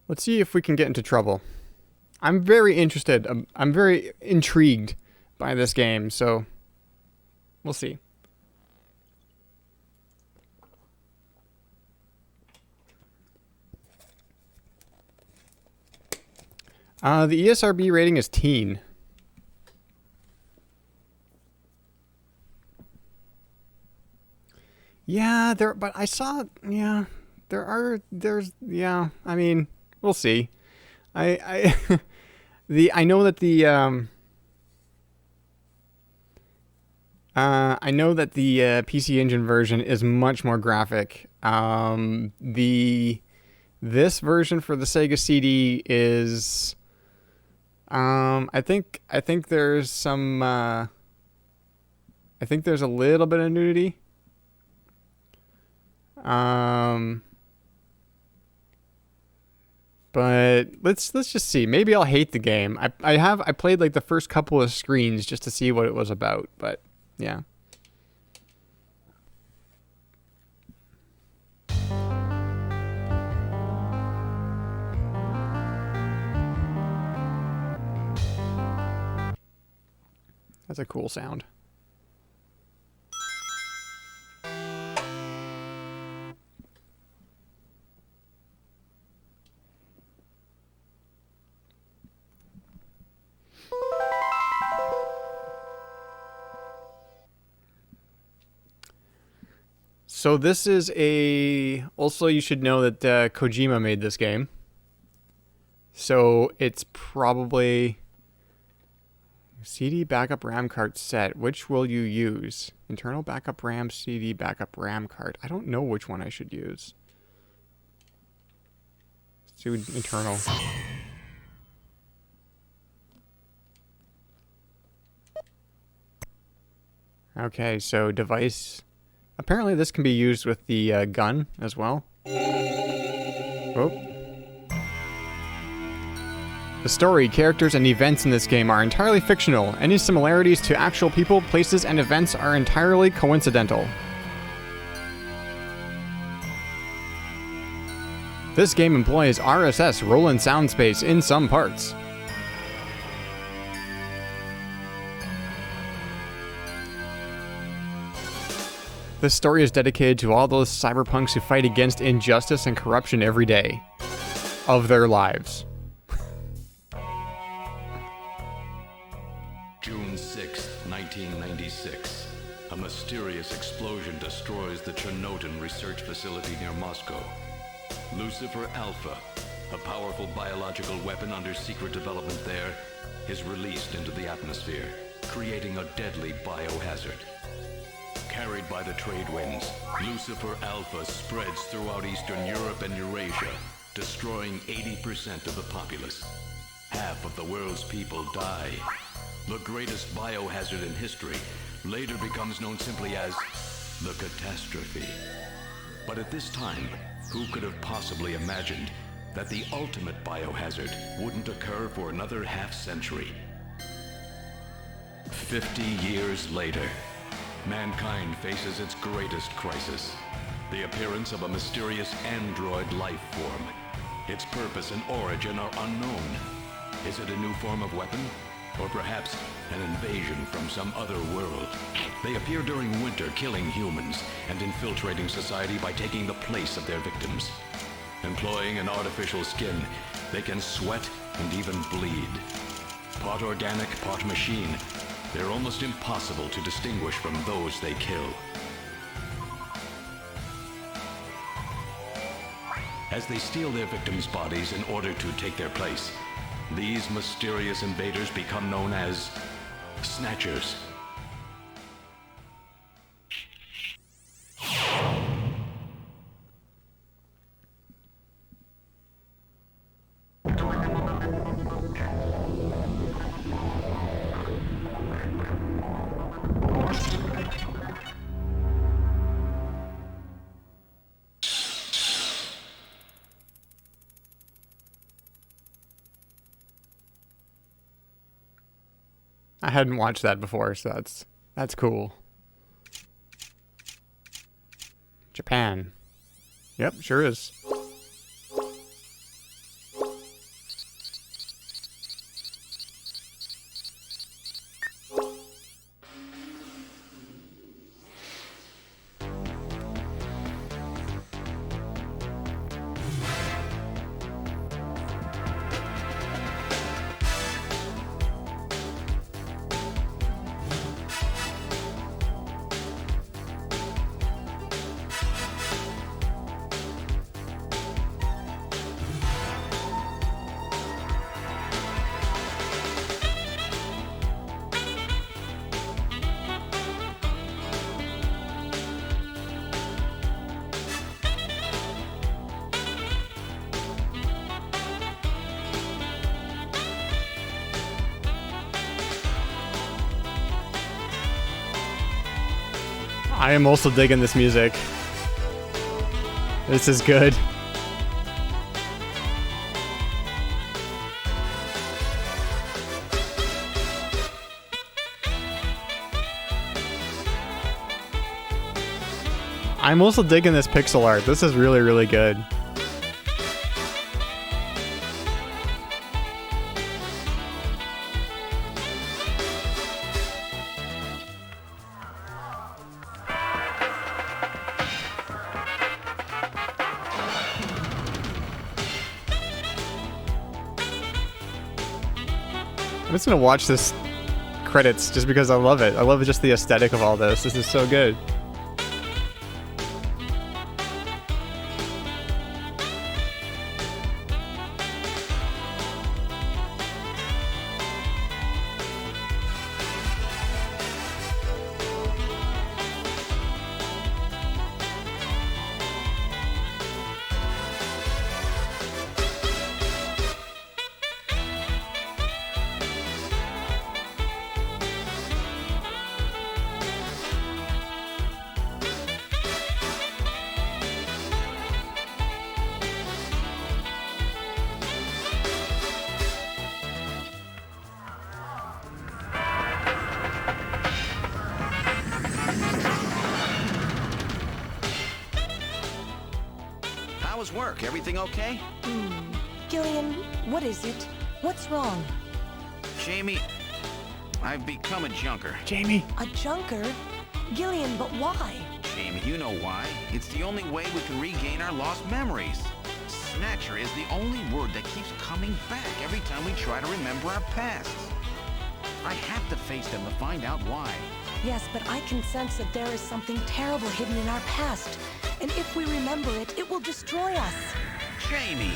Let's see if we can get into trouble. I'm very interested. I'm very intrigued by this game, so we'll see. The ESRB rating is teen. Yeah, but I saw, yeah, I mean, we'll see. I I know that the PC Engine version is much more graphic. This version for the Sega CD is, I think there's some, I think there's a little bit of nudity. But let's just see. Maybe I'll hate the game. I played like the first couple of screens just to see what it was about, but yeah. That's a cool sound. So this is also you should know that Kojima made this game. So it's probably CD backup RAM card set. Which will you use? Internal backup RAM, CD backup RAM card. I don't know which one I should use. Let's do internal. Okay, so device. Apparently this can be used with the gun as well. Oh. The story, characters, and events in this game are entirely fictional. Any similarities to actual people, places, and events are entirely coincidental. This game employs RSS, Roland Sound Space, in some parts. This story is dedicated to all those cyberpunks who fight against injustice and corruption every day of their lives. June 6, 1996. A mysterious explosion destroys the Chernobyl research facility near Moscow. Lucifer Alpha, a powerful biological weapon under secret development there, is released into the atmosphere, creating a deadly biohazard. Carried by the trade winds, Lucifer Alpha spreads throughout Eastern Europe and Eurasia, destroying 80% of the populace. Half of the world's people die. The greatest biohazard in history later becomes known simply as the catastrophe. But at this time, who could have possibly imagined that the ultimate biohazard wouldn't occur for another half-century? 50 years later, mankind faces its greatest crisis, the appearance of a mysterious android life form. Its purpose and origin are unknown. Is it a new form of weapon? Or perhaps an invasion from some other world? They appear during winter, killing humans and infiltrating society by taking the place of their victims. Employing an artificial skin, they can sweat and even bleed. Part organic, part machine, they're almost impossible to distinguish from those they kill. As they steal their victims' bodies in order to take their place, these mysterious invaders become known as Snatchers. I hadn't watched that before, so that's cool. Japan. Yep, sure is. I am also digging this music. This is good. I'm also digging this pixel art. This is really, really good. I'm just gonna watch this credits just because I love it. I love just the aesthetic of all this. This is so good. How was work? Everything okay? Gillian, what is it? What's wrong? Jamie, I've become a junker. Jamie. A junker? Gillian, but why? Jamie, you know why. It's the only way we can regain our lost memories. Snatcher is the only word that keeps coming back every time we try to remember our pasts. I have to face them to find out why. Yes, but I can sense that there is something terrible hidden in our past. And if we remember it, it will destroy us. Jamie!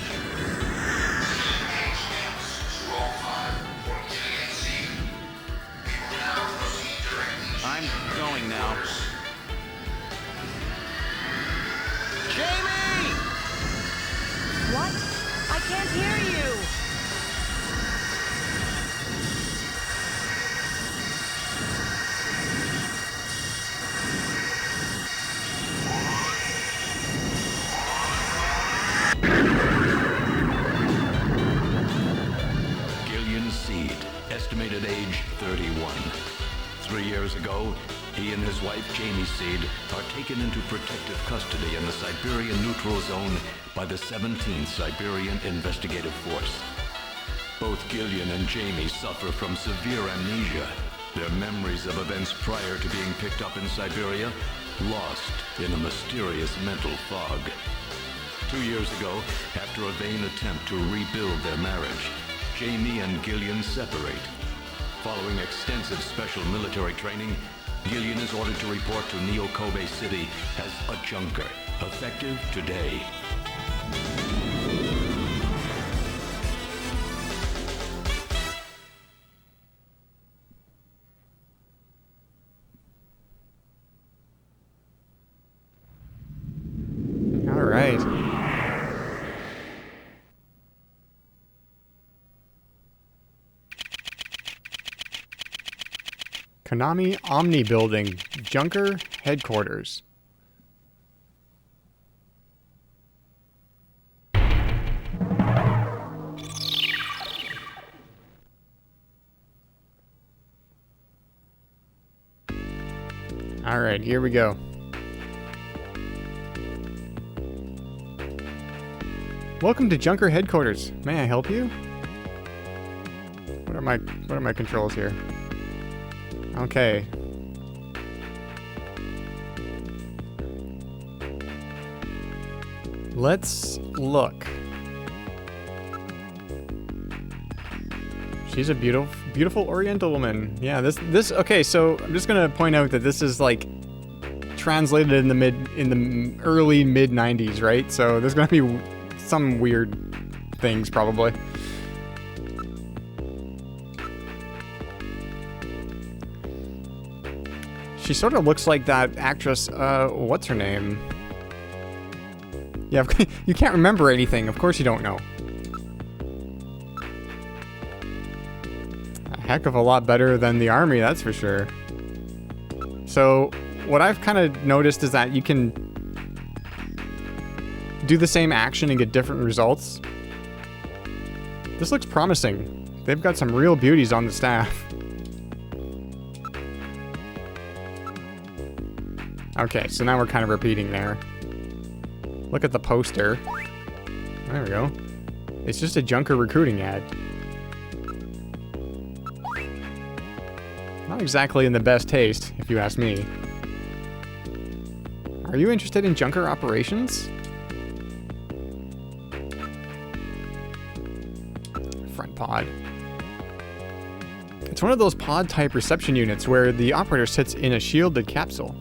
I'm going now. Jamie! What? I can't hear you! Estimated age 31. 3 years ago, he and his wife Jamie Seed are taken into protective custody in the Siberian Neutral Zone by the 17th Siberian Investigative Force. Both Gillian and Jamie suffer from severe amnesia. Their memories of events prior to being picked up in Siberia lost in a mysterious mental fog. 2 years ago, after a vain attempt to rebuild their marriage, Jamie and Gillian separate. Following extensive special military training, Gillian is ordered to report to Neo-Kobe City as a junker, effective today. All right. Konami Omni Building, Junker Headquarters. All right, here we go. Welcome to Junker Headquarters. May I help you? What are my controls here? Okay. Let's look. She's a beautiful Oriental woman. Yeah, this okay, so I'm just gonna point out that this is like translated in the early mid 90s, right? So there's gonna be some weird things probably. She sort of looks like that actress, what's her name? Yeah, you can't remember anything. Of course you don't know. A heck of a lot better than the army, that's for sure. So, what I've kind of noticed is that you can do the same action and get different results. This looks promising. They've got some real beauties on the staff. Okay, so now we're kind of repeating there. Look at the poster. There we go. It's just a Junker recruiting ad. Not exactly in the best taste, if you ask me. Are you interested in Junker operations? Front pod. It's one of those pod-type reception units where the operator sits in a shielded capsule.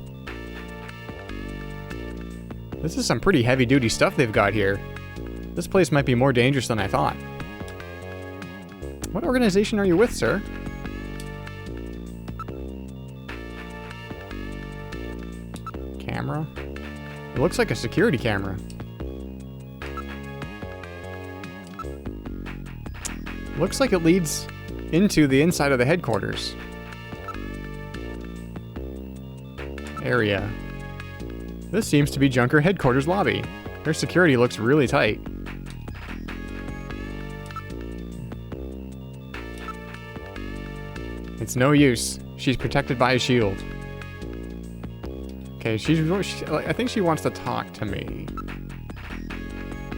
This is some pretty heavy-duty stuff they've got here. This place might be more dangerous than I thought. What organization are you with, sir? Camera? It looks like a security camera. Looks like it leads into the inside of the headquarters area. This seems to be Junker headquarters lobby. Their security looks really tight. It's no use. She's protected by a shield. Okay, I think she wants to talk to me.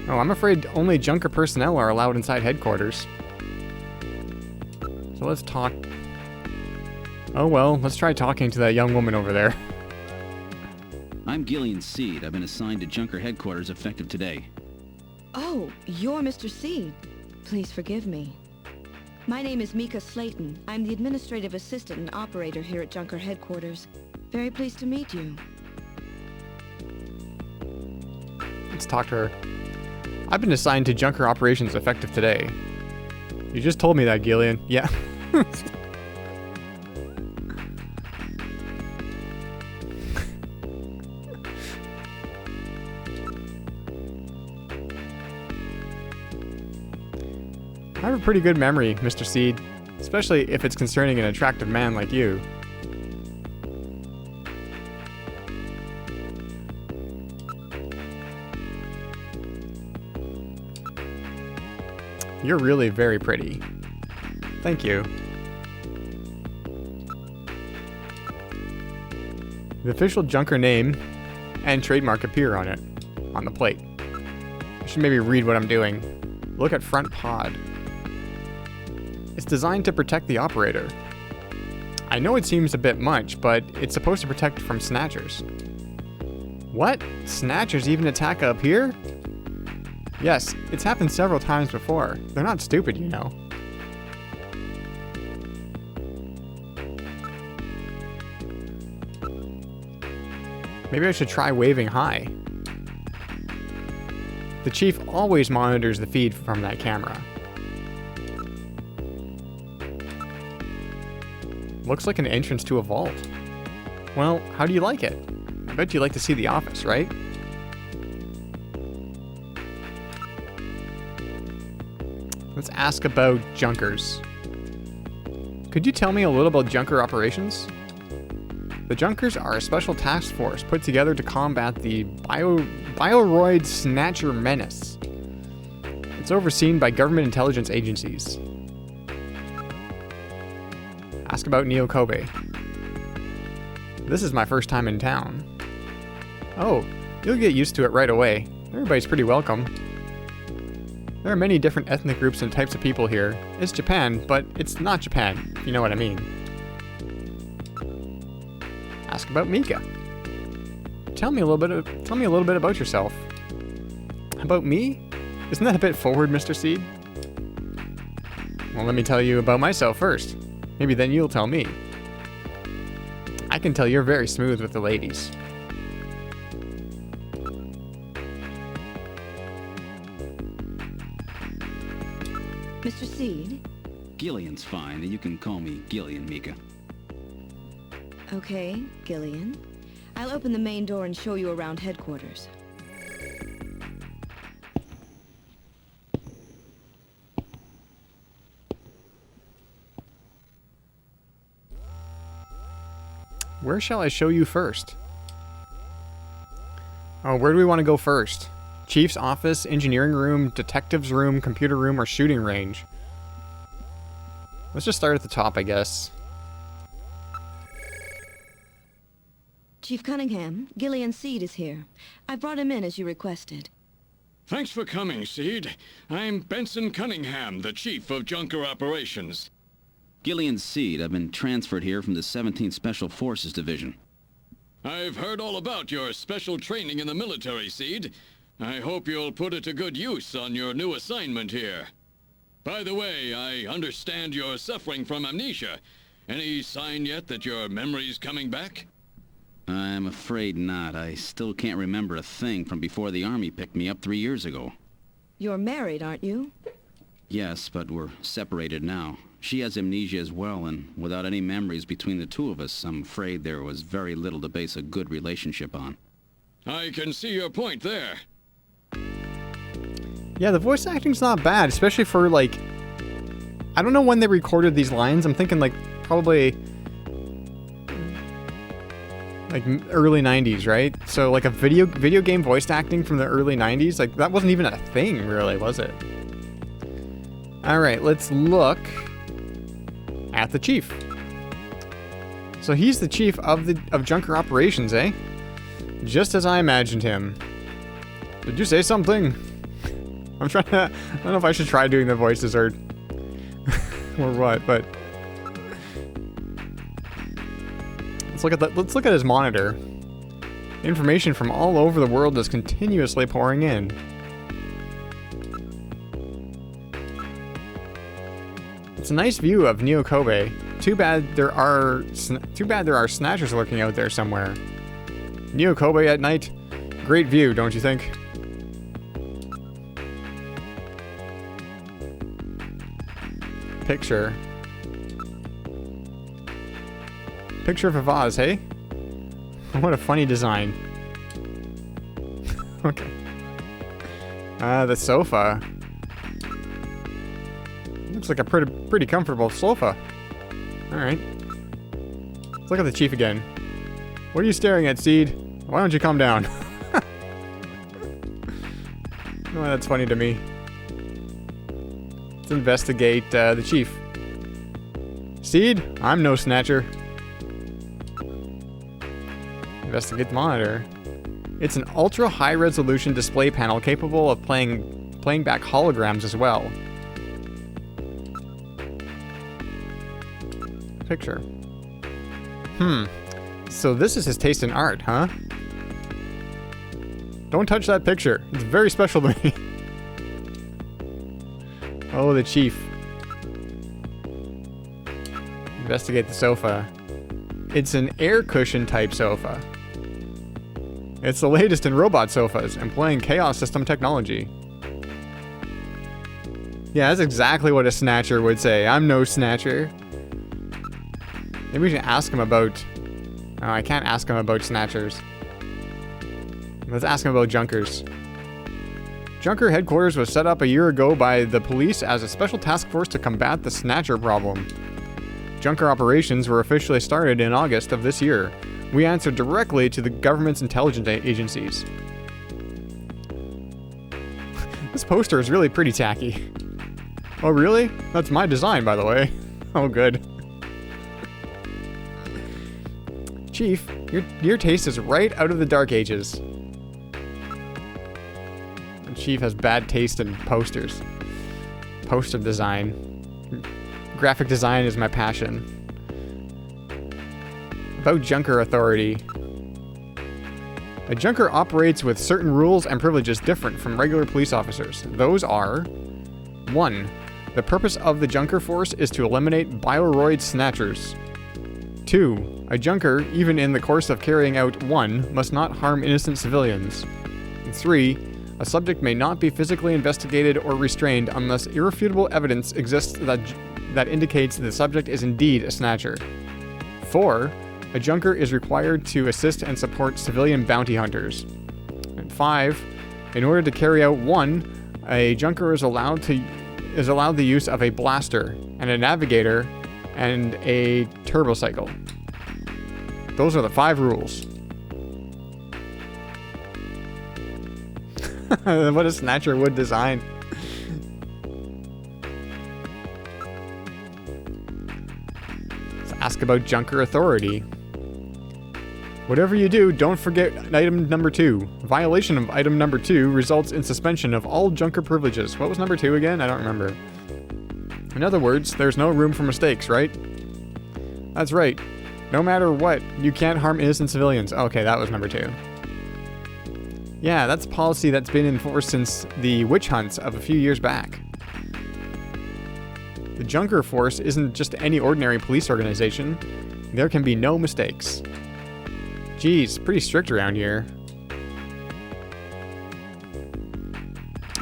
Oh, I'm afraid only Junker personnel are allowed inside headquarters. So let's talk. Oh well, let's try talking to that young woman over there. I'm Gillian Seed. I've been assigned to Junker headquarters effective today. Oh, you're Mr. Seed. Please forgive me. My name is Mika Slayton. I'm the administrative assistant and operator here at Junker headquarters. Very pleased to meet you. Let's talk to her. I've been assigned to Junker operations effective today. You just told me that, Gillian. Yeah. I have a pretty good memory, Mr. Seed, especially if it's concerning an attractive man like you. You're really very pretty. Thank you. The official Junker name and trademark appear on it, on the plate. I should maybe read what I'm doing. Look at front pod. It's designed to protect the operator. I know it seems a bit much, but it's supposed to protect from Snatchers. What? Snatchers even attack up here? Yes, it's happened several times before. They're not stupid, you know. Maybe I should try waving hi. The chief always monitors the feed from that camera. Looks like an entrance to a vault. Well, how do you like it? I bet you like to see the office, right? Let's ask about Junkers. Could you tell me a little about Junker operations? The Junkers are a special task force put together to combat the Bioroid Snatcher menace. It's overseen by government intelligence agencies. Ask about Neo Kobe. This is my first time in town. Oh, you'll get used to it right away. Everybody's pretty welcome. There are many different ethnic groups and types of people here. It's Japan, but it's not Japan, if you know what I mean. Ask about Mika. Tell me a little bit about yourself. About me? Isn't that a bit forward, Mr. Seed? Well, let me tell you about myself first. Maybe then you'll tell me. I can tell you're very smooth with the ladies. Mr. Seed? Gillian's fine, and you can call me Gillian, Mika. Okay, Gillian. I'll open the main door and show you around headquarters. Where shall I show you first? Oh, where do we want to go first? Chief's office, engineering room, detective's room, computer room, or shooting range? Let's just start at the top, I guess. Chief Cunningham, Gillian Seed is here. I brought him in as you requested. Thanks for coming, Seed. I'm Benson Cunningham, the Chief of Junker Operations. Gillian Seed, I've been transferred here from the 17th Special Forces Division. I've heard all about your special training in the military, Seed. I hope you'll put it to good use on your new assignment here. By the way, I understand you're suffering from amnesia. Any sign yet that your memory's coming back? I'm afraid not. I still can't remember a thing from before the Army picked me up 3 years ago. You're married, aren't you? Yes, but we're separated now. She has amnesia as well, and without any memories between the two of us, I'm afraid there was very little to base a good relationship on. I can see your point there. Yeah, the voice acting's not bad, especially for, like... I don't know when they recorded these lines. I'm thinking, like, probably... like, early 90s, right? So, like, a video game voice acting from the early 90s? Like, that wasn't even a thing, really, was it? Alright, let's look at the chief. So he's the chief of Junker Operations, eh? Just as I imagined him. Did you say something? I'm trying to... I don't know if I should try doing the voices or... or what, but... Let's look at his monitor. Information from all over the world is continuously pouring in. It's a nice view of Neo Kobe. Too bad there are snatchers lurking out there somewhere. Neo Kobe at night. Great view, don't you think? Picture. Picture of a vase, hey? What a funny design. Okay. The sofa. Looks like a pretty comfortable sofa. Alright. Let's look at the chief again. What are you staring at, Seed? Why don't you calm down? Oh, that's funny to me. Let's investigate the chief. Seed, I'm no snatcher. Investigate the monitor. It's an ultra high resolution display panel capable of playing back holograms as well. Picture. So this is his taste in art, huh? Don't touch that picture. It's very special to me. Oh, the chief. Investigate the sofa. It's an air cushion type sofa. It's the latest in robot sofas, employing chaos system technology. Yeah, that's exactly what a snatcher would say. I'm no snatcher. Maybe we should ask him about... Oh, I can't ask him about snatchers. Let's ask him about junkers. Junker headquarters was set up a year ago by the police as a special task force to combat the snatcher problem. Junker operations were officially started in August of this year. We answered directly to the government's intelligence agencies. This poster is really pretty tacky. Oh, really? That's my design, by the way. Oh, good. Chief, your taste is right out of the Dark Ages. The Chief has bad taste in posters. Poster design. Graphic design is my passion. About Junker authority. A Junker operates with certain rules and privileges different from regular police officers. Those are: 1. The purpose of the Junker force is to eliminate Bioroid snatchers. 2. A Junker, even in the course of carrying out 1, must not harm innocent civilians. 3. A subject may not be physically investigated or restrained unless irrefutable evidence exists that indicates the subject is indeed a snatcher. 4. A Junker is required to assist and support civilian bounty hunters. And 5. In order to carry out 1, a Junker is allowed the use of a blaster and a navigator and a turbocycle. Those are the 5 rules. What a Snatcher would design. Let's ask about Junker Authority. Whatever you do, don't forget item number 2. Violation of item number 2 results in suspension of all Junker privileges. What was number 2 again? I don't remember. In other words, there's no room for mistakes, right? That's right. No matter what, you can't harm innocent civilians. Okay, that was number 2. Yeah, that's a policy that's been enforced since the witch hunts of a few years back. The Junker Force isn't just any ordinary police organization. There can be no mistakes. Geez, pretty strict around here.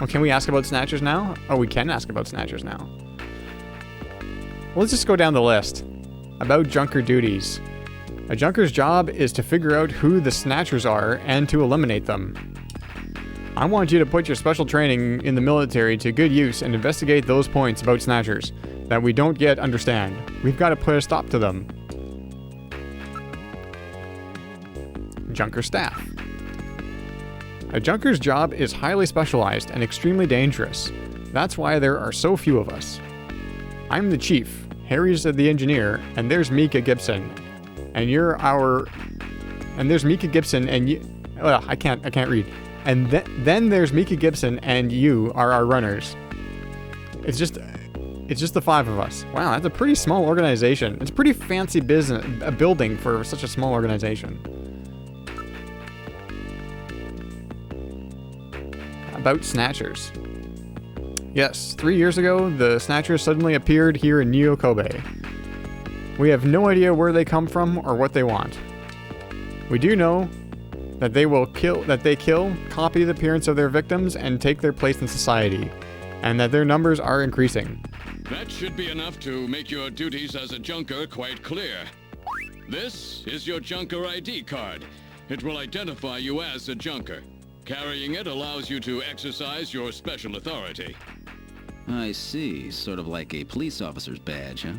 Oh, can we ask about Snatchers now? Oh, we can ask about Snatchers now. Well, let's just go down the list. About Junker duties. A Junker's job is to figure out who the Snatchers are and to eliminate them. I want you to put your special training in the military to good use and investigate those points about Snatchers that we don't yet understand. We've got to put a stop to them. Junker staff. A Junker's job is highly specialized and extremely dangerous. That's why there are so few of us. I'm the chief, Harry's the engineer, and there's Mika Gibson. And you're our... And there's Mika Gibson and you... I can't read. And then there's Mika Gibson and you are our runners. It's just the 5 of us. Wow, that's a pretty small organization. It's a pretty fancy building for such a small organization. About Snatchers. Yes, 3 years ago, the Snatchers suddenly appeared here in Neo Kobe. We have no idea where they come from or what they want. We do know that they kill, copy the appearance of their victims, and take their place in society, and that their numbers are increasing. That should be enough to make your duties as a Junker quite clear. This is your Junker ID card. It will identify you as a Junker. Carrying it allows you to exercise your special authority. I see. Sort of like a police officer's badge, huh?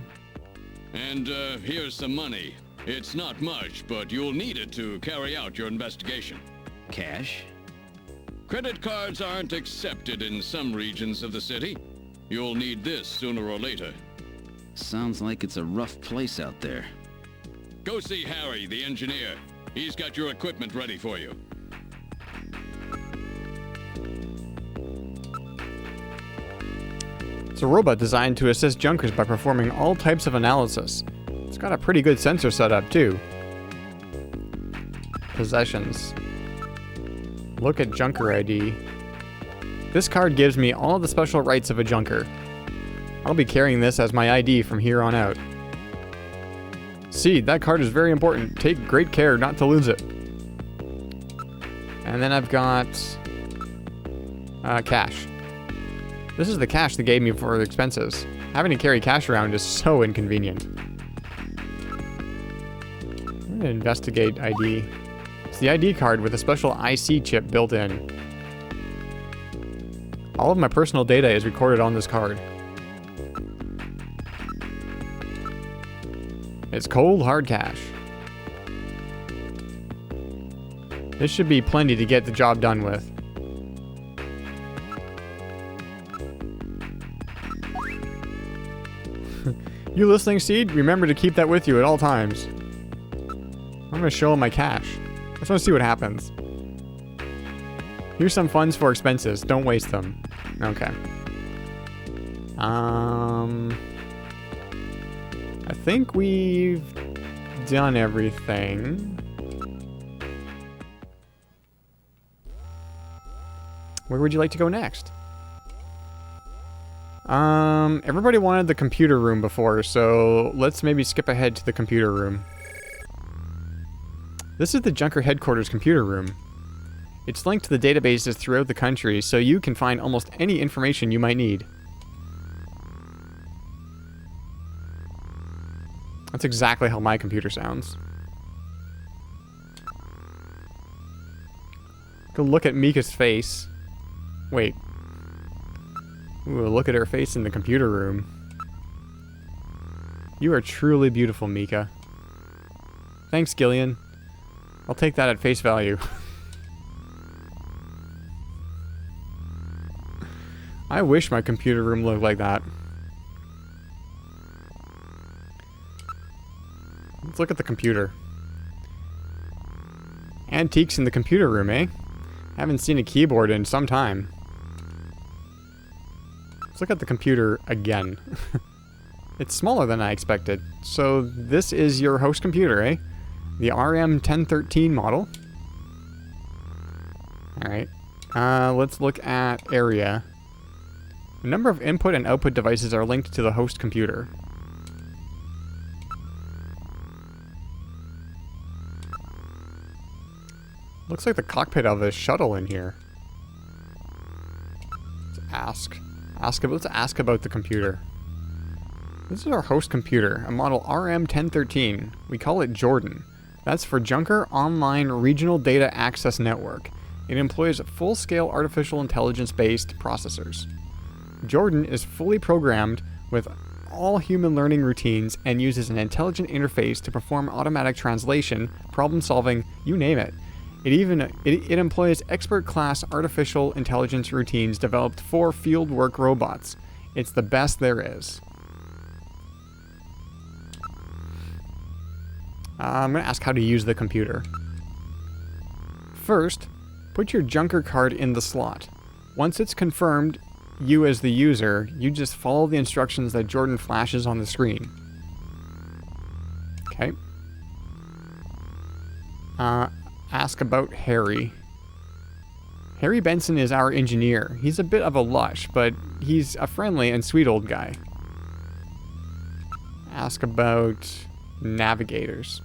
And here's some money. It's not much, but you'll need it to carry out your investigation. Cash? Credit cards aren't accepted in some regions of the city. You'll need this sooner or later. Sounds like it's a rough place out there. Go see Harry, the engineer. He's got your equipment ready for you. It's a robot designed to assist Junkers by performing all types of analysis. It's got a pretty good sensor setup, too. Possessions. Look at Junker ID. This card gives me all the special rights of a Junker. I'll be carrying this as my ID from here on out. See, that card is very important. Take great care not to lose it. And then I've got... cash. This is the cash they gave me for the expenses. Having to carry cash around is so inconvenient. I'm gonna investigate ID. It's the ID card with a special IC chip built in. All of my personal data is recorded on this card. It's cold, hard cash. This should be plenty to get the job done with. You listening, Seed? Remember to keep that with you at all times. I'm gonna show him my cash. I just wanna see what happens. Here's some funds for expenses. Don't waste them. Okay. I think we've done everything. Where would you like to go next? Everybody wanted the computer room before, so let's maybe skip ahead to the computer room. This is the Junker headquarters computer room. It's linked to the databases throughout the country, so you can find almost any information you might need. That's exactly how my computer sounds. Go look at Mika's face. Wait. Ooh, look at her face in the computer room. You are truly beautiful, Mika. Thanks, Gillian. I'll take that at face value. I wish my computer room looked like that. Let's look at the computer. Antiques in the computer room, eh? Haven't seen a keyboard in some time. Let's look at the computer again. It's smaller than I expected. So this is your host computer, eh? The RM1013 model. Alright. Let's look at area. A number of input and output devices are linked to the host computer. Looks like the cockpit of a shuttle in here. Let's ask. Let's ask about the computer. This is our host computer, a model RM1013. We call it Jordan. That's for Junker Online Regional Data Access Network. It employs full-scale artificial intelligence-based processors. Jordan is fully programmed with all human learning routines and uses an intelligent interface to perform automatic translation, problem-solving, you name it. It employs expert-class artificial intelligence routines developed for fieldwork robots. It's the best there is. I'm going to ask how to use the computer. First, put your Junker card in the slot. Once it's confirmed you as the user, you just follow the instructions that Jordan flashes on the screen. Okay. Ask about Harry. Harry Benson is our engineer. He's a bit of a lush, but he's a friendly and sweet old guy. Ask about navigators.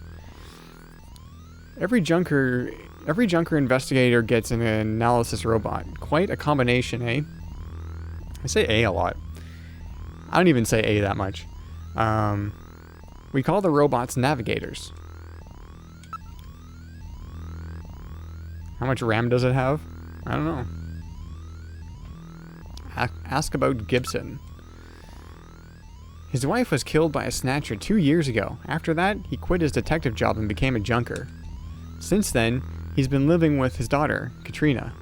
Every Junker investigator gets an analysis robot. Quite a combination, eh? I say A a lot. I don't even say A that much. We call the robots navigators. How much RAM does it have? I don't know. Ask about Gibson. His wife was killed by a Snatcher 2 years ago. After that, he quit his detective job and became a junker. Since then, he's been living with his daughter, Katrina.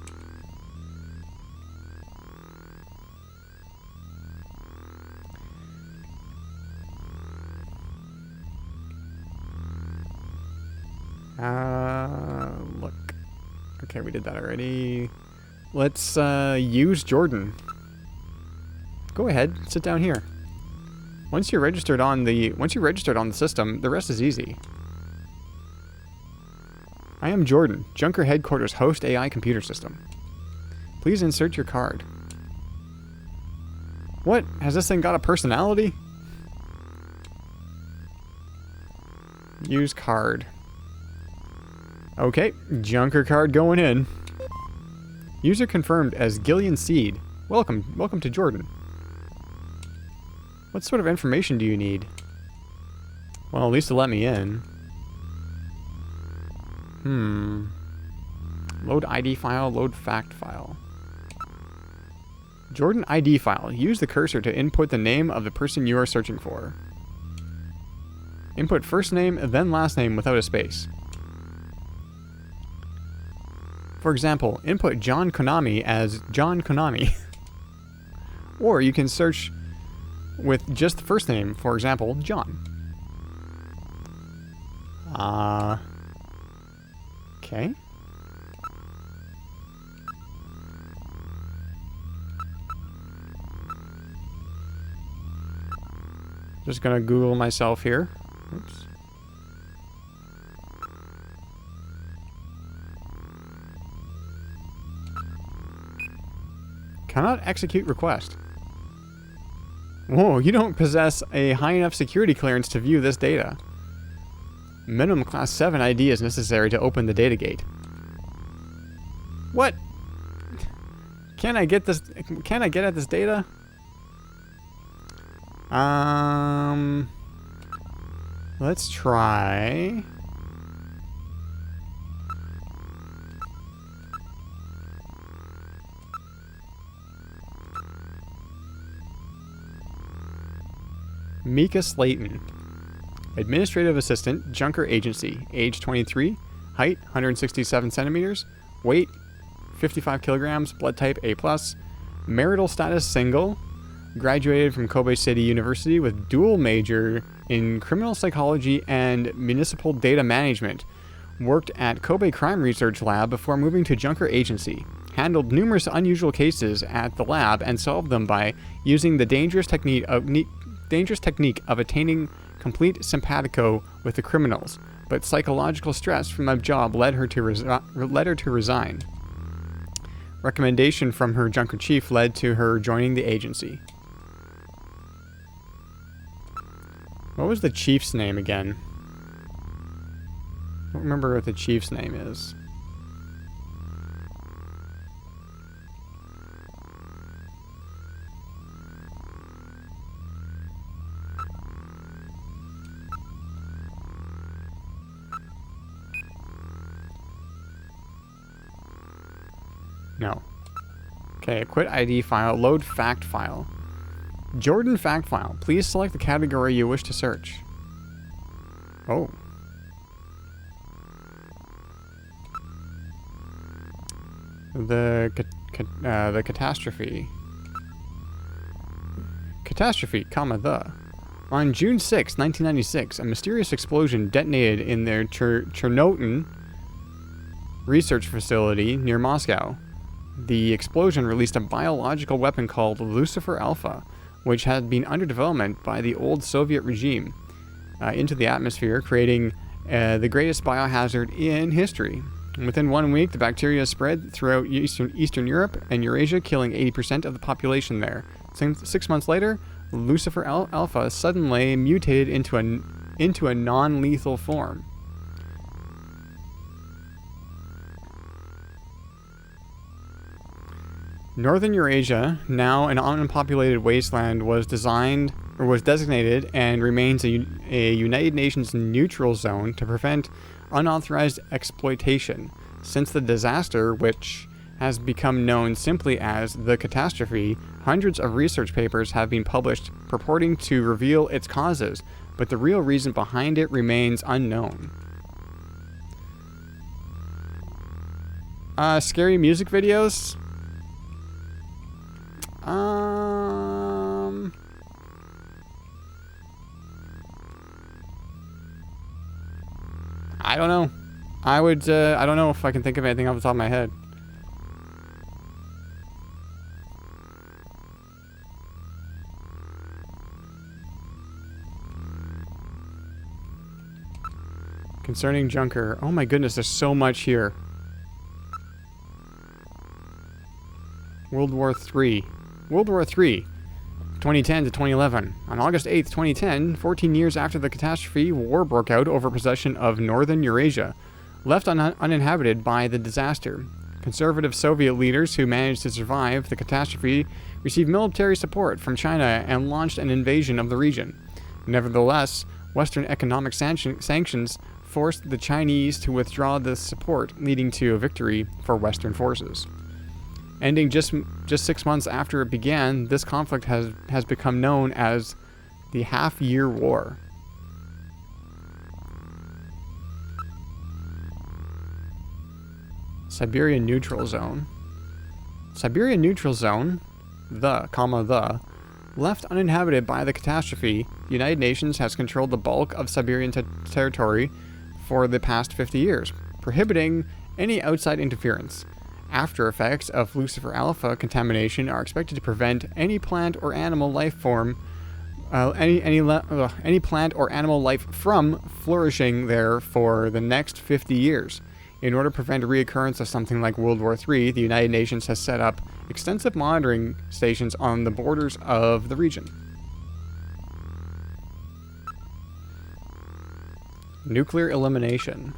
Look. Okay, we did that already. Let's use Jordan. Go ahead, sit down here. Once you're registered on the system, the rest is easy. I am Jordan, Junker Headquarters host AI computer system. Please insert your card. What? Has this thing got a personality? Use card. Okay, Junker card going in. User confirmed as Gillian Seed. Welcome to Jordan. What sort of information do you need? Well, at least to let me in. Load ID file, load fact file. Jordan ID file. Use the cursor to input the name of the person you are searching for. Input first name, then last name without a space. For example, input John Konami as John Konami. Or you can search with just the first name, for example, John. Okay. Just gonna Google myself here. Oops. Cannot execute request. Whoa, you don't possess a high enough security clearance to view this data. Minimum class 7 ID is necessary to open the data gate. What? Can I get this? Can I get at this data? Let's try. Mika Slayton. Administrative Assistant, Junker Agency, age 23, height 167 centimeters, weight 55 kilograms, blood type A+, marital status single, graduated from Kobe City University with dual major in criminal psychology and municipal data management, worked at Kobe Crime Research Lab before moving to Junker Agency, handled numerous unusual cases at the lab and solved them by using the dangerous technique of attaining complete simpatico with the criminals, but psychological stress from a job led her to resign. Recommendation from her Junker chief led to her joining the agency. What was the chief's name again? I don't remember what the chief's name is. No. Okay, quit ID file, load fact file. Jordan fact file. Please select the category you wish to search. Oh. The catastrophe. Catastrophe, the. On June 6, 1996, a mysterious explosion detonated in their Chernobyl research facility near Moscow. The explosion released a biological weapon called Lucifer Alpha, which had been under development by the old Soviet regime, into the atmosphere, creating the greatest biohazard in history. Within 1 week, the bacteria spread throughout Eastern Europe and Eurasia, killing 80% of the population there. 6 months later, Lucifer Alpha suddenly mutated into a non-lethal form. Northern Eurasia, now an unpopulated wasteland, was designated and remains a United Nations neutral zone to prevent unauthorized exploitation. Since the disaster, which has become known simply as the catastrophe, hundreds of research papers have been published purporting to reveal its causes, but the real reason behind it remains unknown. Scary music videos? I don't know. I don't know if I can think of anything off the top of my head. Concerning Junker. Oh my goodness, there's so much here. World War III. World War III, 2010 to 2011. On August 8, 2010, 14 years after the catastrophe, war broke out over possession of northern Eurasia, left uninhabited by the disaster. Conservative Soviet leaders who managed to survive the catastrophe received military support from China and launched an invasion of the region. Nevertheless, Western economic sanctions forced the Chinese to withdraw this support, leading to a victory for Western forces. Ending just 6 months after it began, this conflict has become known as the Half-Year War. Siberian Neutral Zone. Siberian Neutral Zone, left uninhabited by the catastrophe, the United Nations has controlled the bulk of Siberian territory for the past 50 years, prohibiting any outside interference. After effects of Lucifer Alpha contamination are expected to prevent any plant or animal life from flourishing there for the next 50 years. In order to prevent a reoccurrence of something like World War III, the United Nations has set up extensive monitoring stations on the borders of the region. Nuclear elimination.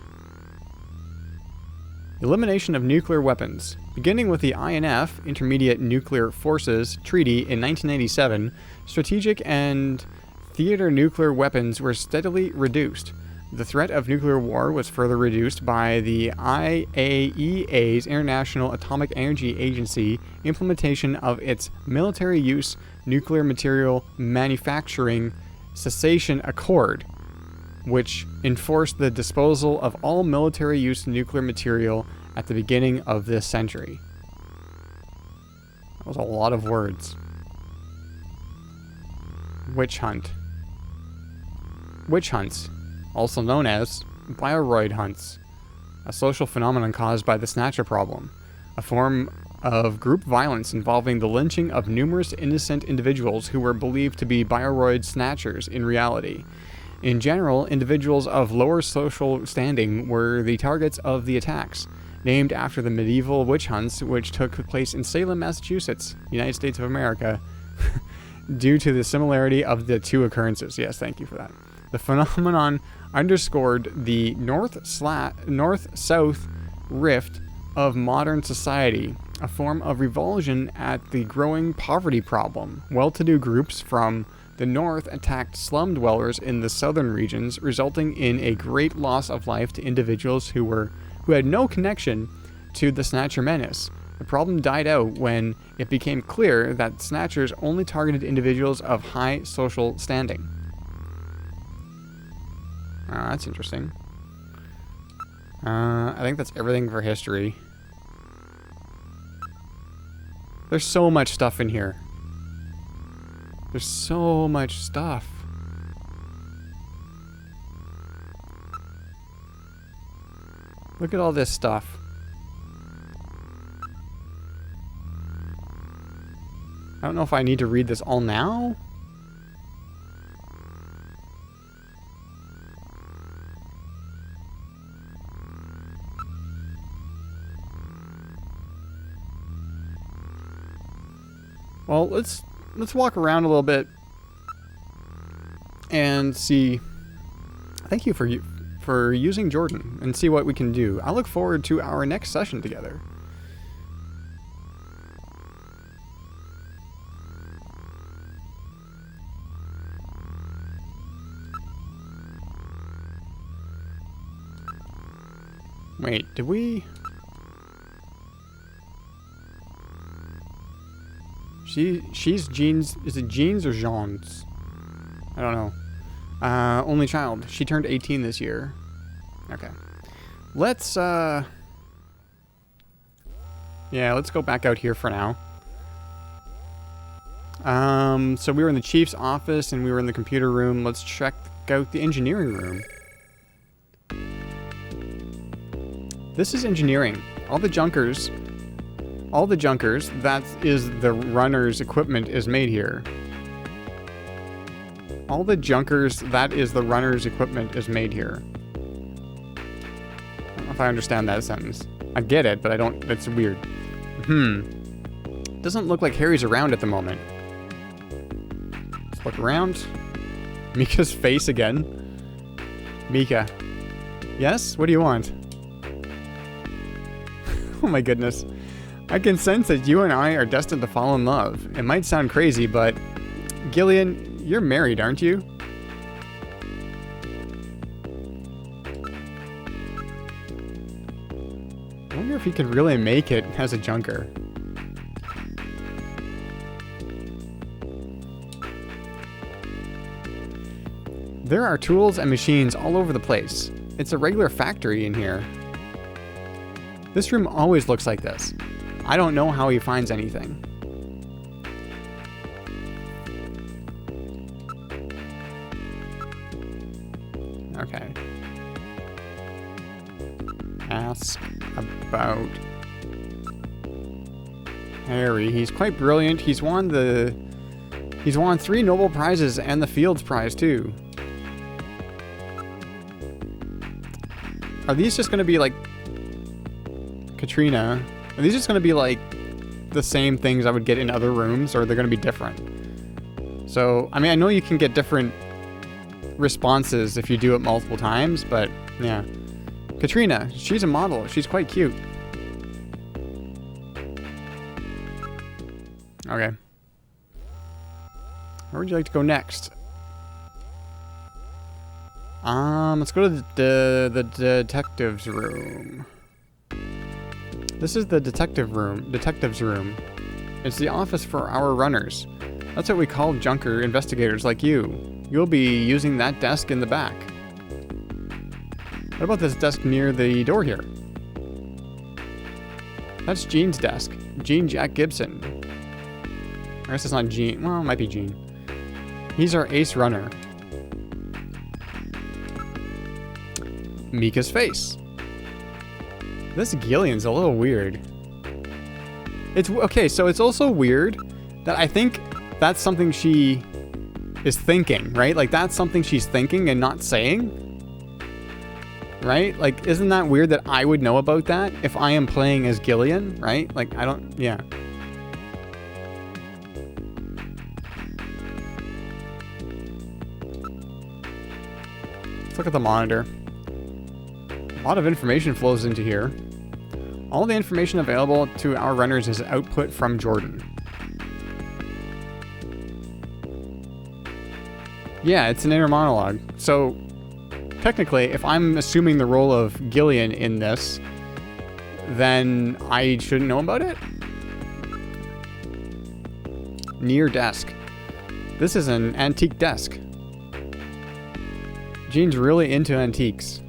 Elimination of nuclear weapons. Beginning with the INF, Intermediate Nuclear Forces, Treaty in 1987, strategic and theater nuclear weapons were steadily reduced. The threat of nuclear war was further reduced by the IAEA's International Atomic Energy Agency implementation of its Military Use Nuclear Material Manufacturing Cessation Accord. which enforced the disposal of all military-use nuclear material at the beginning of this century. That was a lot of words. Witch hunt. Witch hunts, also known as bioroid hunts, a social phenomenon caused by the Snatcher problem, a form of group violence involving the lynching of numerous innocent individuals who were believed to be bioroid snatchers in reality. In general, individuals of lower social standing were the targets of the attacks, named after the medieval witch hunts which took place in Salem, Massachusetts, United States of America, due to the similarity of the two occurrences. Yes, thank you for that. The phenomenon underscored the north-south rift of modern society, a form of revulsion at the growing poverty problem. Well-to-do groups from the north attacked slum dwellers in the southern regions, resulting in a great loss of life to individuals who had no connection to the Snatcher menace. The problem died out when it became clear that Snatchers only targeted individuals of high social standing. Oh, that's interesting. I think that's everything for history. There's so much stuff in here. There's so much stuff. Look at all this stuff. I don't know if I need to read this all now. Well, let's walk around a little bit and see. Thank you for using Jordan and see what we can do. I look forward to our next session together. Wait, did we? She's Jeans. Is it Jeans or Jeans? I don't know. Only child. She turned 18 this year. Okay. Let's, yeah, let's go back out here for now. So we were in the chief's office and we were in the computer room. Let's check out the engineering room. This is engineering. All the junkers, that is the runner's equipment is made here. All the junkers, that is the runner's equipment is made here. I don't know if I understand that sentence. I get it, but I don't, it's weird. Doesn't look like Harry's around at the moment. Let's look around. Mika's face again. Mika. Yes? What do you want? Oh my goodness. I can sense that you and I are destined to fall in love. It might sound crazy, but Gillian, you're married, aren't you? I wonder if he could really make it as a junker. There are tools and machines all over the place. It's a regular factory in here. This room always looks like this. I don't know how he finds anything. Okay. Ask about Harry. He's quite brilliant. He's won 3 Nobel Prizes and the Fields Prize too. Are these just gonna be like Katrina? Are these just going to be like the same things I would get in other rooms, or are they going to be different? So, I mean, I know you can get different responses if you do it multiple times, but yeah. Katrina, she's a model. She's quite cute. Okay. Where would you like to go next? Let's go to the detective's room. This is the detective's room. It's the office for our runners. That's what we call junker investigators like you. You'll be using that desk in the back. What about this desk near the door here? That's Gene's desk. Gene Jack Gibson. I guess it's not Gene. Well, it might be Gene. He's our ace runner. Mika's face. This Gillian's a little weird. It's okay, so it's also weird that I think that's something she is thinking, right? Like that's something she's thinking and not saying. Right? Like, isn't that weird that I would know about that if I am playing as Gillian, right? Like, I don't, yeah. Let's look at the monitor. A lot of information flows into here. All the information available to our runners is output from Jordan. Yeah, it's an inner monologue. So, technically, if I'm assuming the role of Gillian in this, then I shouldn't know about it? Near desk. This is an antique desk. Gene's really into antiques.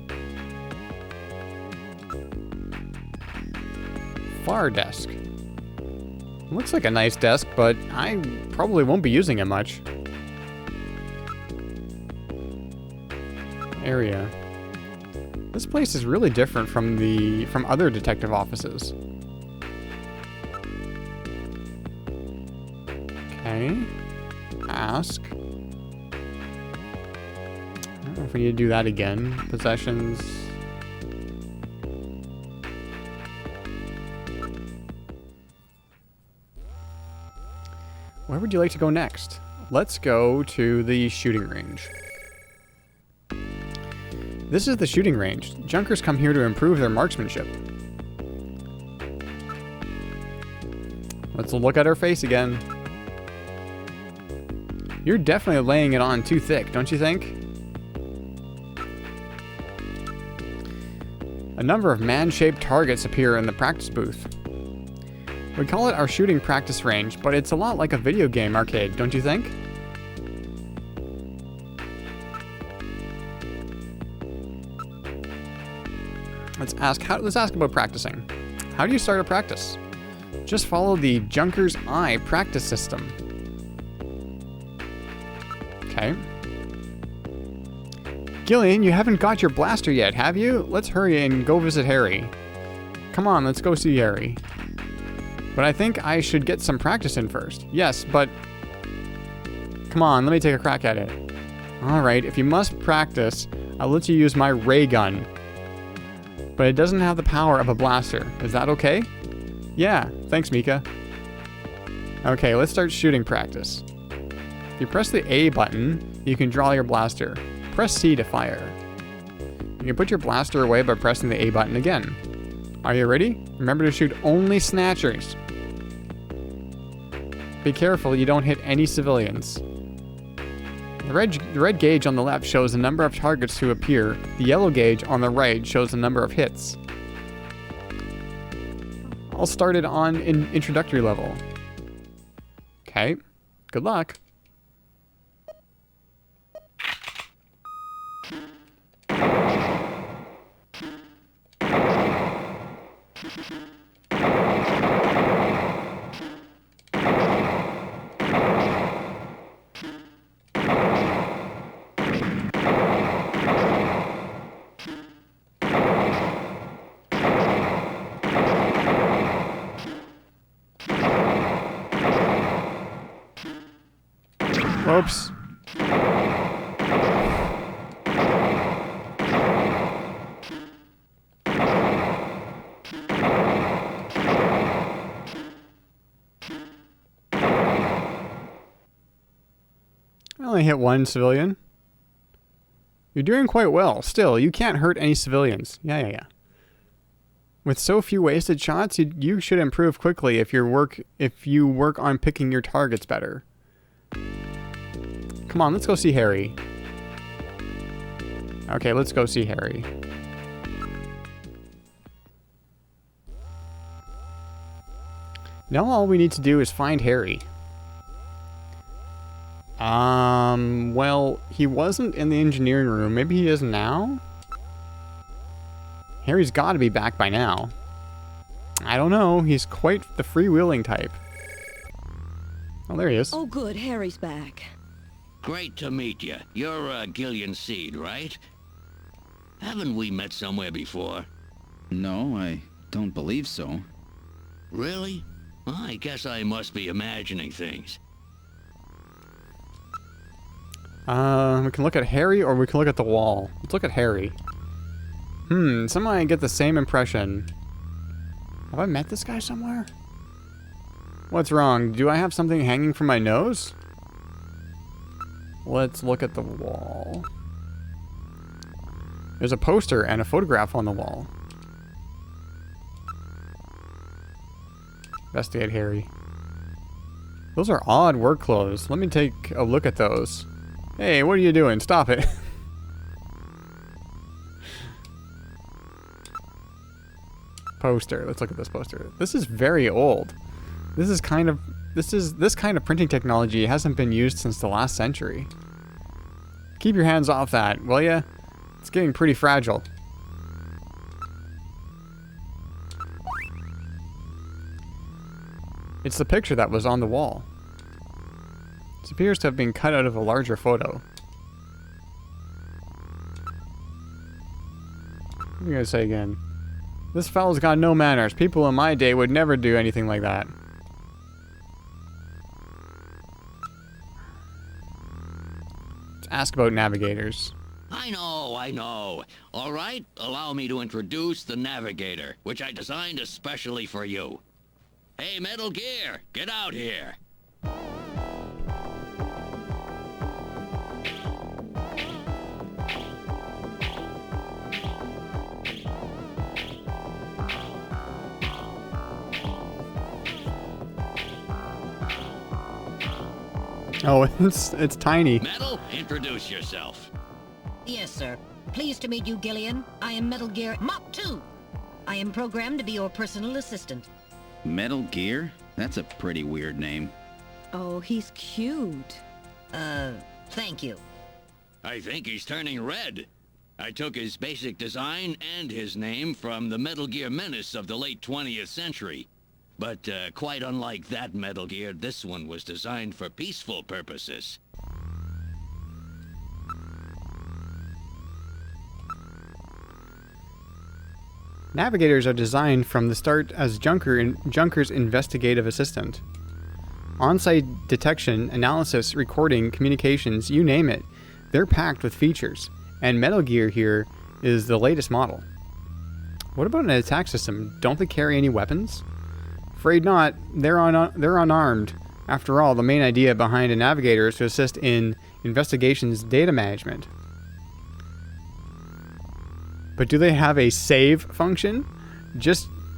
Far desk. Looks like a nice desk, but I probably won't be using it much. Area. This place is really different from other detective offices. Okay. Ask. I don't know if we need to do that again. Possessions. Where would you like to go next? Let's go to the shooting range. This is the shooting range. Junkers come here to improve their marksmanship. Let's look at her face again. You're definitely laying it on too thick, don't you think? A number of man-shaped targets appear in the practice booth. We call it our shooting practice range, but it's a lot like a video game arcade, don't you think? Let's ask about practicing. How do you start a practice? Just follow the Junker's Eye practice system. Okay. Gillian, you haven't got your blaster yet, have you? Let's hurry and go visit Harry. Come on, let's go see Harry. But I think I should get some practice in first. Yes, but... Come on, let me take a crack at it. Alright, if you must practice, I'll let you use my ray gun. But it doesn't have the power of a blaster. Is that okay? Yeah, thanks, Mika. Okay, let's start shooting practice. If you press the A button, you can draw your blaster. Press C to fire. You can put your blaster away by pressing the A button again. Are you ready? Remember to shoot only snatchers. Be careful you don't hit any civilians. The red gauge on the left shows the number of targets to appear. The yellow gauge on the right shows the number of hits. I'll start it on an introductory level. Okay, good luck. Oops. I only hit one civilian. You're doing quite well. Still, you can't hurt any civilians. Yeah. With so few wasted shots, you should improve quickly if you work on picking your targets better. Come on, let's go see Harry. Okay, let's go see Harry. Now all we need to do is find Harry. Well, he wasn't in the engineering room. Maybe he is now? Harry's got to be back by now. I don't know. He's quite the freewheeling type. Oh, there he is. Oh, good. Harry's back. Great to meet you. You're Gillian Seed, right? Haven't we met somewhere before? No, I don't believe so. Really? Well, I guess I must be imagining things. We can look at Harry or we can look at the wall. Let's look at Harry. Somehow I get the same impression. Have I met this guy somewhere? What's wrong? Do I have something hanging from my nose? Let's look at the wall. There's a poster and a photograph on the wall. Investigate Harry. Those are odd work clothes. Let me take a look at those. Hey, what are you doing? Stop it. Poster. Let's look at this poster. This is very old. This kind of printing technology hasn't been used since the last century. Keep your hands off that, will ya? It's getting pretty fragile. It's the picture that was on the wall. This appears to have been cut out of a larger photo. What are you gonna say again? This fellow's got no manners. People in my day would never do anything like that. Let's ask about navigators. I know. All right, allow me to introduce the Navigator, which I designed especially for you. Hey, Metal Gear, get out here. Oh, it's tiny. Metal, introduce yourself. Yes, sir. Pleased to meet you, Gillian. I am Metal Gear Mach 2. I am programmed to be your personal assistant. Metal Gear? That's a pretty weird name. Oh, he's cute. Thank you. I think he's turning red. I took his basic design and his name from the Metal Gear menace of the late 20th century. But quite unlike that Metal Gear, this one was designed for peaceful purposes. Navigators are designed from the start as Junker's investigative assistant. On-site detection, analysis, recording, communications, you name it. They're packed with features. And Metal Gear here is the latest model. What about an attack system? Don't they carry any weapons? Afraid not. They're unarmed. After all, the main idea behind a navigator is to assist in investigations data management. But do they have a save function?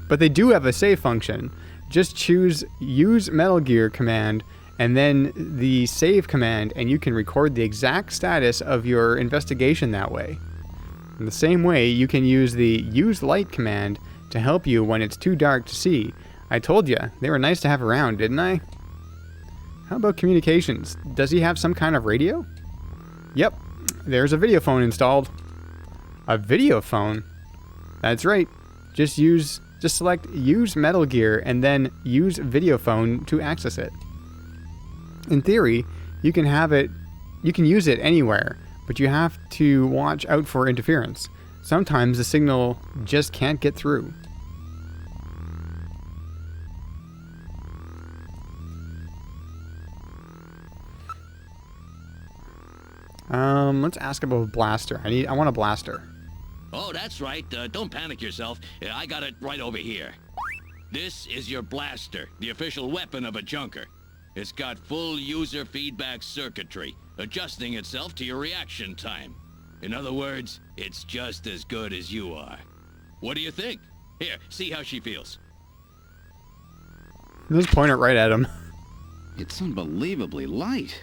But they do have a save function. Just choose use Metal Gear command and then the save command, and you can record the exact status of your investigation that way. In the same way, you can use the use light command to help you when it's too dark to see. I told you, they were nice to have around, didn't I? How about communications? Does he have some kind of radio? Yep, there's a video phone installed. A video phone? That's right. Just select use Metal Gear and then use video phone to access it. In theory, you can use it anywhere, but you have to watch out for interference. Sometimes the signal just can't get through. Let's ask about a blaster. I want a blaster. Oh, that's right. Don't panic yourself. I got it right over here. This is your blaster, the official weapon of a junker. It's got full user feedback circuitry, adjusting itself to your reaction time. In other words, it's just as good as you are. What do you think? Here, see how she feels. Just point it right at him. It's unbelievably light.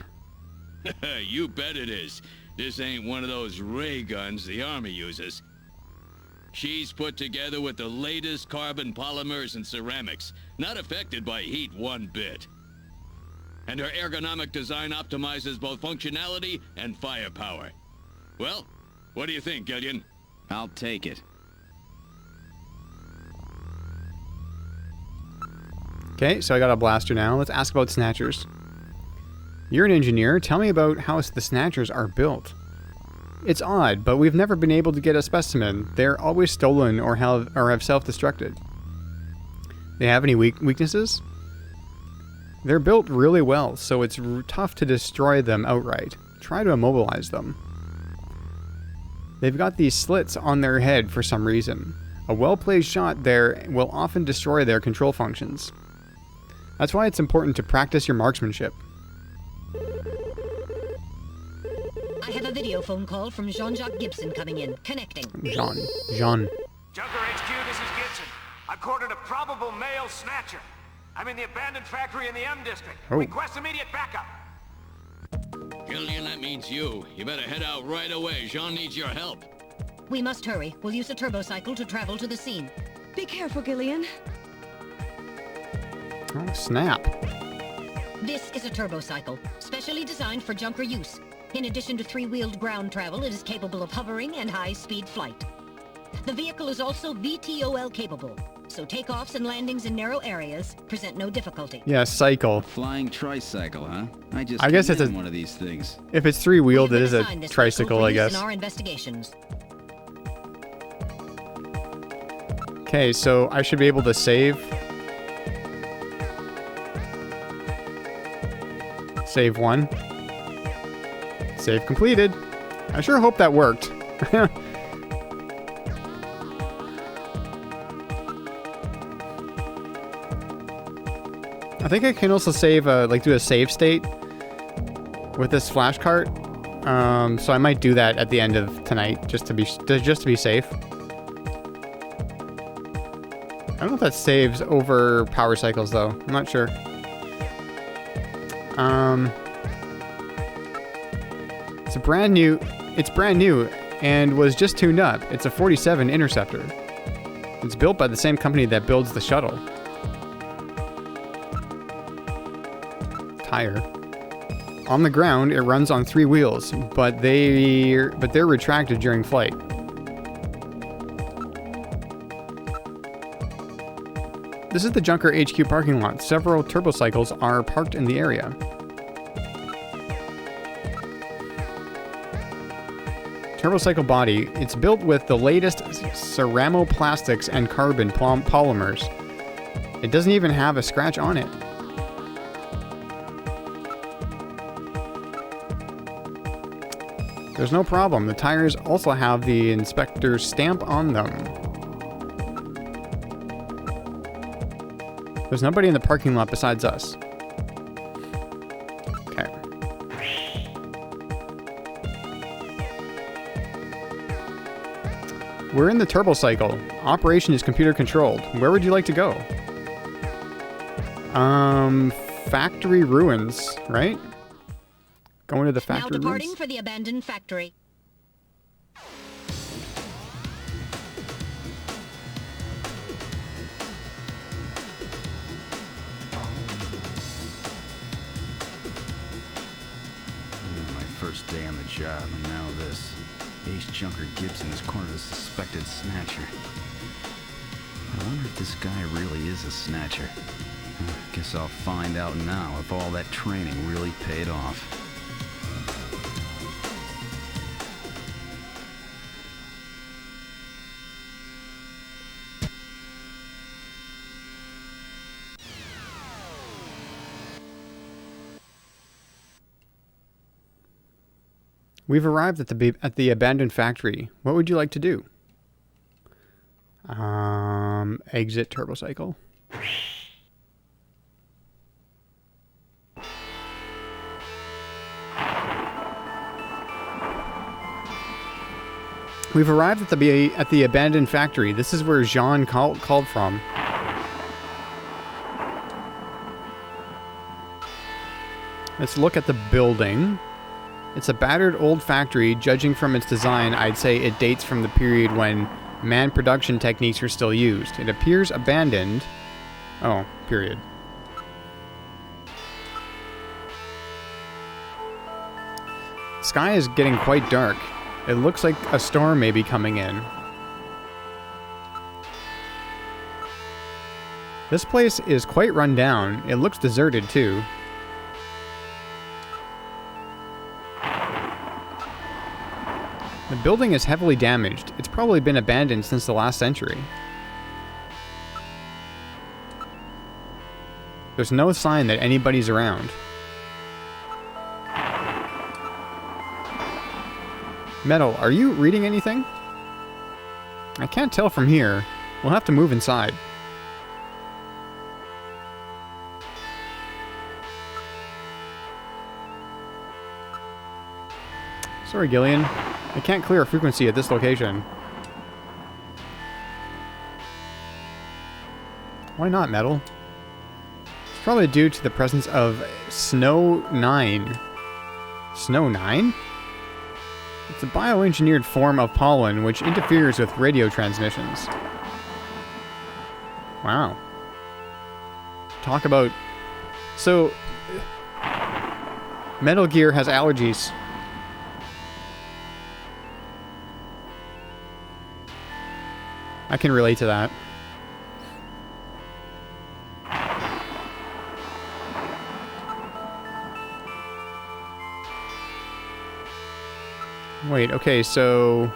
You bet it is. This ain't one of those ray guns the Army uses. She's put together with the latest carbon polymers and ceramics, not affected by heat one bit. And her ergonomic design optimizes both functionality and firepower. Well, what do you think, Gillian? I'll take it. Okay, so I got a blaster now. Let's ask about Snatchers. You're an engineer. Tell me about how the Snatchers are built. It's odd, but we've never been able to get a specimen. They're always stolen or have self-destructed. They have any weaknesses? They're built really well, so it's tough to destroy them outright. Try to immobilize them. They've got these slits on their head for some reason. A well-placed shot there will often destroy their control functions. That's why it's important to practice your marksmanship. I have a video phone call from Jean-Jacques Gibson coming in. Connecting. Jean. Junker HQ, this is Gibson. I cornered a probable male snatcher. I'm in the abandoned factory in the M district. Oh. Request immediate backup. Gillian, that means you. You better head out right away. Jean needs your help. We must hurry. We'll use a turbocycle to travel to the scene. Be careful, Gillian. Oh, snap. This is a turbocycle, specially designed for Junker use. In addition to three-wheeled ground travel, it is capable of hovering and high-speed flight. The vehicle is also VTOL capable, so takeoffs and landings in narrow areas present no difficulty. Yeah, cycle. Flying tricycle, huh? I guess it's one of these things. If it's three-wheeled, We it have is been a assigned this tricycle, vehicle for I use guess. in our investigations. Okay, so I should be able to save. Save one. Save completed. I sure hope that worked. I think I can also save, like do a save state with this flash cart. So I might do that at the end of tonight, just to be safe. I don't know if that saves over power cycles though. I'm not sure. It's brand new and was just tuned up. It's a 47 Interceptor. It's built by the same company that builds the shuttle. Tire. On the ground, it runs on 3 wheels, but they're retracted during flight. This is the Junker HQ parking lot. Several turbocycles are parked in the area. Turbocycle body. It's built with the latest ceramo-plastics and carbon polymers. It doesn't even have a scratch on it. There's no problem. The tires also have the inspector's stamp on them. There's nobody in the parking lot besides us. Okay. We're in the turbocycle. Operation is computer controlled. Where would you like to go? Factory ruins, right? Going to the factory Now departing ruins? for the abandoned factory. My first day on the job, and now this. Ace Junker Gibson has cornered a suspected snatcher. I wonder if this guy really is a snatcher. Guess I'll find out now if all that training really paid off. We've arrived at the abandoned factory. What would you like to do? Exit turbocycle. We've arrived at the abandoned factory. This is where Jean called from. Let's look at the building. It's a battered old factory. Judging from its design, I'd say it dates from the period when manned production techniques were still used. It appears abandoned. Oh, period. Sky is getting quite dark. It looks like a storm may be coming in. This place is quite run down. It looks deserted, too. The building is heavily damaged. It's probably been abandoned since the last century. There's no sign that anybody's around. Metal, are you reading anything? I can't tell from here. We'll have to move inside. Sorry, Gillian. I can't clear a frequency at this location. Why not, Metal? It's probably due to the presence of Snow 9. Snow 9? It's a bioengineered form of pollen which interferes with radio transmissions. Wow. Talk about... So... Metal Gear has allergies. I can relate to that. Wait, okay, so...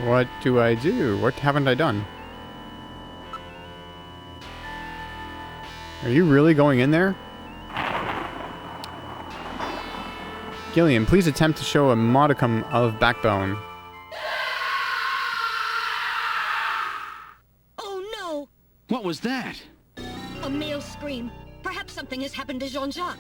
What do I do? What haven't I done? Are you really going in there? Gillian, please attempt to show a modicum of backbone. Oh no! What was that? A male scream. Perhaps something has happened to Jean-Jacques.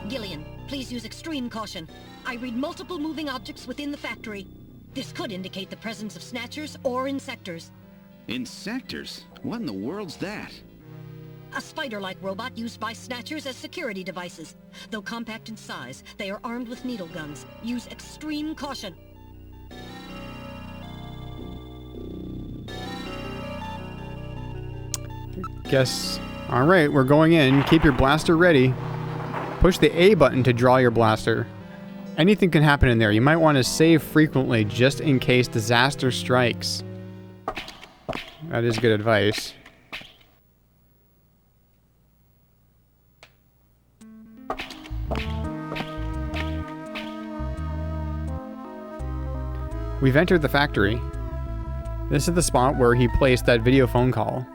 Gillian, please use extreme caution. I read multiple moving objects within the factory. This could indicate the presence of Snatchers or Insectors. Insectors? What in the world's that? A spider-like robot used by Snatchers as security devices. Though compact in size, they are armed with needle guns. Use extreme caution. Guess... Alright, we're going in. Keep your blaster ready. Push the A button to draw your blaster. Anything can happen in there. You might want to save frequently just in case disaster strikes. That is good advice. We've entered the factory. This is the spot where he placed that video phone call.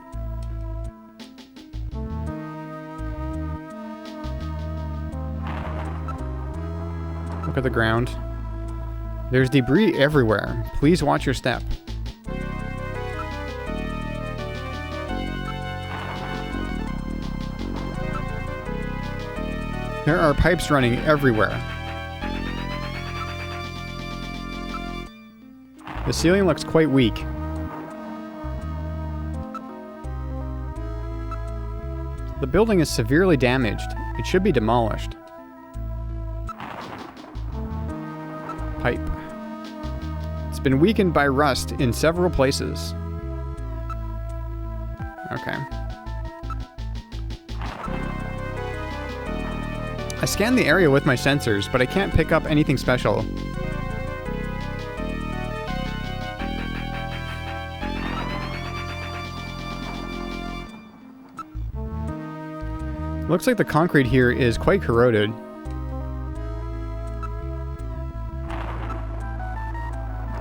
Look at the ground. There's debris everywhere. Please watch your step. There are pipes running everywhere. The ceiling looks quite weak. The building is severely damaged. It should be demolished. Pipe. It's been weakened by rust in several places. Okay. I scanned the area with my sensors, but I can't pick up anything special. Looks like the concrete here is quite corroded.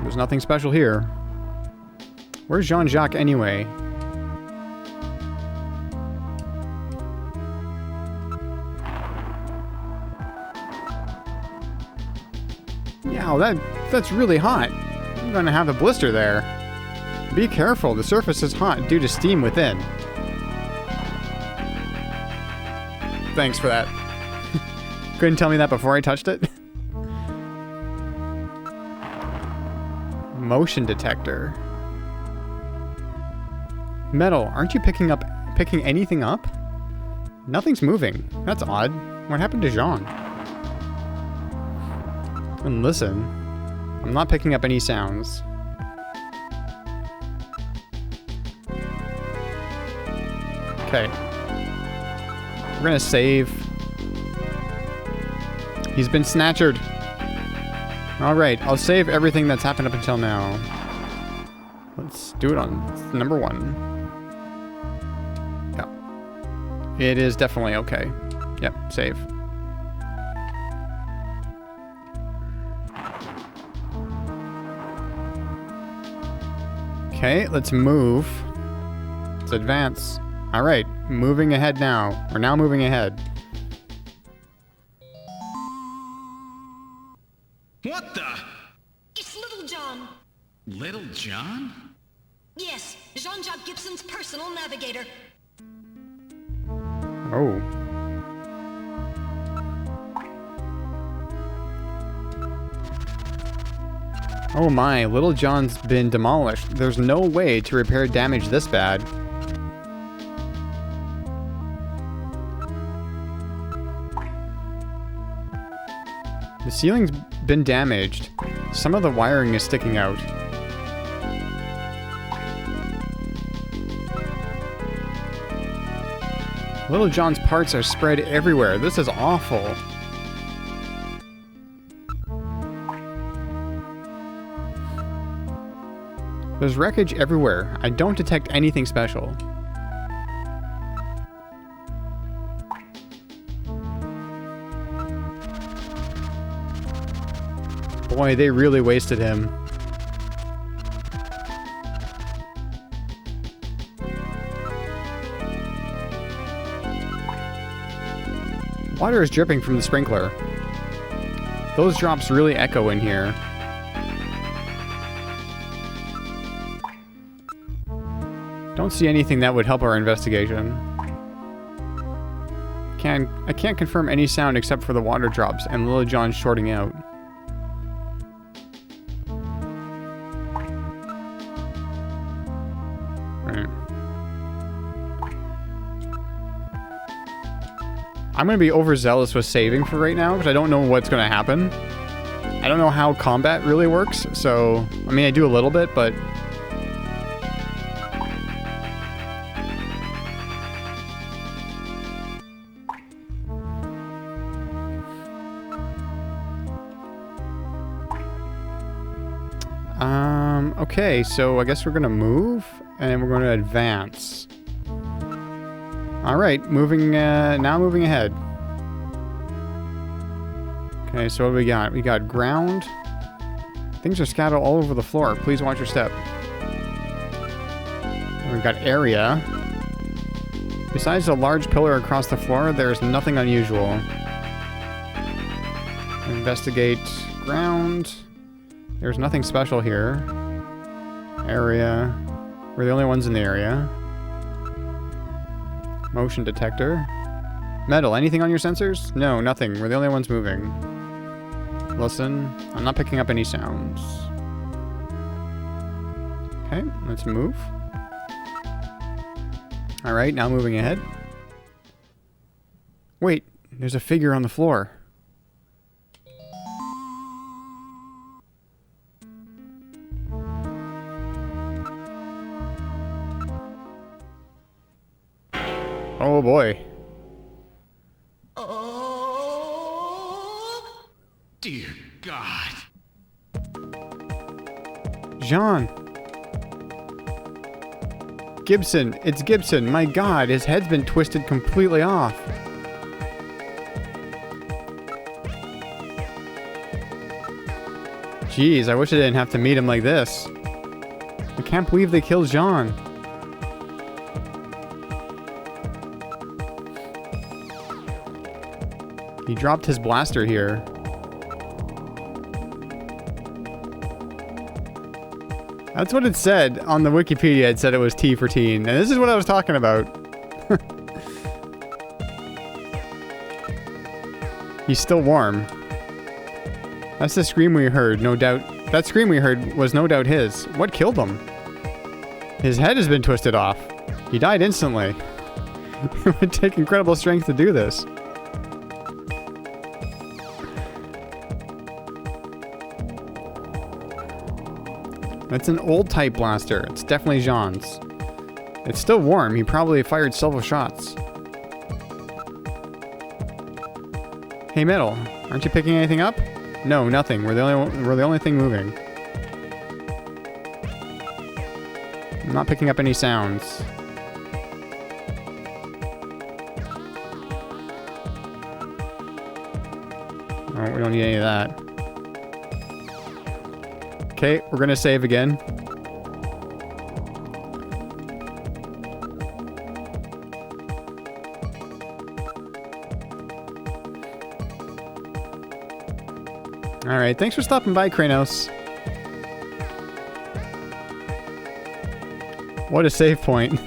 There's nothing special here. Where's Jean-Jacques anyway? Yeah, that's really hot. I'm gonna have a blister there. Be careful, the surface is hot due to steam within. Thanks for that. Couldn't tell me that before I touched it. Motion detector. Metal, aren't you picking anything up? Nothing's moving. That's odd. What happened to Jean? And listen, I'm not picking up any sounds. Okay. We're gonna save. He's been snatchered. Alright, I'll save everything that's happened up until now. Let's do it on number 1. Yeah. It is definitely okay. Yep, save. Okay, let's move. Let's advance. Alright, moving ahead now. We're now moving ahead. What the? It's Little John. Little John? Yes, Jean-Jacques Gibson's personal navigator. Oh. Oh my, Little John's been demolished. There's no way to repair damage this bad. The ceiling's been damaged. Some of the wiring is sticking out. Little John's parts are spread everywhere. This is awful. There's wreckage everywhere. I don't detect anything special. Boy, they really wasted him. Water is dripping from the sprinkler. Those drops really echo in here. Don't see anything that would help our investigation. I can't confirm any sound except for the water drops and Little John shorting out. Right. I'm going to be overzealous with saving for right now because I don't know what's going to happen. I don't know how combat really works, so... I mean, I do a little bit, but... Okay, so I guess we're gonna move, and then we're gonna advance. Alright, moving, now moving ahead. Okay, so what do we got? We got ground. Things are scattered all over the floor. Please watch your step. And we've got area. Besides the large pillar across the floor, there's nothing unusual. Investigate ground. There's nothing special here. Area. We're the only ones in the area. Motion detector. Metal. Anything on your sensors? No, nothing. We're the only ones moving. Listen. I'm not picking up any sounds. Okay, let's move. Alright, now moving ahead. Wait, there's a figure on the floor. Oh boy. Oh, dear God. Jean. Gibson. It's Gibson. My God, his head's been twisted completely off. Jeez, I wish I didn't have to meet him like this. I can't believe they killed Jean. He dropped his blaster here. That's what it said on the Wikipedia. It said it was T for teen. And this is what I was talking about. He's still warm. That's the scream we heard, no doubt. That scream we heard was no doubt his. What killed him? His head has been twisted off. He died instantly. It would take incredible strength to do this. That's an old type blaster. It's definitely Jean's. It's still warm. He probably fired several shots. Hey, Metal, aren't you picking anything up? No, nothing. We're the only thing moving. I'm not picking up any sounds. Oh, we don't need any of that. Okay, we're gonna save again. Alright, thanks for stopping by, Kranos. What a save point.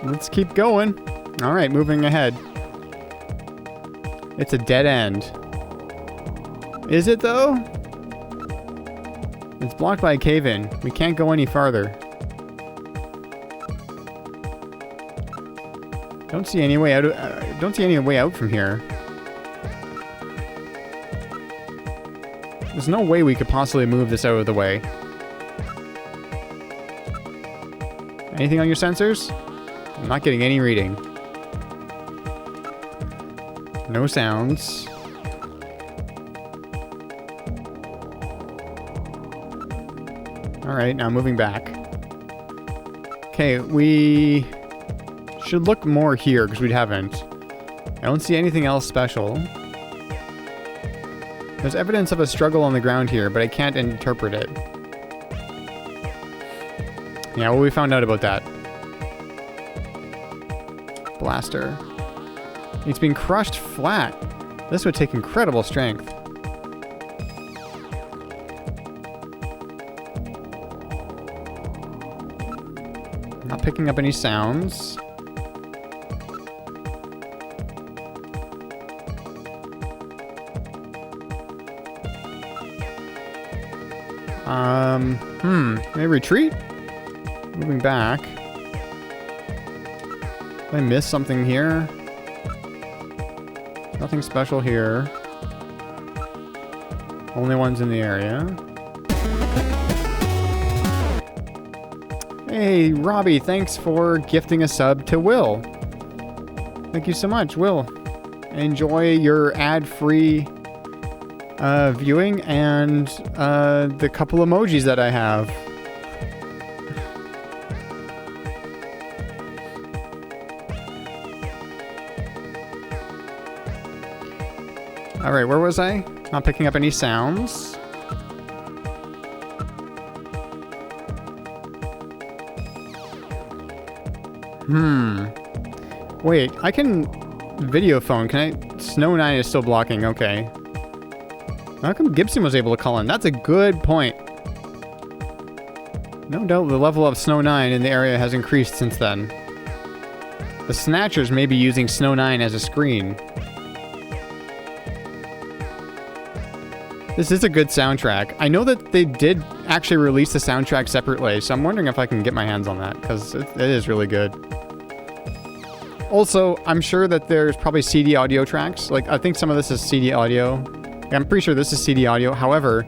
Let's keep going. Alright, moving ahead. It's a dead end. Is it, though? It's blocked by a cave-in. We can't go any farther. Don't see any way out. Don't see any way out from here. There's no way we could possibly move this out of the way. Anything on your sensors? I'm not getting any reading. No sounds. Alright, now moving back. Okay, we should look more here, because we haven't. I don't see anything else special. There's evidence of a struggle on the ground here, but I can't interpret it. Yeah, well, we found out about that. Blaster. It's been crushed flat. This would take incredible strength. Not picking up any sounds. May I retreat? Moving back. Did I miss something here? Nothing special here. Only ones in the area. Hey, Robbie, thanks for gifting a sub to Will. Thank you so much, Will. Enjoy your ad-free viewing and the couple emojis that I have. Alright, where was I? Not picking up any sounds. Wait, I can video phone. Can I? Snow 9 is still blocking. Okay. How come Gibson was able to call in? That's a good point. No doubt the level of Snow 9 in the area has increased since then. The Snatchers may be using Snow 9 as a screen. This is a good soundtrack. I know that they did actually release the soundtrack separately, so I'm wondering if I can get my hands on that, because it is really good. Also, I'm sure that there's probably CD audio tracks. Like, I think some of this is CD audio. I'm pretty sure this is CD audio. However,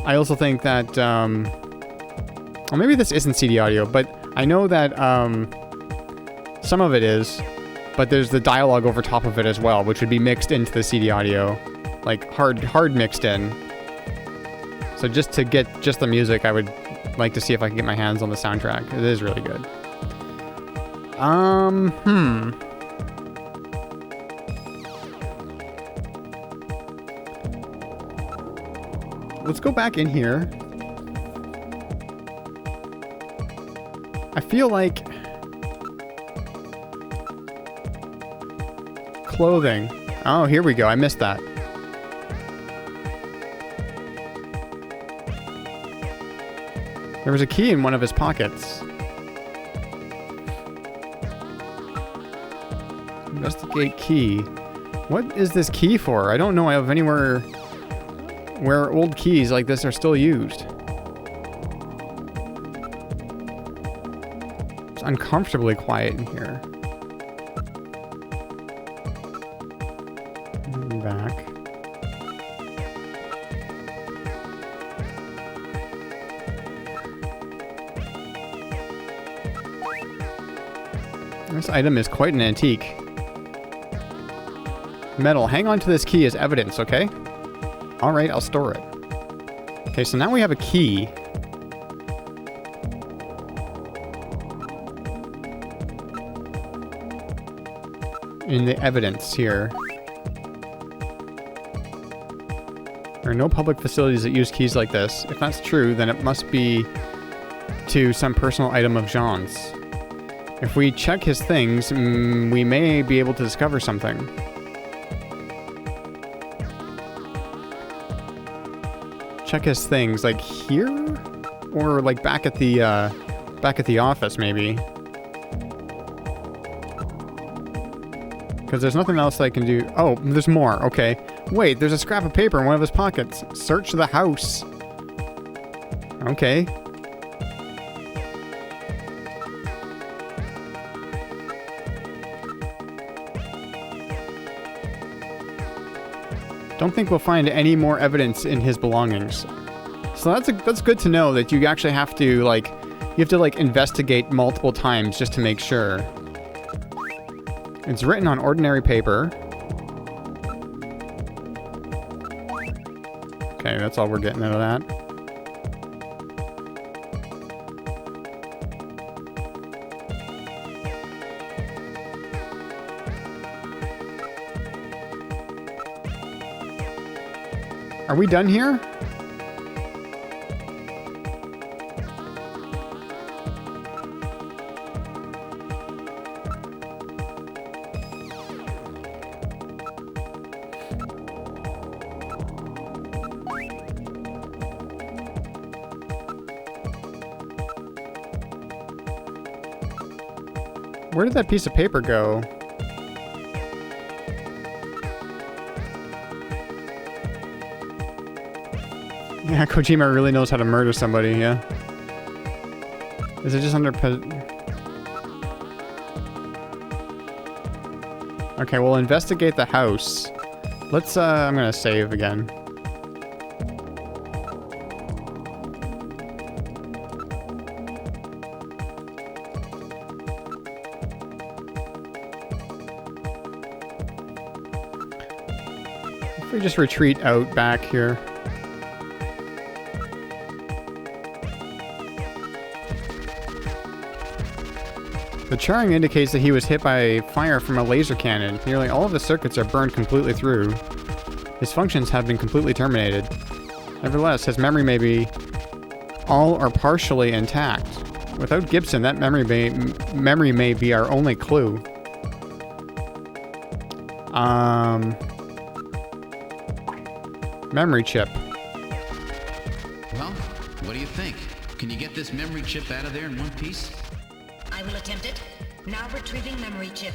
I also think that, well, maybe this isn't CD audio, but I know that some of it is, but there's the dialogue over top of it as well, which would be mixed into the CD audio. Like, hard mixed in. So just to get just the music, I would like to see if I can get my hands on the soundtrack. It is really good. Let's go back in here. I feel like clothing. Oh, here we go. I missed that. There was a key in one of his pockets. Investigate key. What is this key for? I don't know of anywhere where old keys like this are still used. It's uncomfortably quiet in here. Moving back. This item is quite an antique. Metal. Hang on to this key as evidence, okay? Alright, I'll store it. Okay, so now we have a key. In the evidence here. There are no public facilities that use keys like this. If that's true, then it must be to some personal item of Jean's. If we check his things, we may be able to discover something. Check his things, like here? Or like back at the office, maybe. Because there's nothing else I can do. Oh, there's more. Okay. Wait, there's a scrap of paper in one of his pockets. Search the house. Okay. Don't think we'll find any more evidence in his belongings. So that's good to know that you actually have to investigate multiple times just to make sure. It's written on ordinary paper. Okay, that's all we're getting out of that. Are we done here? Where did that piece of paper go? Yeah, Kojima really knows how to murder somebody, yeah. Is it just under... Okay, we'll investigate the house. Let's, I'm gonna save again. If we just retreat out back here. The charring indicates that he was hit by fire from a laser cannon. Nearly all of the circuits are burned completely through. His functions have been completely terminated. Nevertheless, his memory may be all or partially intact. Without Gibson, that memory may be our only clue. Memory chip. Well, what do you think? Can you get this memory chip out of there in one piece? I will attempt it. Now retrieving memory chip.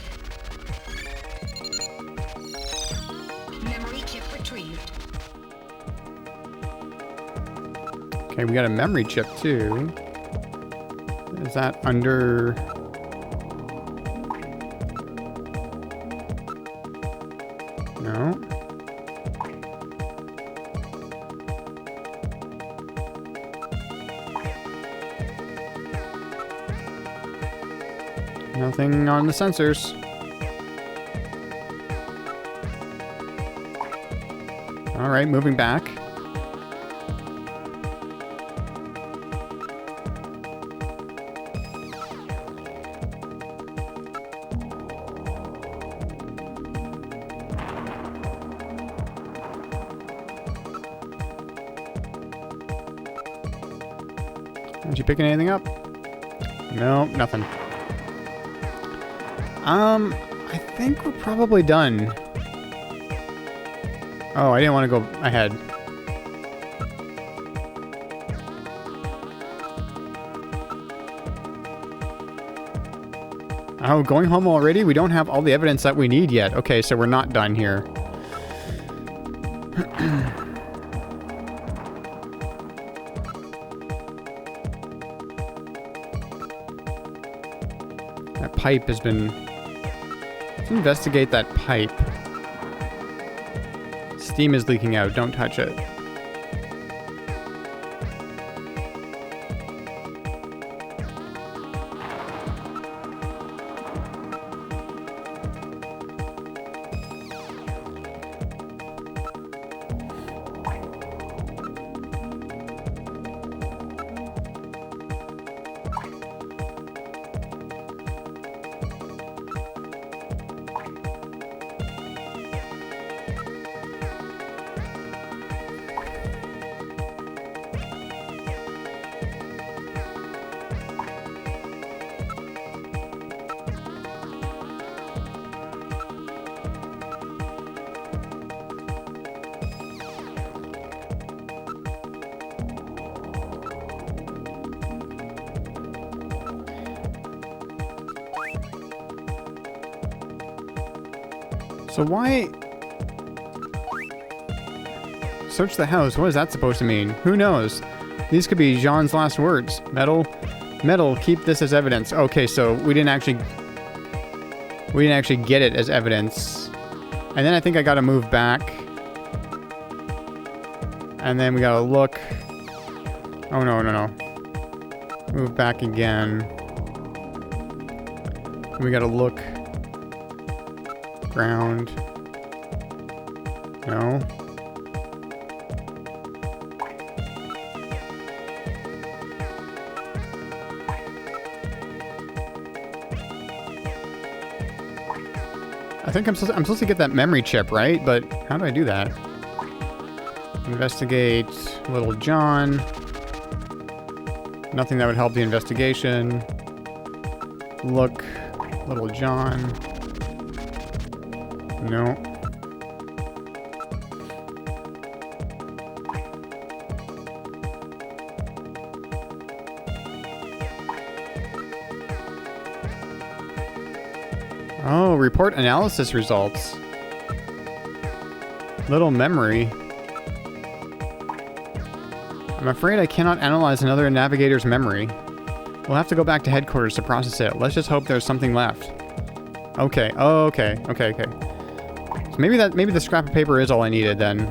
Memory chip retrieved. Okay, we got a memory chip too. Is that under... No. Nothing on the sensors. All right, moving back. Did you pick anything up? No, nothing. I think we're probably done. Oh, I didn't want to go ahead. Oh, going home already? We don't have all the evidence that we need yet. Okay, so we're not done here. That pipe has been... Let's investigate that pipe. Steam is leaking out. Don't touch it. So why... Search the house. What is that supposed to mean? Who knows? These could be Jean's last words. Metal. Metal, keep this as evidence. Okay, so we didn't actually get it as evidence. And then I think I gotta move back. And then we gotta look. Oh, no, no, no. Move back again. We gotta look. Ground. No. I think I'm supposed to get that memory chip, right? But how do I do that? Investigate Little John. Nothing that would help the investigation. Look, Little John. No. Oh, report analysis results. Little memory. I'm afraid I cannot analyze another navigator's memory. We'll have to go back to headquarters to process it. Let's just hope there's something left. Okay. Oh, okay. Okay, okay. So maybe the scrap of paper is all I needed then.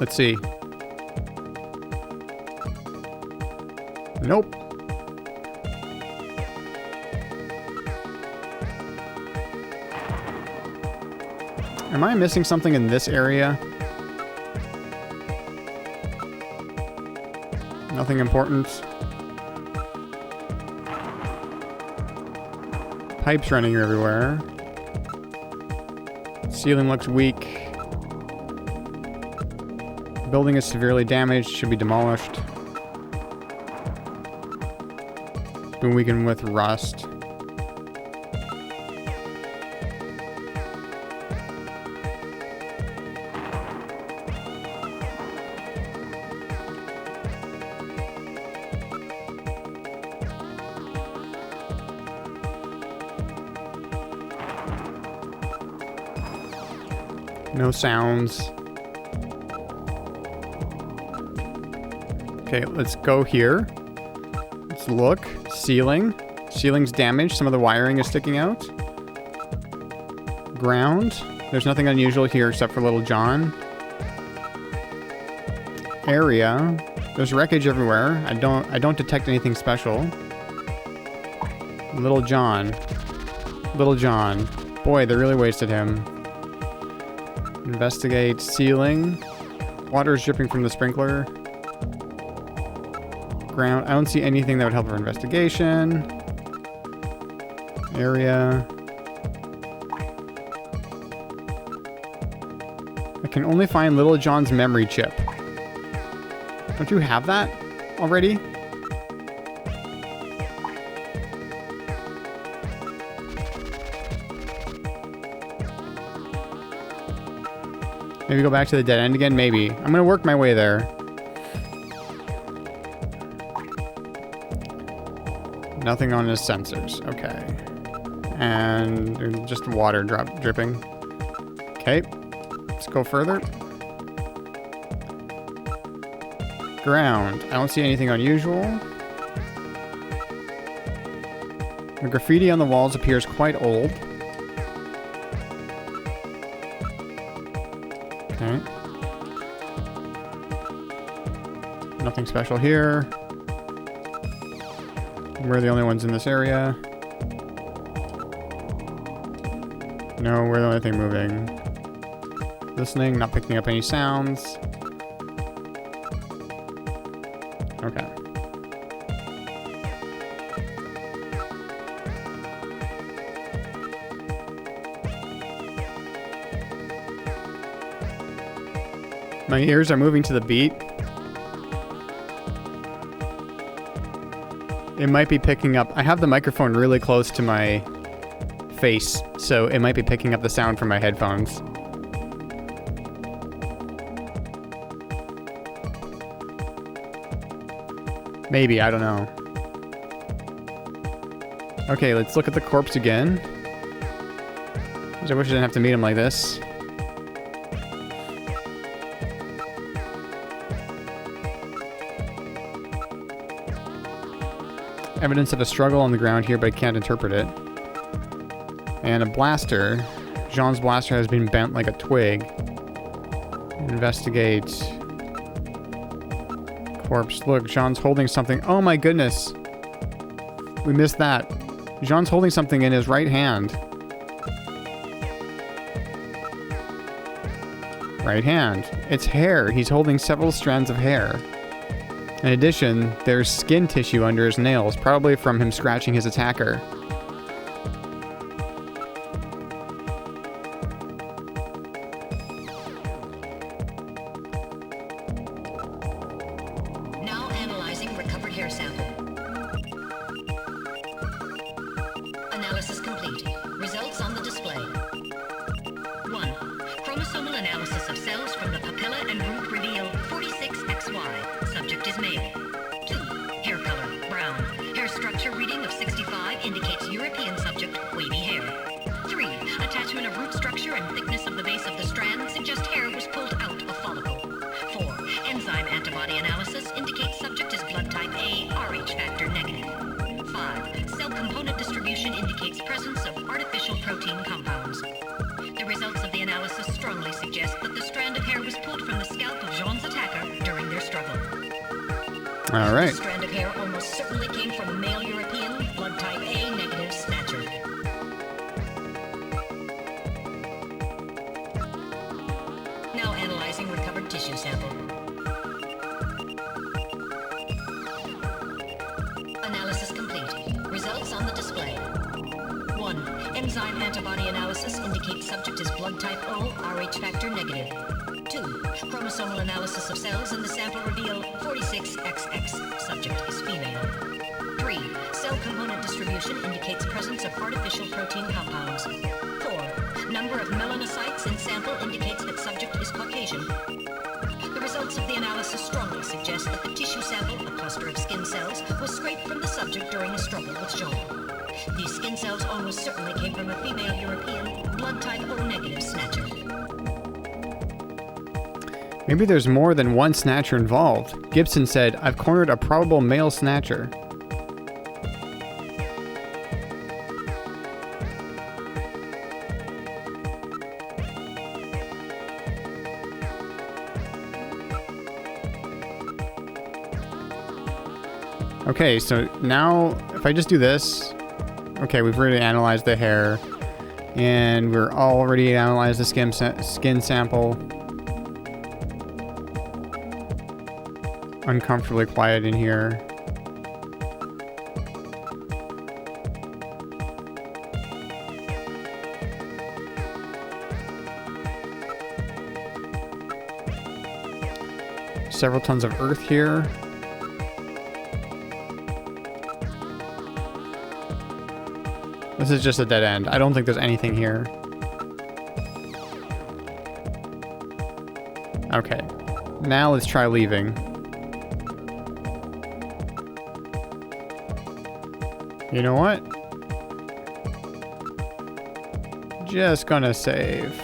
Let's see. Nope. Am I missing something in this area? Nothing important. Pipes running everywhere. Ceiling looks weak. Building is severely damaged, should be demolished. Been weakened with rust. No sounds. Okay, let's go here. Let's look. Ceiling. Ceiling's damaged. Some of the wiring is sticking out. Ground. There's nothing unusual here except for Little John. Area. There's wreckage everywhere. I don't detect anything special. Little John. Little John. Boy, they really wasted him. Investigate ceiling. Water is dripping from the sprinkler. Ground. I don't see anything that would help our investigation. Area. I can only find Little John's memory chip. Don't you have that already? Maybe go back to the dead end again? Maybe. I'm gonna work my way there. Nothing on his sensors. Okay. And just water dripping. Okay. Let's go further. Ground. I don't see anything unusual. The graffiti on the walls appears quite old. Okay. Nothing special here. We're the only ones in this area. No, we're the only thing moving. Listening, not picking up any sounds. Okay. My ears are moving to the beat. It might be picking up... I have the microphone really close to my face, so it might be picking up the sound from my headphones. Maybe, I don't know. Okay, let's look at the corpse again. I wish I didn't have to meet him like this. Evidence of a struggle on the ground here, but I can't interpret it. And a blaster. Jean's blaster has been bent like a twig. Investigate. Corpse. Look, Jean's holding something. Oh my goodness. We missed that. Jean's holding something in his right hand. Right hand. It's hair. He's holding several strands of hair. In addition, there's skin tissue under his nails, probably from him scratching his attacker. Now analyzing recovered hair sample. Analysis complete. Results on the display. 1. Chromosomal analysis of cells from the papilla and root reveal 46XY. Subject is male. 2. Hair color, brown. Hair structure reading of 65 indicates European subject, wavy hair. 3. Attachment of root structure and thickness of the base of the strand suggest hair was pulled out of follicle. 4. Enzyme antibody analysis indicates subject is blood type A, Rh factor negative. 5. Cell component distribution indicates presence of artificial protein compounds. The results of the analysis strongly suggest that the strand of hair was pulled from the scalp of Jean's attacker during their struggle. All right. The strand of hair almost certainly came from a male European, blood type A negative Snatcher. Now analyzing recovered tissue sample. Analysis complete. Results on the display. 1. Enzyme antibody analysis indicates subject is blood type O, Rh factor negative. 2. Chromosomal analysis of cells in the sample reveal 46XX. Subject is female. 3. Cell component distribution indicates presence of artificial protein compounds. 4. Number of melanocytes in sample indicates that subject is Caucasian. The results of the analysis strongly suggest that the tissue sample, a cluster of skin cells, was scraped from the subject during a struggle with Jean. These skin cells almost certainly came from a female European, blood type O negative Snatcher. Maybe there's more than one Snatcher involved. Gibson said, I've cornered a probable male Snatcher. Okay, so now if I just do this, okay, we've already analyzed the hair, and we're already analyzed the skin sample. Uncomfortably quiet in here. Several tons of earth here. This is just a dead end. I don't think there's anything here. Okay. Now let's try leaving. You know what? Just gonna save.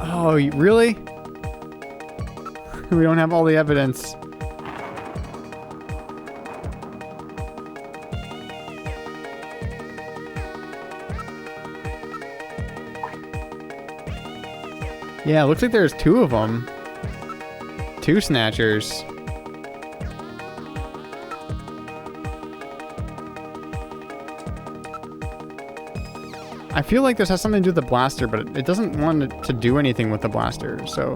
Oh, really? We don't have all the evidence. Yeah, it looks like there's two of them. Two Snatchers. I feel like this has something to do with the blaster, but it doesn't want it to do anything with the blaster, so...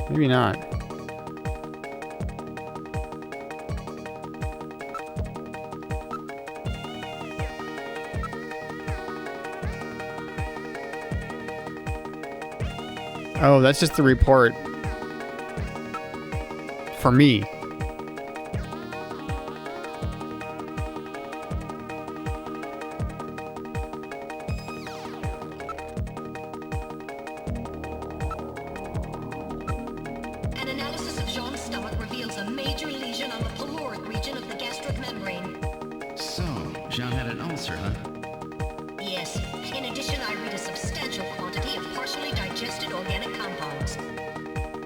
maybe not. Oh, that's just the report. For me. An analysis of Jean's stomach reveals a major lesion on the caloric region of the gastric membrane. So, Jean had an ulcer, huh? Yes. In addition, I read a substantial quantity of partially digested organic compounds.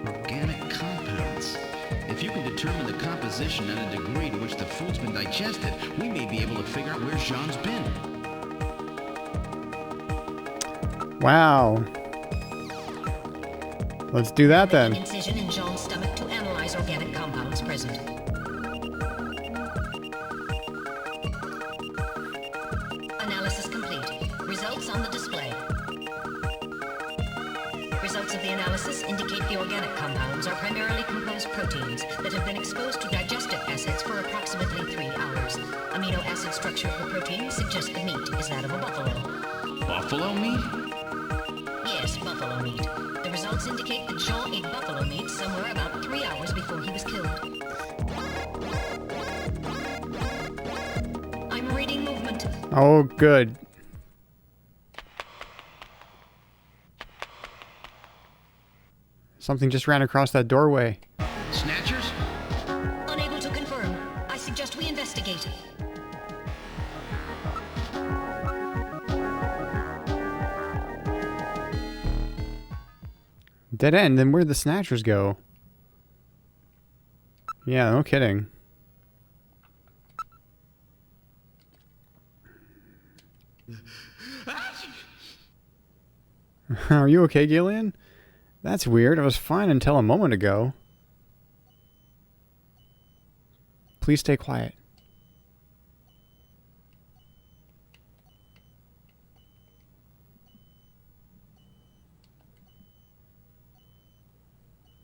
Organic compounds. If you can determine the composition and the degree to which the food's been digested, we may be able to figure out where Jean's been. Wow. Let's do that Make an then. incision in Jean's stomach to analyze organic compounds present. Analysis complete. Results on the display. Results of the analysis indicate the organic compounds are primarily composed proteins that have been exposed to digestive acids for approximately 3 hours. Amino acid structure of the protein suggests the meat is that of a buffalo. Buffalo meat? Yes, buffalo meat. The results indicate that Jean ate buffalo meat somewhere about 3 hours before he was killed. I'm reading movement. Oh, good. Something just ran across that doorway. Snatchers? Unable to confirm. I suggest we investigate. Dead end, then where'd the Snatchers go? Yeah, no kidding. Are you okay, Gillian? That's weird. I was fine until a moment ago. Please stay quiet.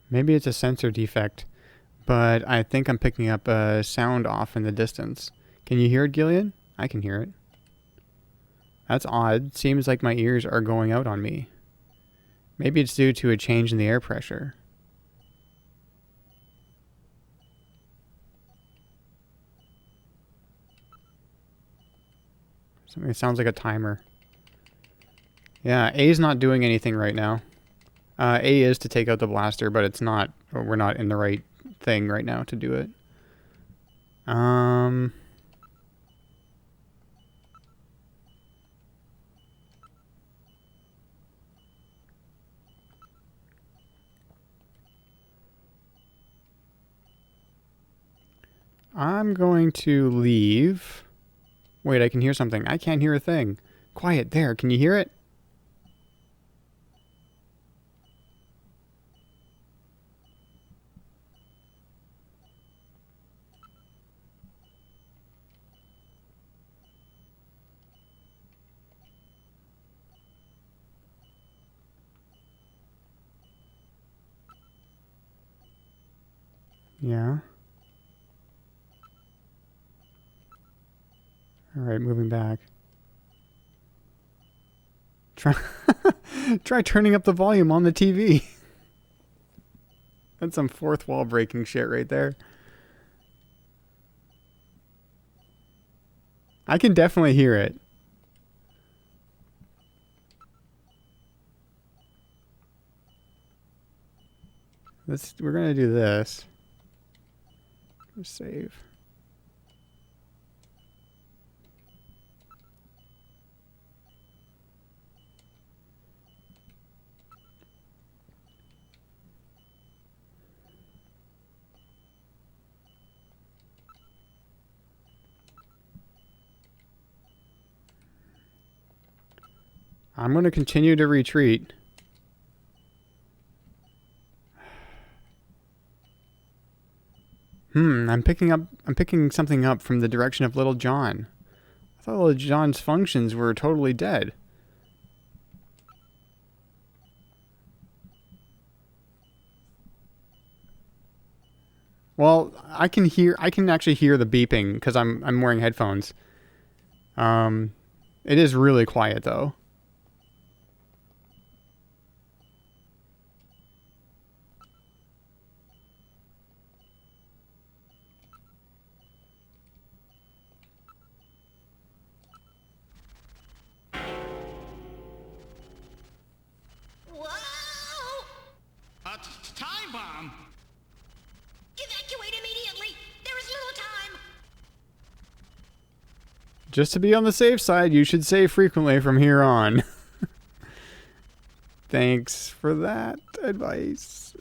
Maybe it's a sensor defect, but I think I'm picking up a sound off in the distance. Can you hear it, Gillian? I can hear it. That's odd. Seems like my ears are going out on me. Maybe it's due to a change in the air pressure. Something that sounds like a timer. Yeah, A's not doing anything right now. A is to take out the blaster, but it's not. We're not in the right thing right now to do it. I'm going to leave. Wait, I can hear something. I can't hear a thing. Quiet there. Can you hear it? Yeah. All right, moving back. Try turning up the volume on the TV. That's some fourth wall breaking shit right there. I can definitely hear it. We're gonna do this. Save. I'm going to continue to retreat. I'm picking something up from the direction of Little John. I thought Little John's functions were totally dead. Well, I can actually hear the beeping because I'm wearing headphones. It is really quiet though. bomb! Evacuate immediately! There is little time! Just to be on the safe side, you should save frequently from here on. Thanks for that advice.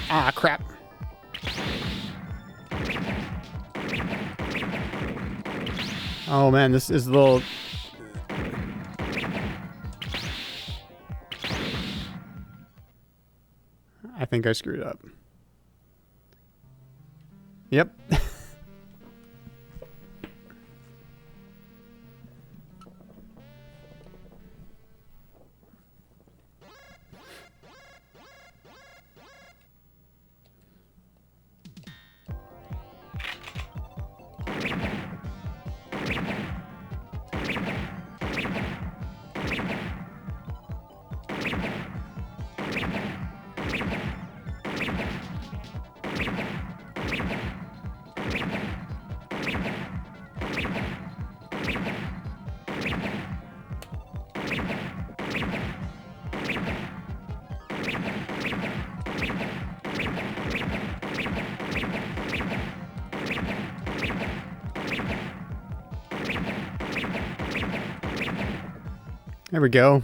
Ah, crap. Oh man, this is a little... I think I screwed up. Yep. There we go.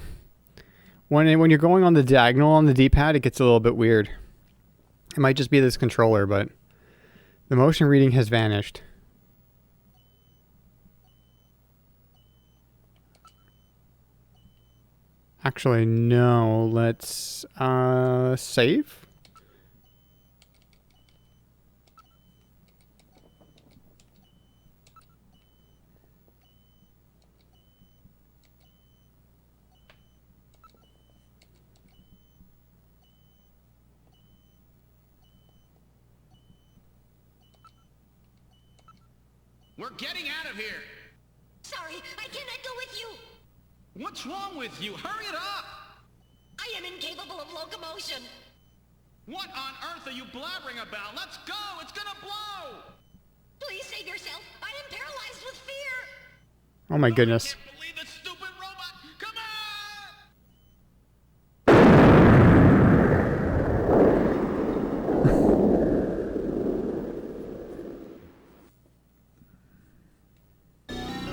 When you're going on the diagonal on the D-pad, it gets a little bit weird. It might just be this controller, but the motion reading has vanished. Actually, no. Let's save. We're getting out of here! Sorry, I cannot go with you! What's wrong with you? Hurry it up! I am incapable of locomotion! What on earth are you blabbering about? Let's go! It's gonna blow! Please save yourself! I am paralyzed with fear! Oh my goodness. I can't believe this stupid robot! Come on!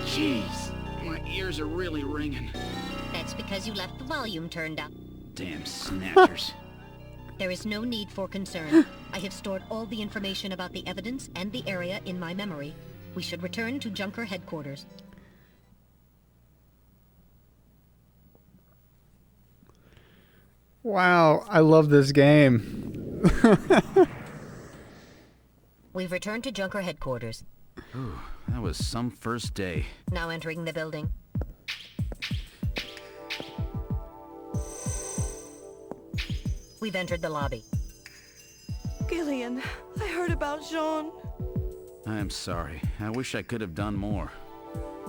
Jeez, my ears are really ringing. That's because you left the volume turned up. Damn snatchers. There is no need for concern. I have stored all the information about the evidence and the area in my memory. We should return to Junker headquarters. Wow, I love this game. We've returned to Junker headquarters. Ooh, that was some first day. Now entering the building. We've entered the lobby. Gillian, I heard about Jean. I'm sorry. I wish I could have done more.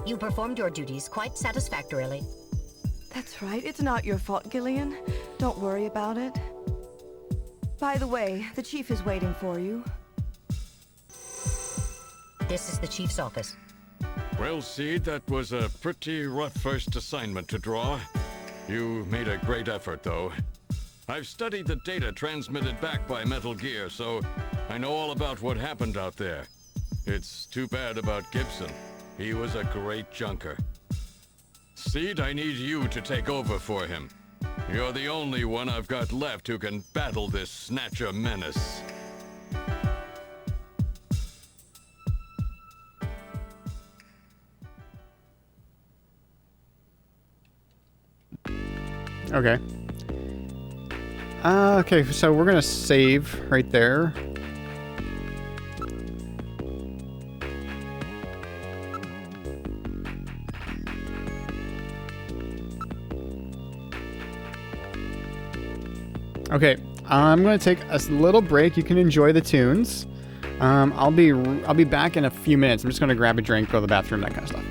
You performed your duties quite satisfactorily. That's right. It's not your fault, Gillian. Don't worry about it. By the way, the chief is waiting for you. This is the chief's office. Well, Seed, that was a pretty rough first assignment to draw. You made a great effort, though. I've studied the data transmitted back by Metal Gear, so I know all about what happened out there. It's too bad about Gibson. He was a great junker. Seed, I need you to take over for him. You're the only one I've got left who can battle this Snatcher menace. Okay. Okay, so we're gonna save right there. Okay, I'm going to take a little break. You can enjoy the tunes. I'll be back in a few minutes. I'm just going to grab a drink, go to the bathroom, that kind of stuff.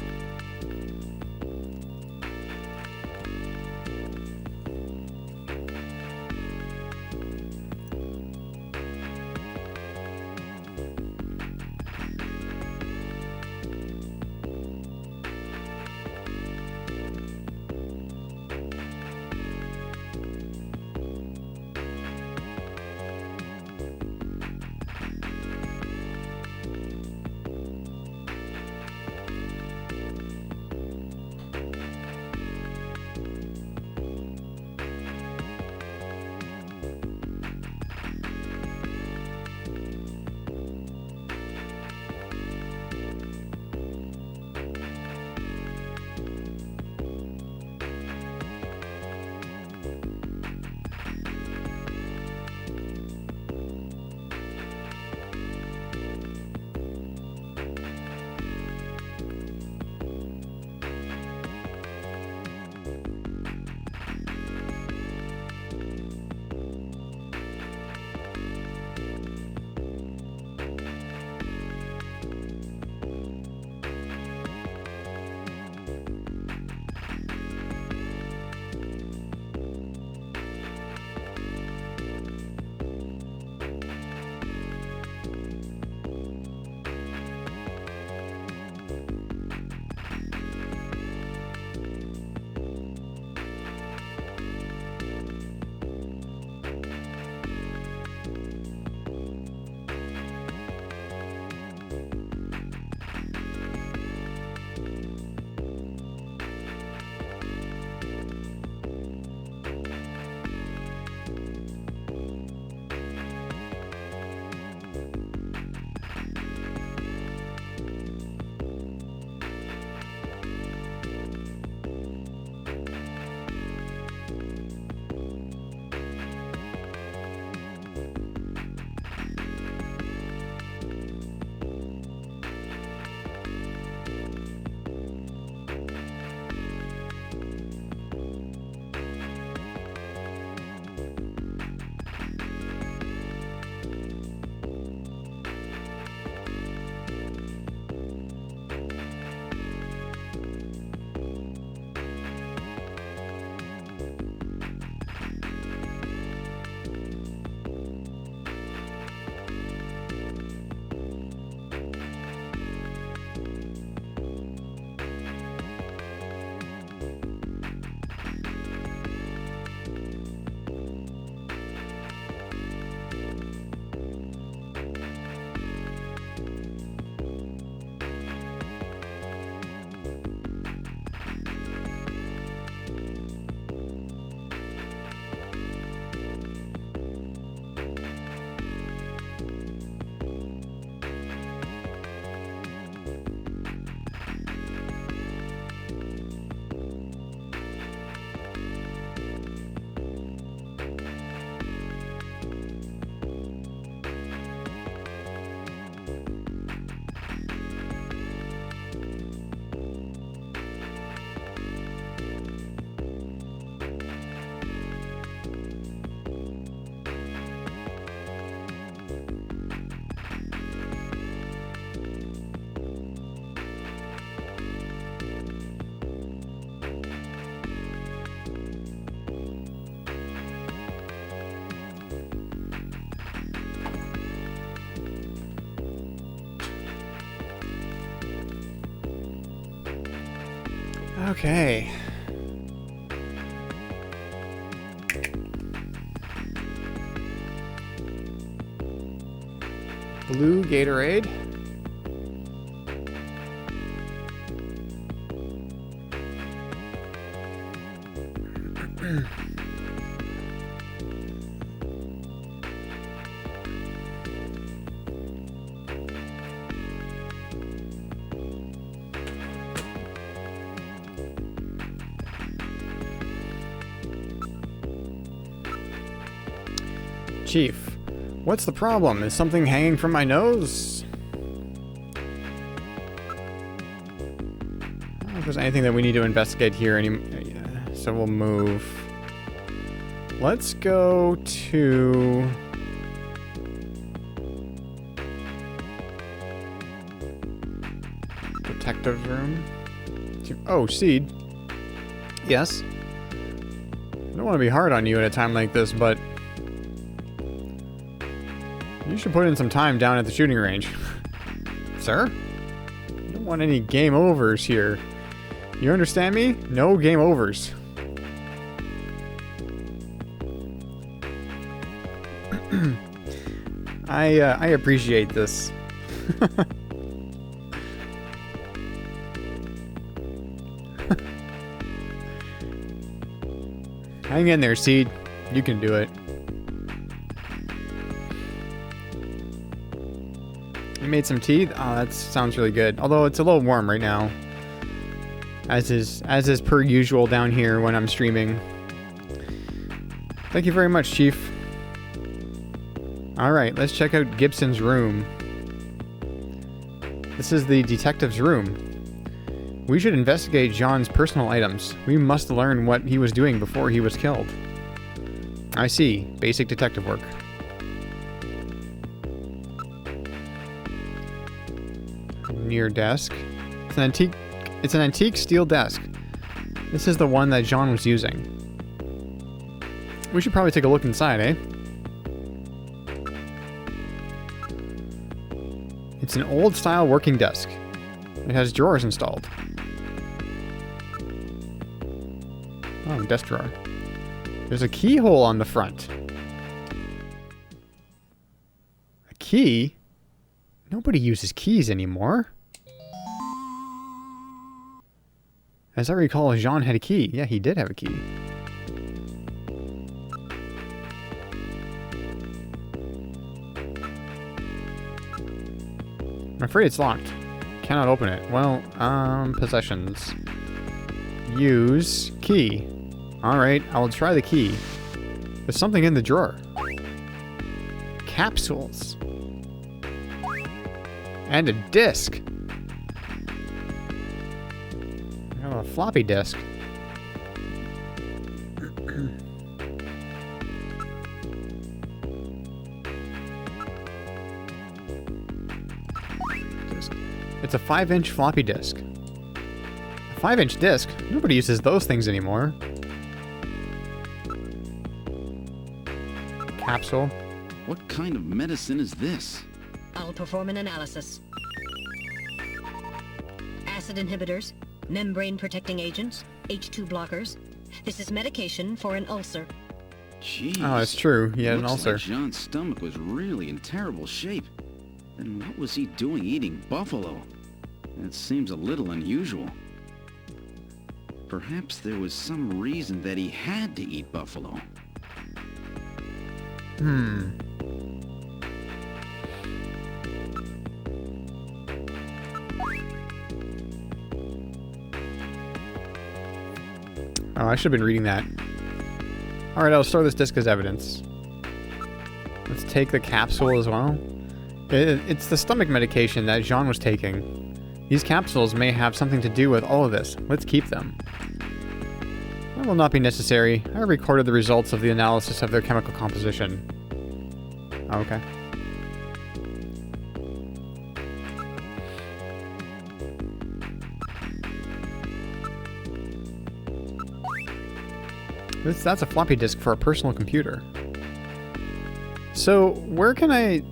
Okay. Blue Gatorade. Chief, what's the problem? Is something hanging from my nose? I don't know if there's anything that we need to investigate here so we'll move. Let's go to... detective's room. Oh, Seed. Yes. I don't want to be hard on you at a time like this, but... you should put in some time down at the shooting range. Sir? I don't want any game overs here. You understand me? No game overs. I appreciate this. Hang in there, Seed. You can do it. You made some tea? Oh, that sounds really good. Although it's a little warm right now. As is per usual down here when I'm streaming. Thank you very much, Chief. Alright, let's check out Gibson's room. This is the detective's room. We should investigate John's personal items. We must learn what he was doing before he was killed. I see. Basic detective work. Near desk. It's an antique steel desk. This is the one that John was using. We should probably take a look inside, eh? It's an old-style working desk. It has drawers installed. Oh, desk drawer. There's a keyhole on the front. A key? Nobody uses keys anymore. As I recall, Jean had a key. Yeah, he did have a key. I'm afraid it's locked. Cannot open it. Well, possessions. Use key. Alright, I will try the key. There's something in the drawer. Capsules. And a disc. I have a floppy disk. It's a 5-inch floppy disk. A 5-inch disk? Nobody uses those things anymore. Capsule. What kind of medicine is this? I'll perform an analysis. Acid inhibitors, membrane protecting agents, H2 blockers. This is medication for an ulcer. Jeez. Oh, it's true. He had an ulcer. Like John's stomach was really in terrible shape. Then what was he doing eating buffalo? That seems a little unusual. Perhaps there was some reason that he had to eat buffalo. Oh, I should have been reading that. Alright, I'll store this disc as evidence. Let's take the capsule as well. It's the stomach medication that Jean was taking. These capsules may have something to do with all of this. Let's keep them. That will not be necessary. I recorded the results of the analysis of their chemical composition. Okay. That's a floppy disk for a personal computer. So, where can I...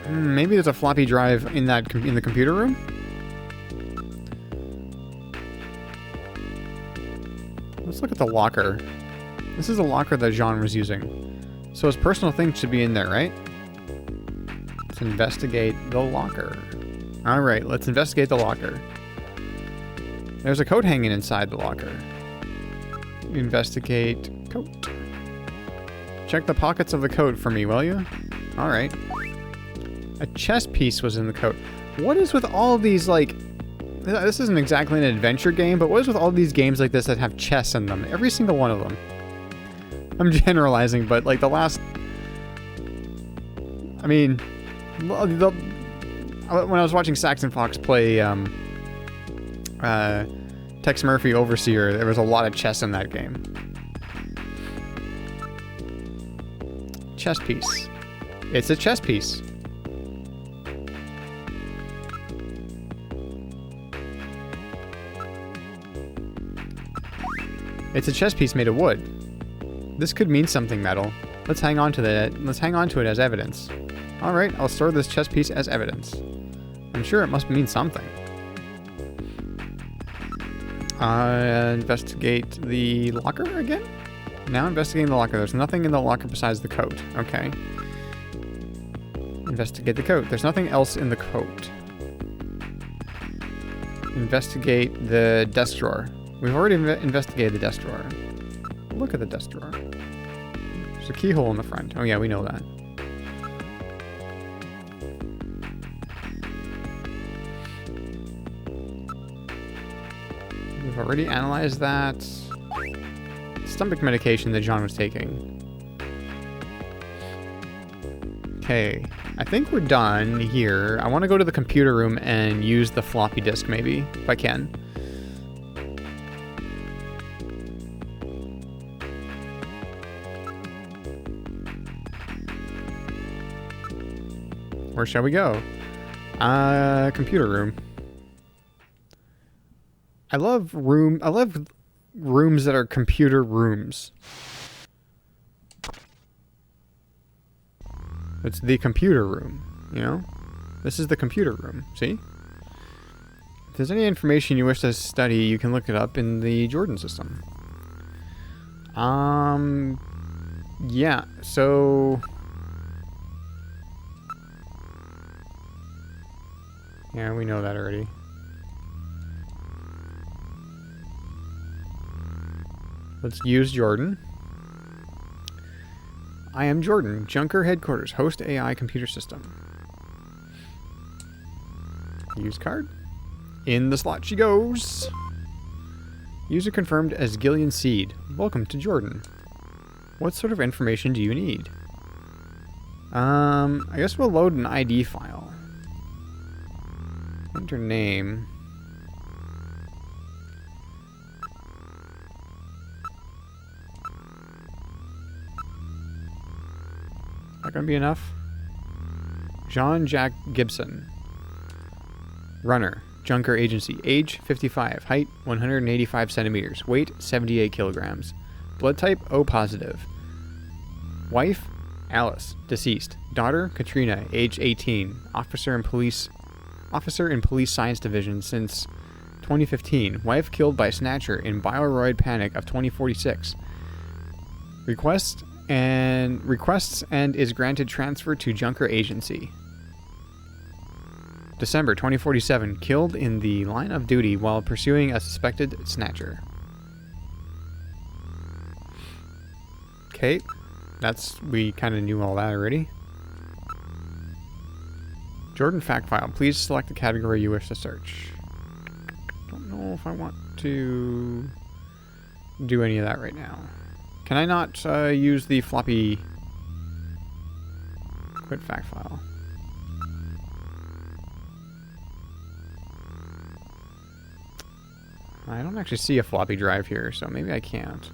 maybe there's a floppy drive in the computer room? Let's look at the locker. This is the locker that Jean was using. So his personal things should be in there, right? Let's investigate the locker. Alright, let's investigate the locker. There's a coat hanging inside the locker. Investigate coat. Check the pockets of the coat for me, will you? Alright. A chess piece was in the coat. What is with all these, like... This isn't exactly an adventure game, but what is with all these games like this that have chess in them? Every single one of them. I'm generalizing, but like the last... I mean... when I was watching Saxon Fox play Tex Murphy Overseer, there was a lot of chess in that game. chess piece. It's a chess piece. It's a chess piece made of wood. This could mean something, Metal. Let's hang on to that. Let's hang on to it as evidence. All right, I'll store this chess piece as evidence. I'm sure it must mean something. Investigate the locker again? Now investigating the locker. There's nothing in the locker besides the coat. Okay. Investigate the coat. There's nothing else in the coat. Investigate the desk drawer. We've already investigated the desk drawer. Look at the desk drawer. There's a keyhole in the front. Oh yeah, we know that. We've already analyzed that. Stomach medication that John was taking. Okay, I think we're done here. I want to go to the computer room and use the floppy disk maybe, if I can. Where shall we go? Computer room. I love rooms that are computer rooms. It's the computer room, you know? This is the computer room, see? If there's any information you wish to study, you can look it up in the Jordan system. Yeah, so... Yeah, we know that already. Let's use Jordan. I am Jordan, Junker Headquarters, host AI computer system. Use card. In the slot she goes. User confirmed as Gillian Seed. Welcome to Jordan. What sort of information do you need? I guess we'll load an ID file. Enter name. Not gonna be enough. John Jack Gibson. Runner. Junker Agency. Age 55. Height 185 centimeters. Weight 78 kilograms. Blood type O positive. Wife Alice. Deceased. Daughter Katrina. Age 18. Officer in Police Science Division since 2015. Wife killed by Snatcher in Bioroid Panic of 2046. Requests and is granted transfer to Junker Agency. December 2047. Killed in the line of duty while pursuing a suspected Snatcher. Okay, we kind of knew all that already. Jordan fact file. Please select the category you wish to search. Don't know if I want to do any of that right now. Can I not use the floppy quit fact file? I don't actually see a floppy drive here, so maybe I can't.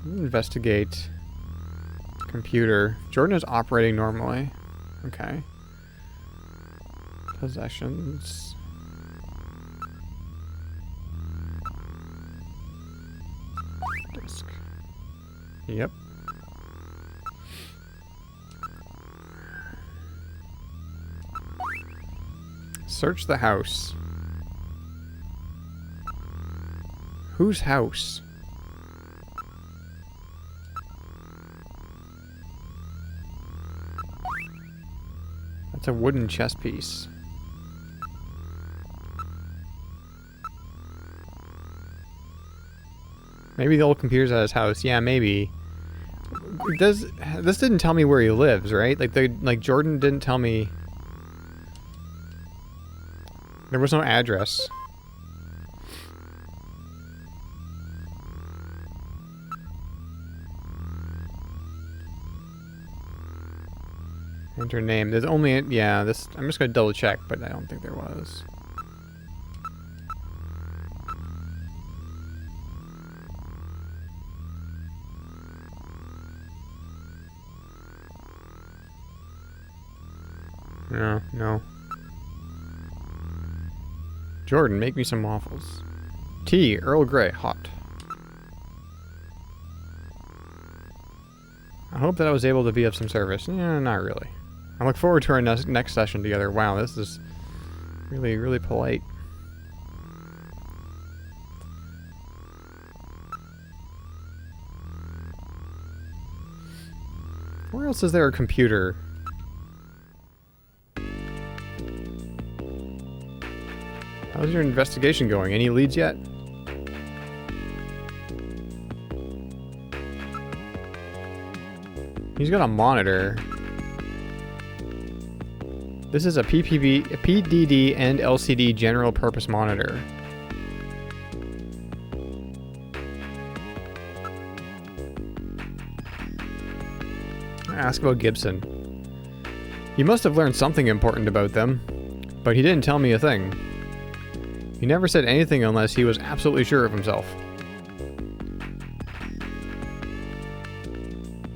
Investigate. Computer. Jordan is operating normally. Okay. Possessions. Disk. Yep. Search the house. Whose house? It's a wooden chess piece. Maybe the old computer's at his house. Yeah, maybe. This didn't tell me where he lives, right? Like Jordan didn't tell me. There was no address. Enter name. There's only, yeah, this, I'm just gonna double check, but I don't think there was. No, no. Jordan, make me some waffles. Tea, Earl Grey, hot. I hope that I was able to be of some service. Yeah, not really. I look forward to our next session together. Wow, this is really, really polite. Where else is there a computer? How's your investigation going? Any leads yet? He's got a monitor. This is a PDD and LCD general purpose monitor. Ask about Gibson. He must have learned something important about them, but he didn't tell me a thing. He never said anything unless he was absolutely sure of himself.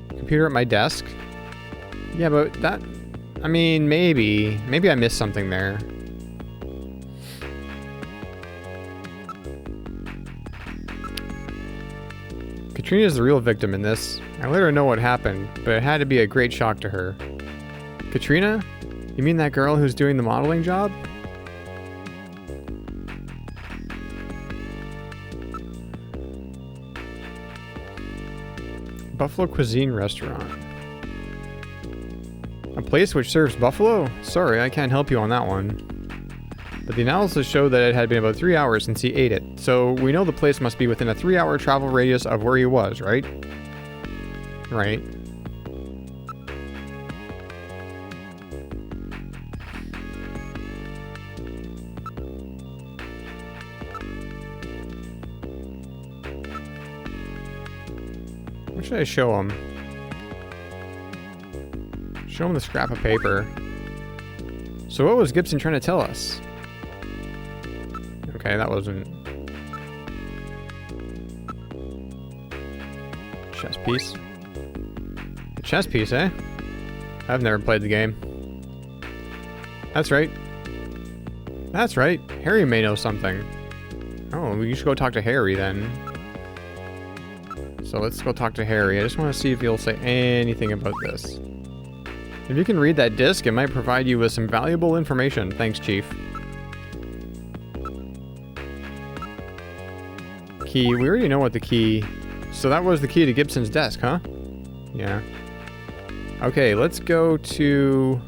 Computer at my desk? Yeah, but that... I mean, maybe. Maybe I missed something there. Katrina's the real victim in this. I let her know what happened, but it had to be a great shock to her. Katrina? You mean that girl who's doing the modeling job? Buffalo Cuisine Restaurant. A place which serves buffalo? Sorry, I can't help you on that one. But the analysis showed that it had been about 3 hours since he ate it, so we know the place must be within a 3-hour travel radius of where he was, right? Right. What should I show him? Show him the scrap of paper. So what was Gibson trying to tell us? Okay, that wasn't... Chess piece. A chess piece, eh? I've never played the game. That's right. That's right. Harry may know something. Oh, we should go talk to Harry then. So let's go talk to Harry. I just want to see if he'll say anything about this. If you can read that disc, it might provide you with some valuable information. Thanks, Chief. Key. We already know what the key... So that was the key to Gibson's desk, huh? Yeah. Okay, let's go to...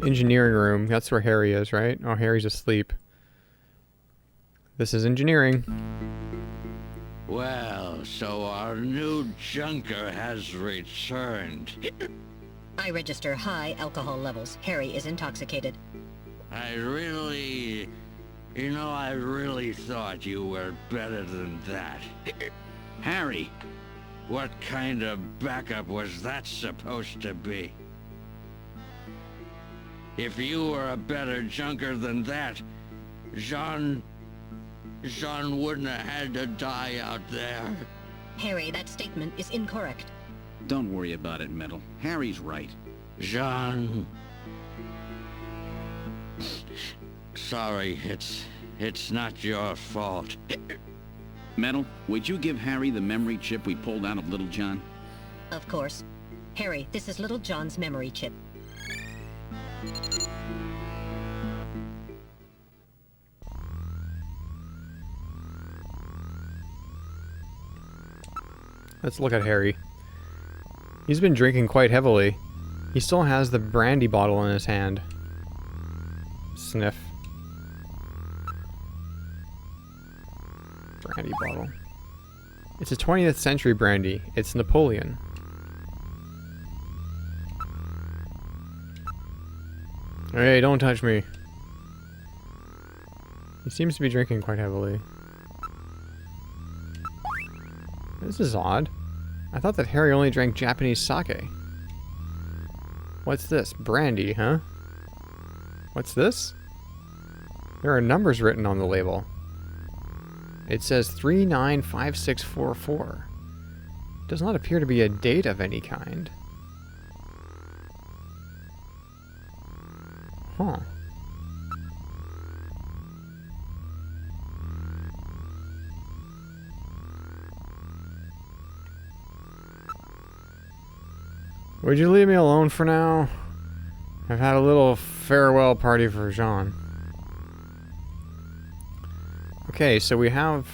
engineering room. That's where Harry is, right? Oh, Harry's asleep. This is engineering. Well, so our new junker has returned. I register high alcohol levels. Harry is intoxicated. I really thought you were better than that. Harry! What kind of backup was that supposed to be? If you were a better junker than that, Jean wouldn't have had to die out there. Harry, that statement is incorrect. Don't worry about it, Metal. Harry's right. Jean... Sorry, it's not your fault. Metal, would you give Harry the memory chip we pulled out of Little John? Of course. Harry, this is Little John's memory chip. Let's look at Harry. He's been drinking quite heavily. He still has the brandy bottle in his hand. Sniff. Brandy bottle. It's a 20th century brandy. It's Napoleon. Hey, don't touch me. He seems to be drinking quite heavily. This is odd. I thought that Harry only drank Japanese sake. What's this? Brandy, huh? What's this? There are numbers written on the label. It says 395644. Does not appear to be a date of any kind. Huh. Would you leave me alone for now? I've had a little farewell party for Jean. Okay, so we have...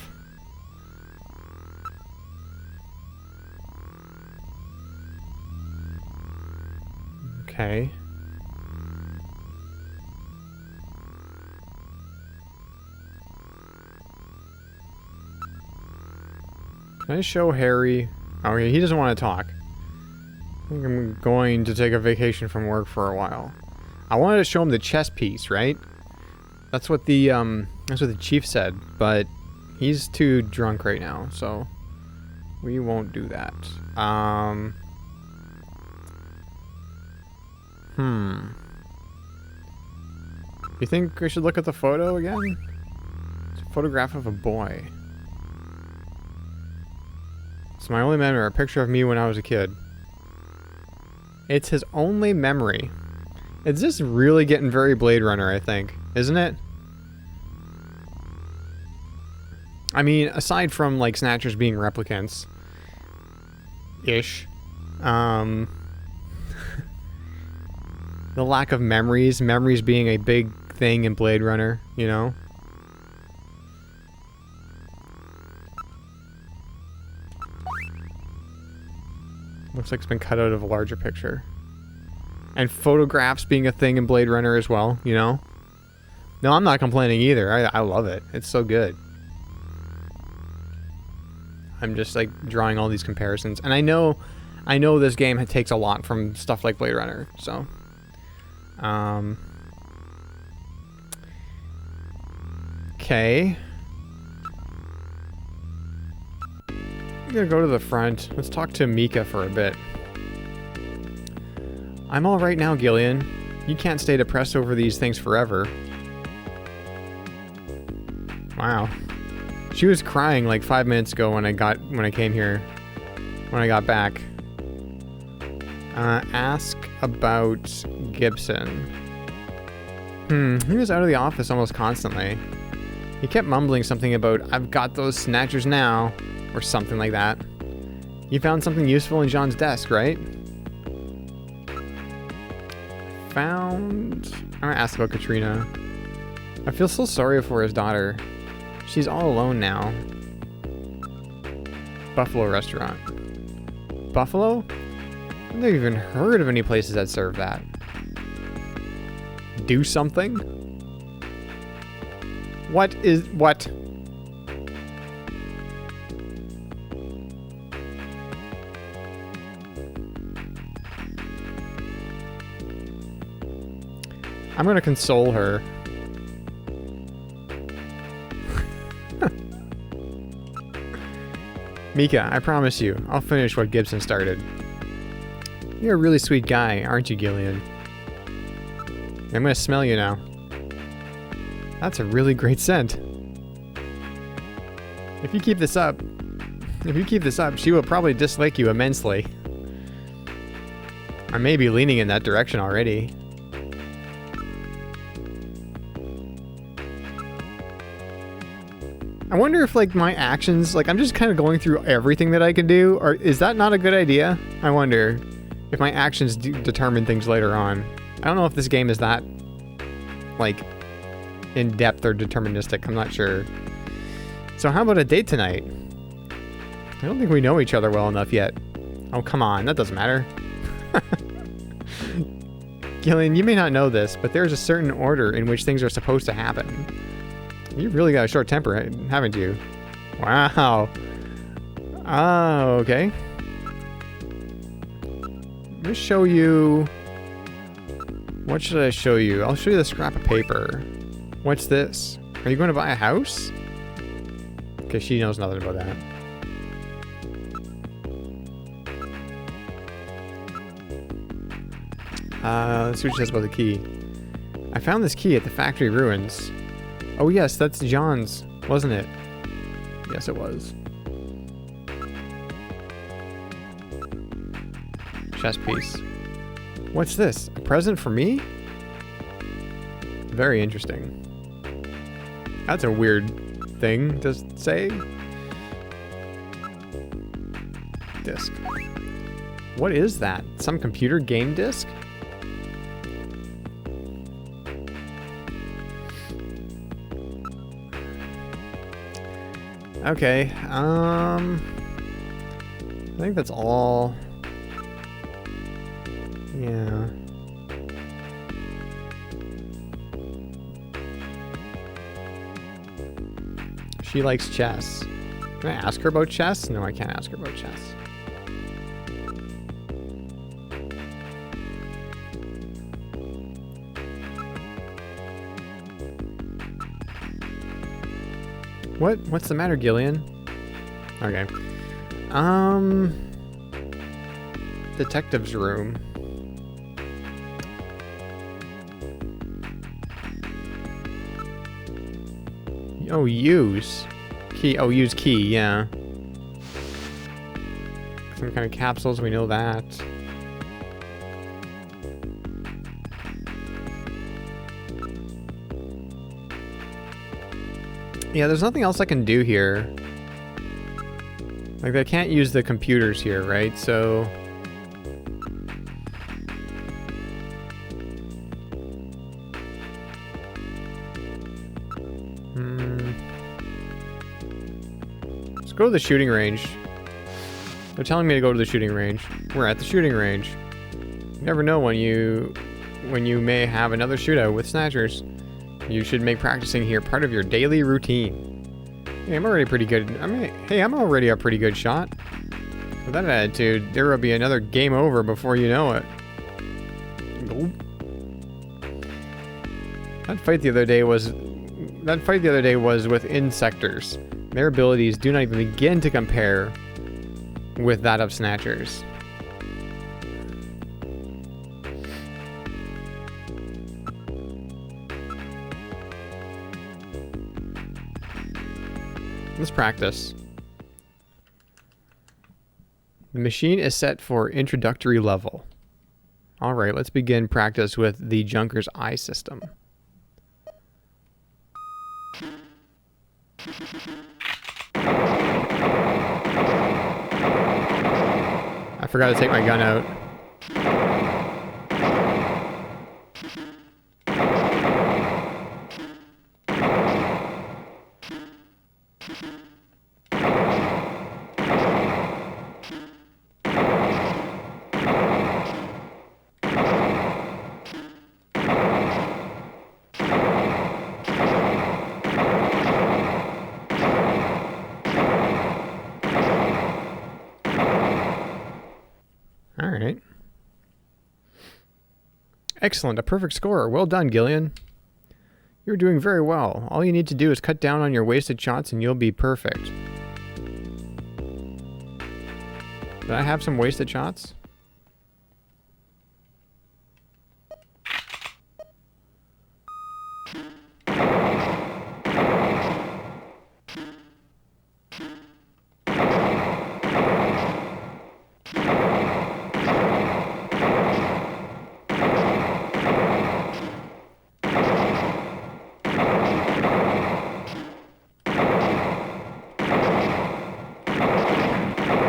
Okay. Can I show Harry? Oh, yeah, he doesn't want to talk. I think I'm going to take a vacation from work for a while. I wanted to show him the chess piece, right? That's what the chief said, but he's too drunk right now, so we won't do that. You think we should look at the photo again? It's a photograph of a boy. It's my only memory, a picture of me when I was a kid. It's his only memory. It's just really getting very Blade Runner, I think. Isn't it? I mean, aside from, like, Snatchers being replicants. Ish. The lack of memories. Memories being a big thing in Blade Runner, you know? Looks like it's been cut out of a larger picture. And photographs being a thing in Blade Runner as well, you know? No, I'm not complaining either. I love it. It's so good. I'm just like drawing all these comparisons. And I know this game takes a lot from stuff like Blade Runner, so. Okay. I'm gonna go to the front. Let's talk to Mika for a bit. I'm alright now, Gillian. You can't stay depressed over these things forever. Wow. She was crying like 5 minutes ago when I came here. When I got back. Ask about Gibson. He was out of the office almost constantly. He kept mumbling something about, I've got those snatchers now, or something like that. You found something useful in John's desk, right? I'm gonna ask about Katrina. I feel so sorry for his daughter. She's all alone now. Buffalo restaurant. Buffalo? I've never even heard of any places that serve that. Do something? What? I'm gonna console her. Mika, I promise you, I'll finish what Gibson started. You're a really sweet guy, aren't you, Gillian? I'm gonna smell you now. That's a really great scent. If you keep this up, she will probably dislike you immensely. I may be leaning in that direction already. I wonder if, like, my actions, like, I'm just kind of going through everything that I can do, or is that not a good idea? I wonder if my actions determine things later on. I don't know if this game is that, like, in-depth or deterministic. I'm not sure. So how about a date tonight? I don't think we know each other well enough yet. Oh, come on. That doesn't matter. Gillian, you may not know this, but there's a certain order in which things are supposed to happen. You've really got a short temper, haven't you? Wow. Oh, okay. Let me show you... What should I show you? I'll show you the scrap of paper. What's this? Are you going to buy a house? Okay, she knows nothing about that. Let's see what she says about the key. I found this key at the factory ruins. Oh yes, that's John's, wasn't it? Yes, it was. Chess piece. What's this? A present for me? Very interesting. That's a weird thing to say. Disc. What is that? Some computer game disc? Okay, I think that's all. Yeah. She likes chess. Can I ask her about chess? No, I can't ask her about chess. What's the matter, Gillian? Okay. Detective's room. Oh, use. Key. Oh, use key, yeah. Some kind of capsules, we know that. Yeah, there's nothing else I can do here. Like, I can't use the computers here, right? So... Let's go to the shooting range. They're telling me to go to the shooting range. We're at the shooting range. You never know when you may have another shootout with Snatchers. You should make practicing here part of your daily routine. Hey, I'm already pretty good. I'm already a pretty good shot. With that attitude, there will be another game over before you know it. That fight the other day was with insectors. Their abilities do not even begin to compare with that of Snatchers. Let's practice. The machine is set for introductory level. Alright, let's begin practice with the Junker's eye system. I forgot to take my gun out. Alright. Excellent, a perfect score. Well done, Gillian. You're doing very well. All you need to do is cut down on your wasted shots and you'll be perfect. Did I have some wasted shots?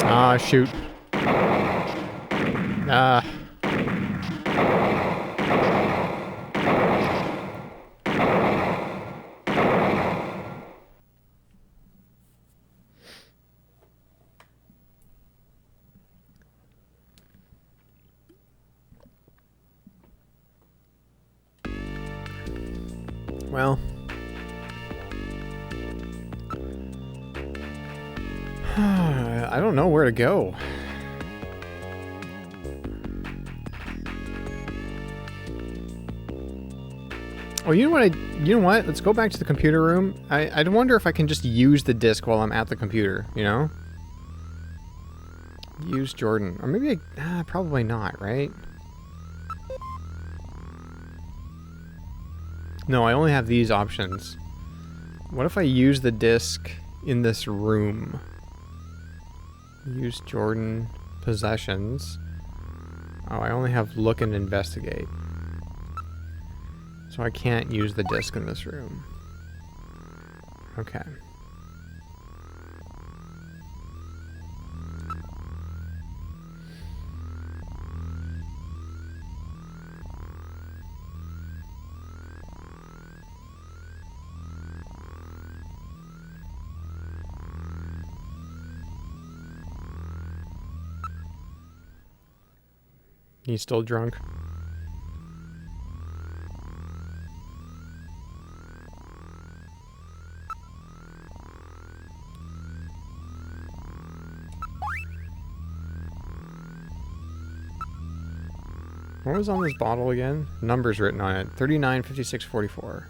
Ah, shoot. Ah. Well. I don't know where to go. Oh, you know what? Let's go back to the computer room. I wonder if I can just use the disc while I'm at the computer, you know? Use Jordan. Or maybe probably not, right? No, I only have these options. What if I use the disc in this room? Use Jordan possessions. Oh, I only have look and investigate. So I can't use the disc in this room. Okay. He's still drunk. What was on this bottle again? Numbers written on it. 395644.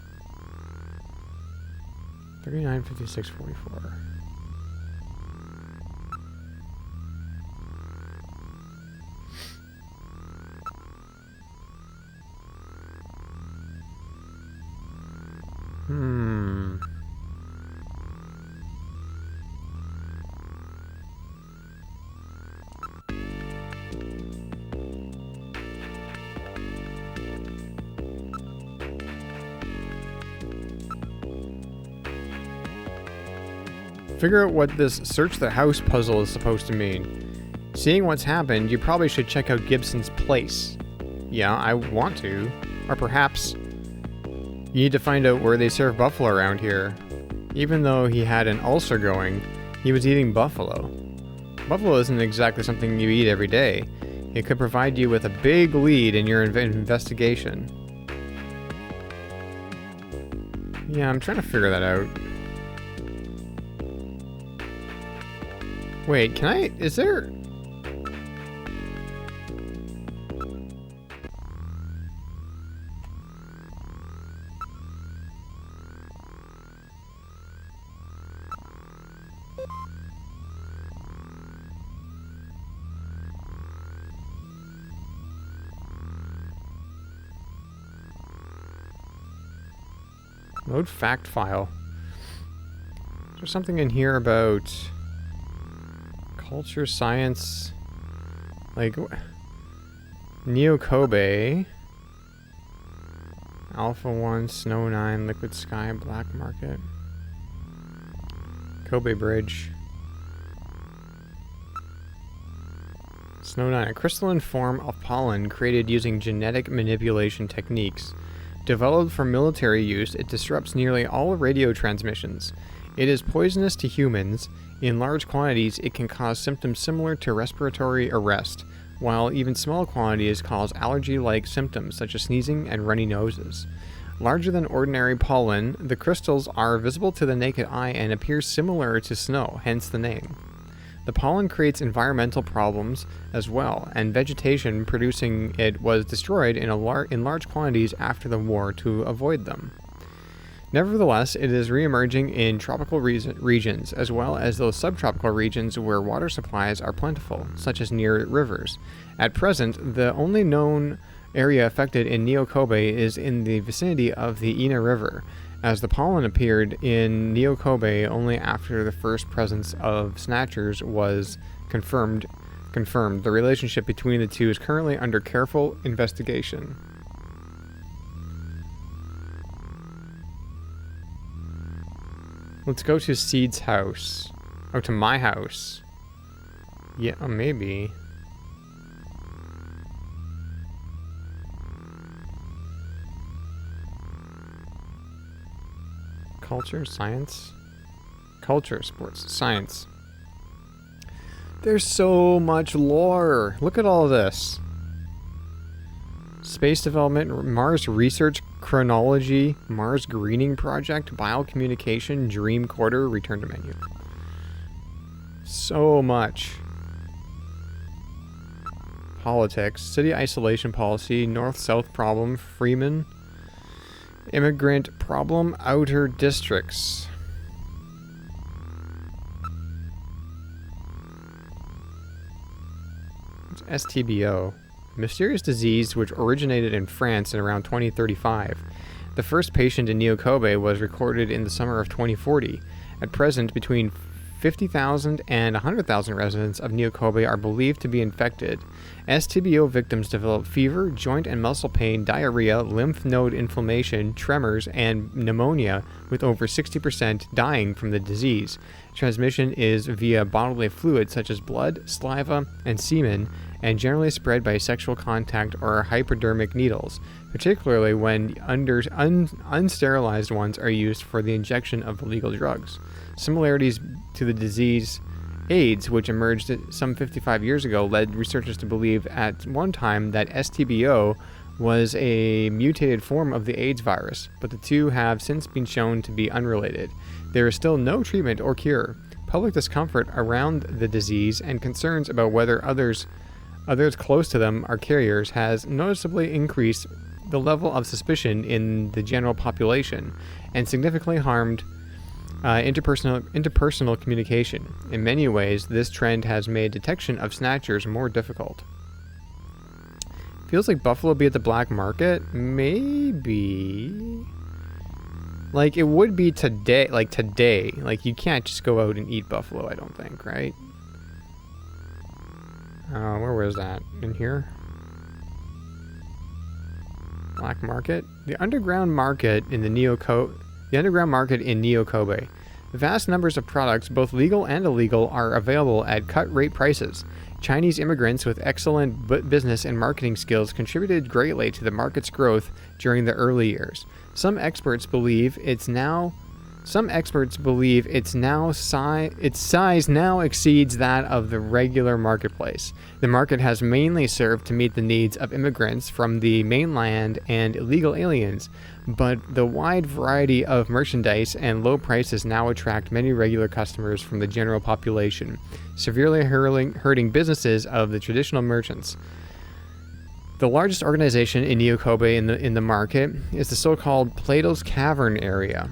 395644. Figure out what this search the house puzzle is supposed to mean. Seeing what's happened, you probably should check out Gibson's place. Yeah, I want to. Or perhaps you need to find out where they serve buffalo around here. Even though he had an ulcer going, he was eating buffalo. Buffalo isn't exactly something you eat every day. It could provide you with a big lead in your investigation. Yeah, I'm trying to figure that out. Wait, can I... is there... Load fact file. Is there something in here about culture, science, like Neo Kobe, Alpha 1, Snow 9, Liquid Sky, Black Market, Kobe Bridge, Snow 9, a crystalline form of pollen created using genetic manipulation techniques. Developed for military use, it disrupts nearly all radio transmissions. It is poisonous to humans. In large quantities, it can cause symptoms similar to respiratory arrest, while even small quantities cause allergy-like symptoms such as sneezing and runny noses. Larger than ordinary pollen, the crystals are visible to the naked eye and appear similar to snow, hence the name. The pollen creates environmental problems as well, and vegetation producing it was destroyed in large quantities after the war to avoid them. Nevertheless, it is re-emerging in tropical regions, as well as those subtropical regions where water supplies are plentiful, such as near rivers. At present, the only known area affected in Neo Kobe is in the vicinity of the Ina River, as the pollen appeared in Neo Kobe only after the first presence of Snatchers was confirmed. The relationship between the two is currently under careful investigation. Let's go to Seed's house. Oh, to my house. Yeah, maybe. Culture, science? Culture, sports, science. There's so much lore. Look at all of this. Space development, Mars research, chronology, Mars greening project, biocommunication, dream quarter, return to menu. So much. Politics, city isolation policy, north-south problem, Freeman, immigrant problem, outer districts. What's STBO? Mysterious disease which originated in France in around 2035. The first patient in Neo Kobe was recorded in the summer of 2040. At present, between 50,000 and 100,000 residents of Neo Kobe are believed to be infected, STBO victims develop fever, joint and muscle pain, diarrhea, lymph node inflammation, tremors, and pneumonia, with over 60% dying from the disease. Transmission is via bodily fluids such as blood, saliva, and semen, and generally spread by sexual contact or hypodermic needles, particularly when unsterilized ones are used for the injection of illegal drugs. Similarities to the disease AIDS, which emerged some 55 years ago, led researchers to believe at one time that STBO was a mutated form of the AIDS virus, but the two have since been shown to be unrelated. There is still no treatment or cure. Public discomfort around the disease and concerns about whether others close to them are carriers has noticeably increased the level of suspicion in the general population and significantly harmed interpersonal communication. In many ways, this trend has made detection of snatchers more difficult. Feels like buffalo be at the black market? Maybe. Like, it would be today. Like, you can't just go out and eat buffalo, I don't think, right? Where was that? In here? Black market? The underground market in Neo Kobe. Vast numbers of products, both legal and illegal, are available at cut-rate prices. Chinese immigrants with excellent business and marketing skills contributed greatly to the market's growth during the early years. Some experts believe its size now exceeds that of the regular marketplace. The market has mainly served to meet the needs of immigrants from the mainland and illegal aliens, but the wide variety of merchandise and low prices now attract many regular customers from the general population, severely hurting businesses of the traditional merchants. The largest organization in Neo Kobe in the market is the so-called Plato's Cavern area.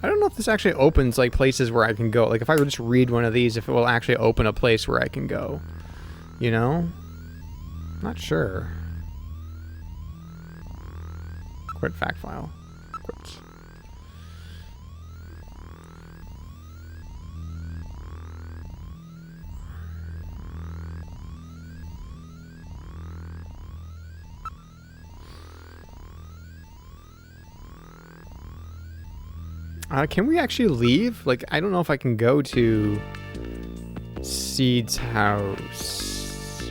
I don't know if this actually opens like places where I can go. Like if I would just read one of these, if it will actually open a place where I can go. You know? Not sure. Quit fact file. Quit. Can we actually leave? Like, I don't know if I can go to Seed's house.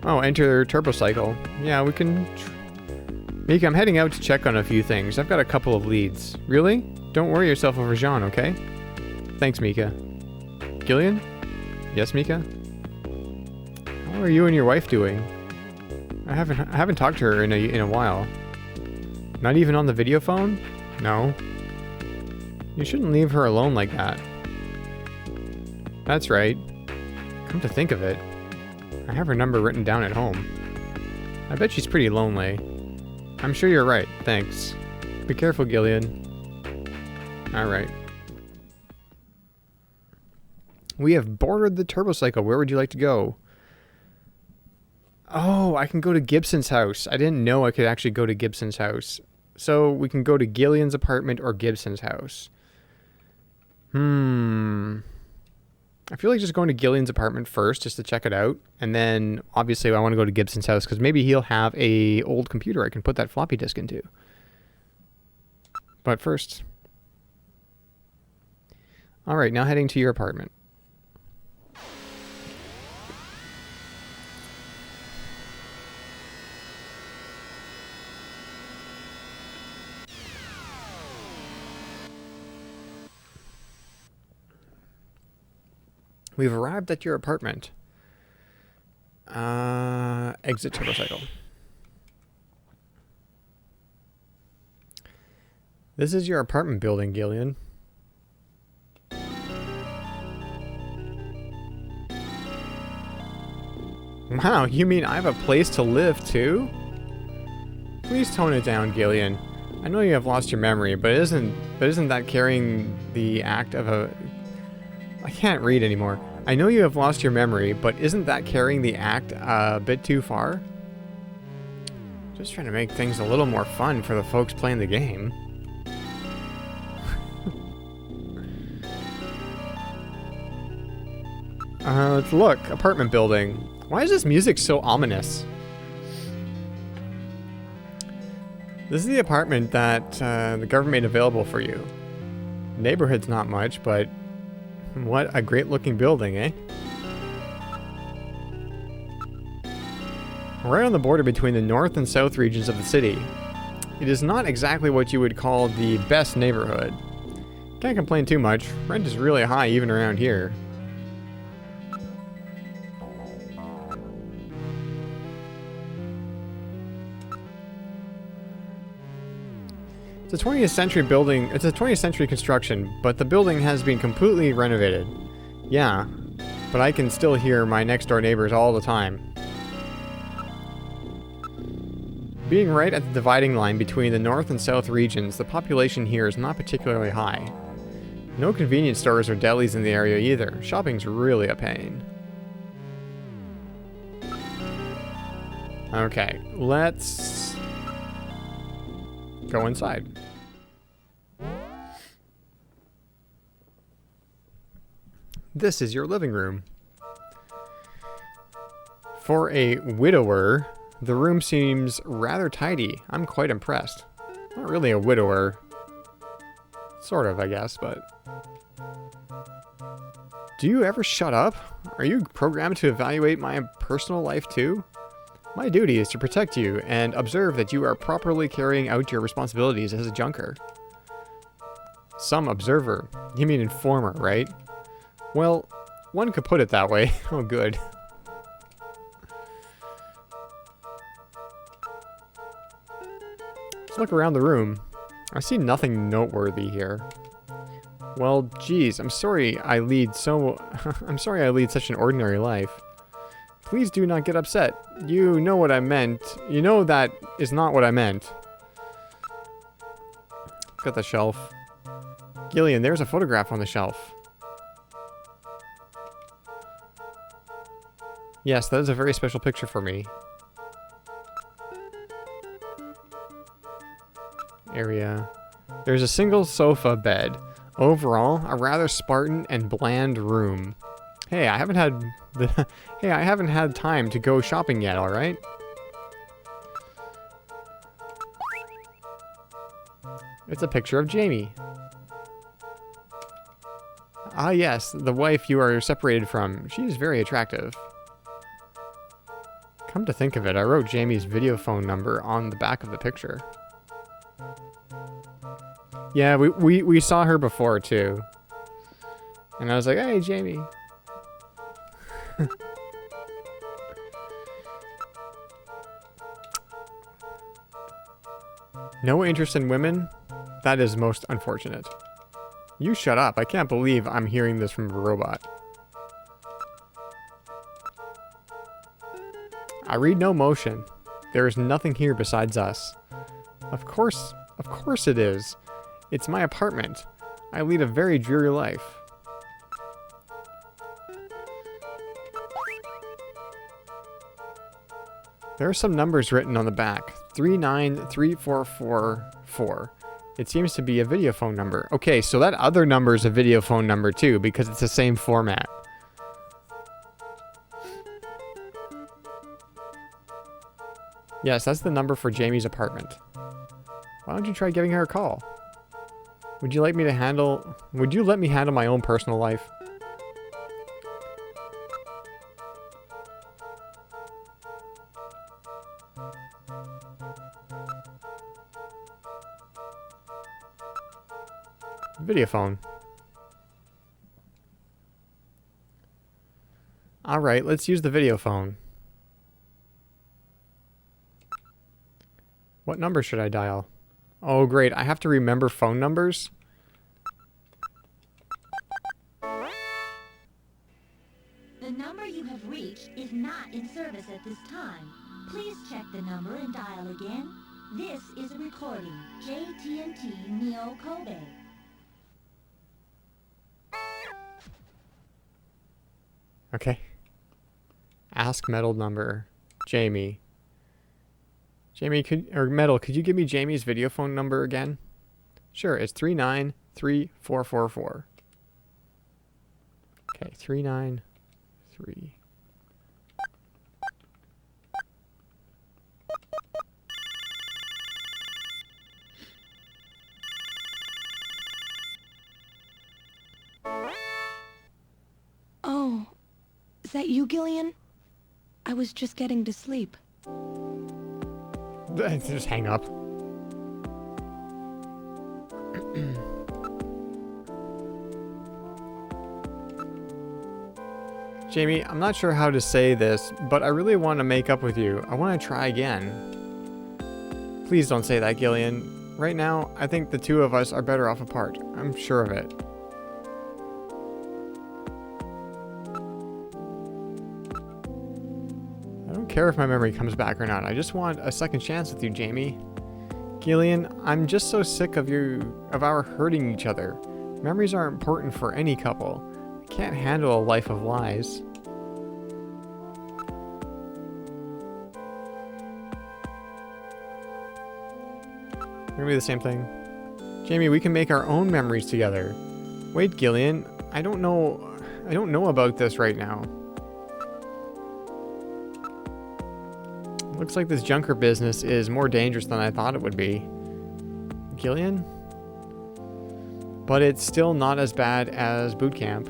Oh, enter turbocycle. Yeah, we can... Mika, I'm heading out to check on a few things. I've got a couple of leads. Really? Don't worry yourself over Jean, okay? Thanks, Mika. Gillian? Yes, Mika? How are you and your wife doing? I haven't talked to her in a while. Not even on the video phone? No. You shouldn't leave her alone like that. That's right. Come to think of it, I have her number written down at home. I bet she's pretty lonely. I'm sure you're right, thanks. Be careful, Gillian. Alright. We have boarded the turbocycle. Where would you like to go? Oh, I can go to Gibson's house. I didn't know I could actually go to Gibson's house. So we can go to Gillian's apartment or Gibson's house. I feel like just going to Gillian's apartment first just to check it out. And then obviously I want to go to Gibson's house because maybe he'll have a old computer I can put that floppy disk into. But first. Alright, now heading to your apartment. We've arrived at your apartment. Exit turbocycle. This is your apartment building, Gillian. Wow, you mean I have a place to live too? Please tone it down, Gillian. I know you have lost your memory, but isn't that carrying the act of a... I can't read anymore. I know you have lost your memory, but isn't that carrying the act a bit too far? Just trying to make things a little more fun for the folks playing the game. Let's look. Apartment building. Why is this music so ominous? This is the apartment that the government made available for you. Neighborhood's not much, but what a great looking building, eh? Right on the border between the north and south regions of the city. It is not exactly what you would call the best neighborhood. Can't complain too much. Rent is really high even around here. It's a 20th century building. It's a 20th century construction, but the building has been completely renovated. Yeah, but I can still hear my next door neighbors all the time. Being right at the dividing line between the north and south regions, the population here is not particularly high. No convenience stores or delis in the area either. Shopping's really a pain. Okay, let's go inside. This is your living room. For a widower, the room seems rather tidy. I'm quite impressed. Not really a widower. Sort of, I guess, but... Do you ever shut up? Are you programmed to evaluate my personal life too? My duty is to protect you and observe that you are properly carrying out your responsibilities as a junker. Some observer. You mean informer, right? Well, one could put it that way. Oh, good. Let's look around the room. I see nothing noteworthy here. Well, geez, I'm sorry I lead such an ordinary life. Please do not get upset. You know what I meant. You know that is not what I meant. Got the shelf. Gillian, there's a photograph on the shelf. Yes, that is a very special picture for me. Area. There's a single sofa bed. Overall, a rather Spartan and bland room. Hey, I haven't had time to go shopping yet, alright? It's a picture of Jamie. Ah yes, the wife you are separated from. She is very attractive. Come to think of it, I wrote Jamie's video phone number on the back of the picture. Yeah, we saw her before too. And I was like, hey, Jamie. No interest in women? That is most unfortunate. You shut up. I can't believe I'm hearing this from a robot. I read no motion. There is nothing here besides us. Of course it is. It's my apartment. I lead a very dreary life. There are some numbers written on the back. 393444. It seems to be a video phone number. Okay, so that other number is a video phone number too, because it's the same format. Yes, that's the number for Jamie's apartment. Why don't you try giving her a call? Would you let me handle my own personal life? Video phone. Alright, let's use the video phone. What number should I dial? Oh great, I have to remember phone numbers? The number you have reached is not in service at this time. Please check the number and dial again. This is a recording. JT&T Neo Kobe. Okay. Ask Metal number. Jamie. Jamie, Metal, could you give me Jamie's video phone number again? Sure, it's 393444. Okay, 39. 3. Oh, is that you, Gillian? I was just getting to sleep. Just hang up. Jamie, I'm not sure how to say this, but I really want to make up with you. I want to try again. Please don't say that, Gillian. Right now, I think the two of us are better off apart. I'm sure of it. I don't care if my memory comes back or not. I just want a second chance with you, Jamie. Gillian, I'm just so sick of our hurting each other. Memories are important for any couple. I can't handle a life of lies. Gonna be the same thing. Jamie, we can make our own memories together. Wait, Gillian, I don't know about this right now. Looks like this junker business is more dangerous than I thought it would be. Gillian? But it's still not as bad as boot camp.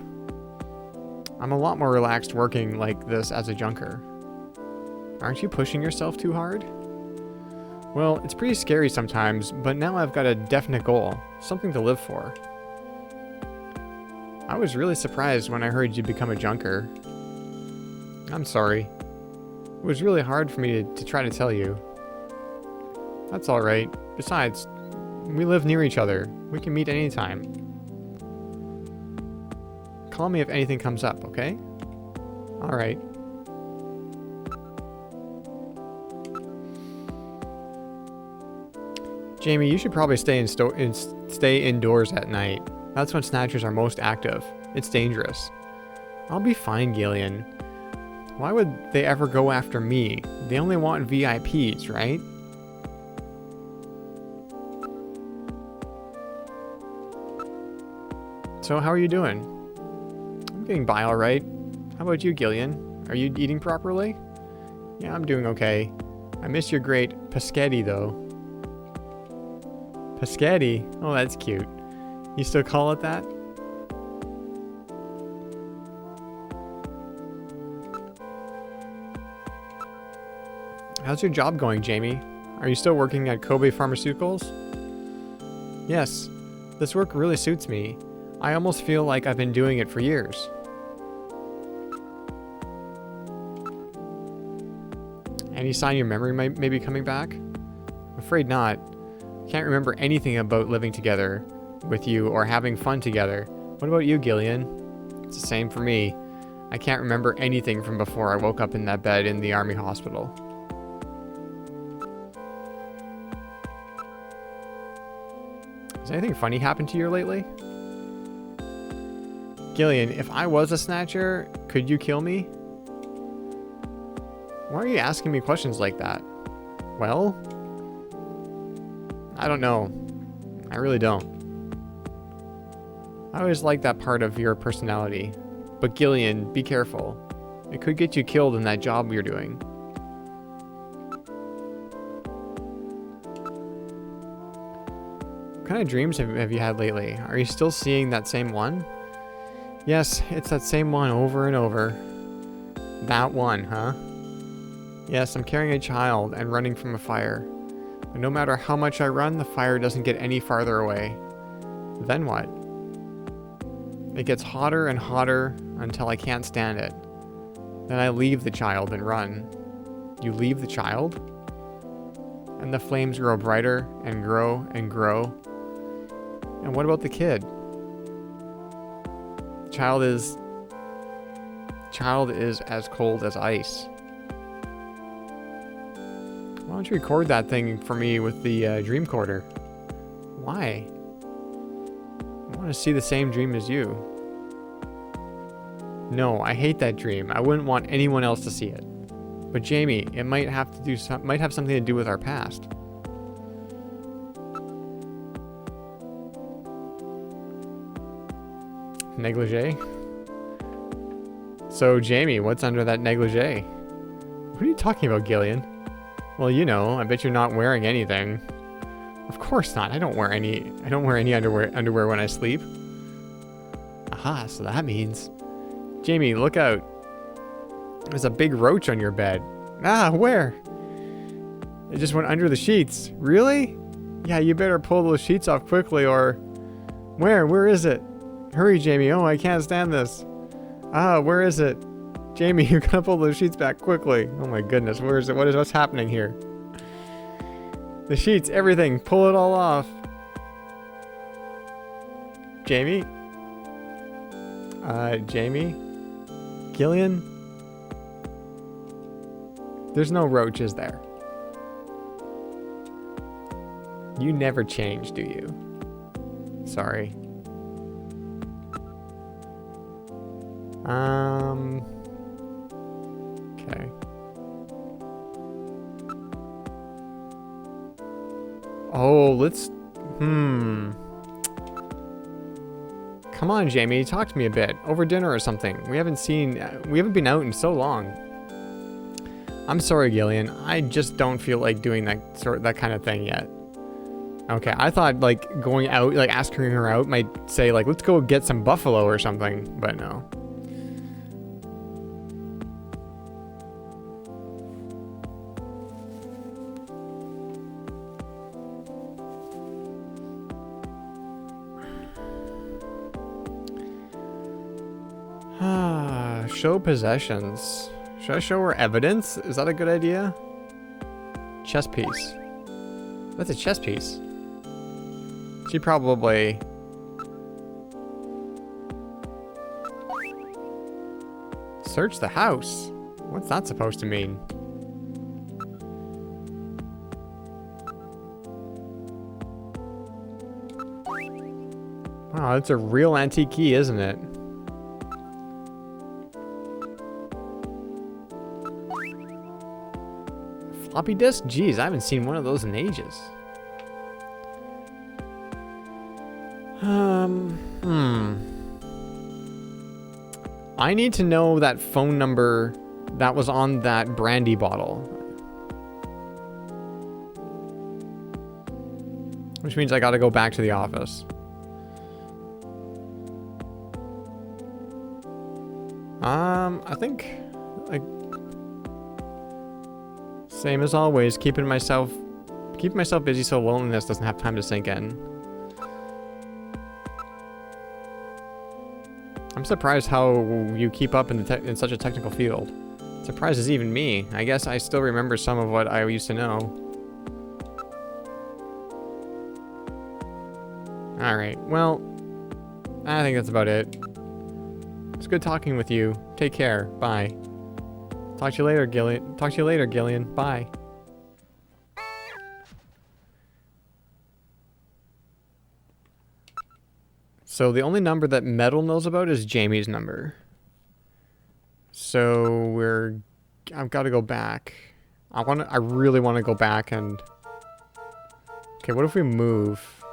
I'm a lot more relaxed working like this as a junker. Aren't you pushing yourself too hard? Well, it's pretty scary sometimes, but now I've got a definite goal, something to live for. I was really surprised when I heard you'd become a junker. I'm sorry. It was really hard for me to try to tell you. That's alright. Besides, we live near each other. We can meet anytime. Call me if anything comes up, okay? Alright. Jamie, you should probably stay indoors at night. That's when Snatchers are most active. It's dangerous. I'll be fine, Gillian. Why would they ever go after me? They only want VIPs, right? So how are you doing? I'm getting by alright. How about you, Gillian? Are you eating properly? Yeah, I'm doing okay. I miss your great paschetti, though. Paschetti? Oh, that's cute. You still call it that? How's your job going, Jamie? Are you still working at Kobe Pharmaceuticals? Yes, this work really suits me. I almost feel like I've been doing it for years. Any sign your memory may be coming back? I'm afraid not. Can't remember anything about living together with you or having fun together. What about you, Gillian? It's the same for me. I can't remember anything from before I woke up in that bed in the army hospital. Has anything funny happened to you lately? Gillian, if I was a Snatcher, could you kill me? Why are you asking me questions like that? Well, I don't know. I really don't. I always like that part of your personality. But Gillian, be careful. It could get you killed in that job you're doing. What kind of dreams have you had lately? Are you still seeing that same one? Yes, it's that same one over and over. That one, huh? Yes, I'm carrying a child and running from a fire. But no matter how much I run, the fire doesn't get any farther away. Then what? It gets hotter and hotter until I can't stand it. Then I leave the child and run. You leave the child? And the flames grow brighter and grow and grow. And what about the kid? The child is as cold as ice. Why don't you record that thing for me with the dream recorder? Why? I want to see the same dream as you. No, I hate that dream. I wouldn't want anyone else to see it. But Jamie, it might have something to do with our past. Negligee? So, Jamie, what's under that negligee? What are you talking about, Gillian? Well, you know, I bet you're not wearing anything. Of course not. I don't wear any underwear when I sleep. Aha, so that means... Jamie, look out. There's a big roach on your bed. Ah, where? It just went under the sheets. Really? Yeah, you better pull those sheets off quickly or... Where? Where is it? Hurry, Jamie. Oh, I can't stand this. Ah, where is it? Jamie, you gotta pull those sheets back quickly. Oh my goodness, where is it? What's happening here? The sheets, everything. Pull it all off. Jamie? Jamie? Gillian? There's no roaches there. You never change, do you? Sorry. Okay. Oh, let's... Come on, Jamie, talk to me a bit. Over dinner or something. We haven't been out in so long. I'm sorry, Gillian. I just don't feel like doing that kind of thing yet. Okay, I thought, like, going out, like, asking her out might say, like, let's go get some buffalo or something, but no. Show possessions. Should I show her evidence? Is that a good idea? Chess piece. That's a chess piece. She probably... Search the house? What's that supposed to mean? Wow, it's a real antique key, isn't it? Floppy disk? Geez, I haven't seen one of those in ages. I need to know that phone number that was on that brandy bottle. Which means I gotta go back to the office. I think, like, same as always, keeping myself busy so loneliness doesn't have time to sink in. I'm surprised how you keep up in such a technical field. It surprises even me. I guess I still remember some of what I used to know. Alright, well, I think that's about it. It's good talking with you. Take care. Bye. Talk to you later, Gillian. Bye. So the only number that Metal knows about is Jamie's number. So I've got to go back. I really want to go back and... Okay, what if we move?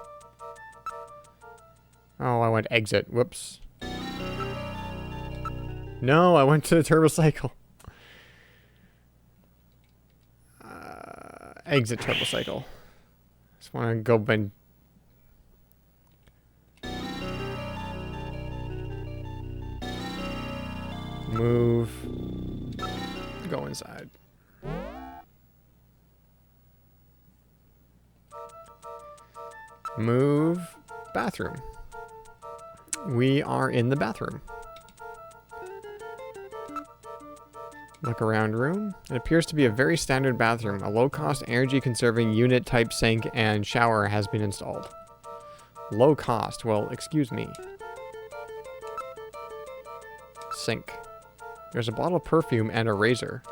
Oh, I went exit. Whoops. No, I went to the turbocycle. Exit turbocycle. Just want to go and... Move. Go inside. Move. Bathroom. We are in the bathroom. Look around room. It appears to be a very standard bathroom. A low-cost, energy-conserving unit-type sink and shower has been installed. Low cost. Well, excuse me. Sink. There's a bottle of perfume and a razor.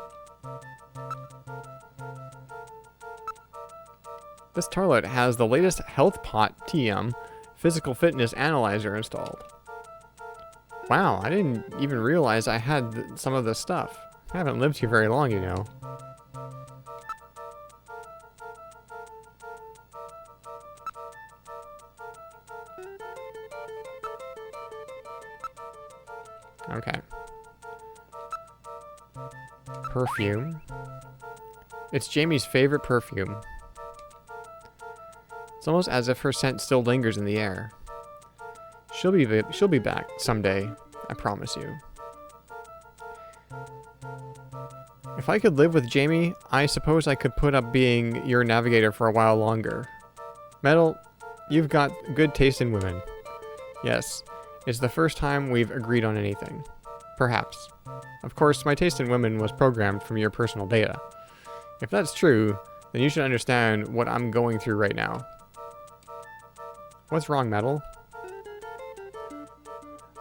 This toilet has the latest Health Pot TM physical fitness analyzer installed. Wow, I didn't even realize I had some of this stuff. I haven't lived here very long, you know. Okay. Perfume. It's Jamie's favorite perfume. It's almost as if her scent still lingers in the air. She'll be back someday, I promise you. If I could live with Jamie, I suppose I could put up being your navigator for a while longer. Metal, you've got good taste in women. Yes, it's the first time we've agreed on anything. Perhaps. Of course, my taste in women was programmed from your personal data. If that's true, then you should understand what I'm going through right now. What's wrong, Metal?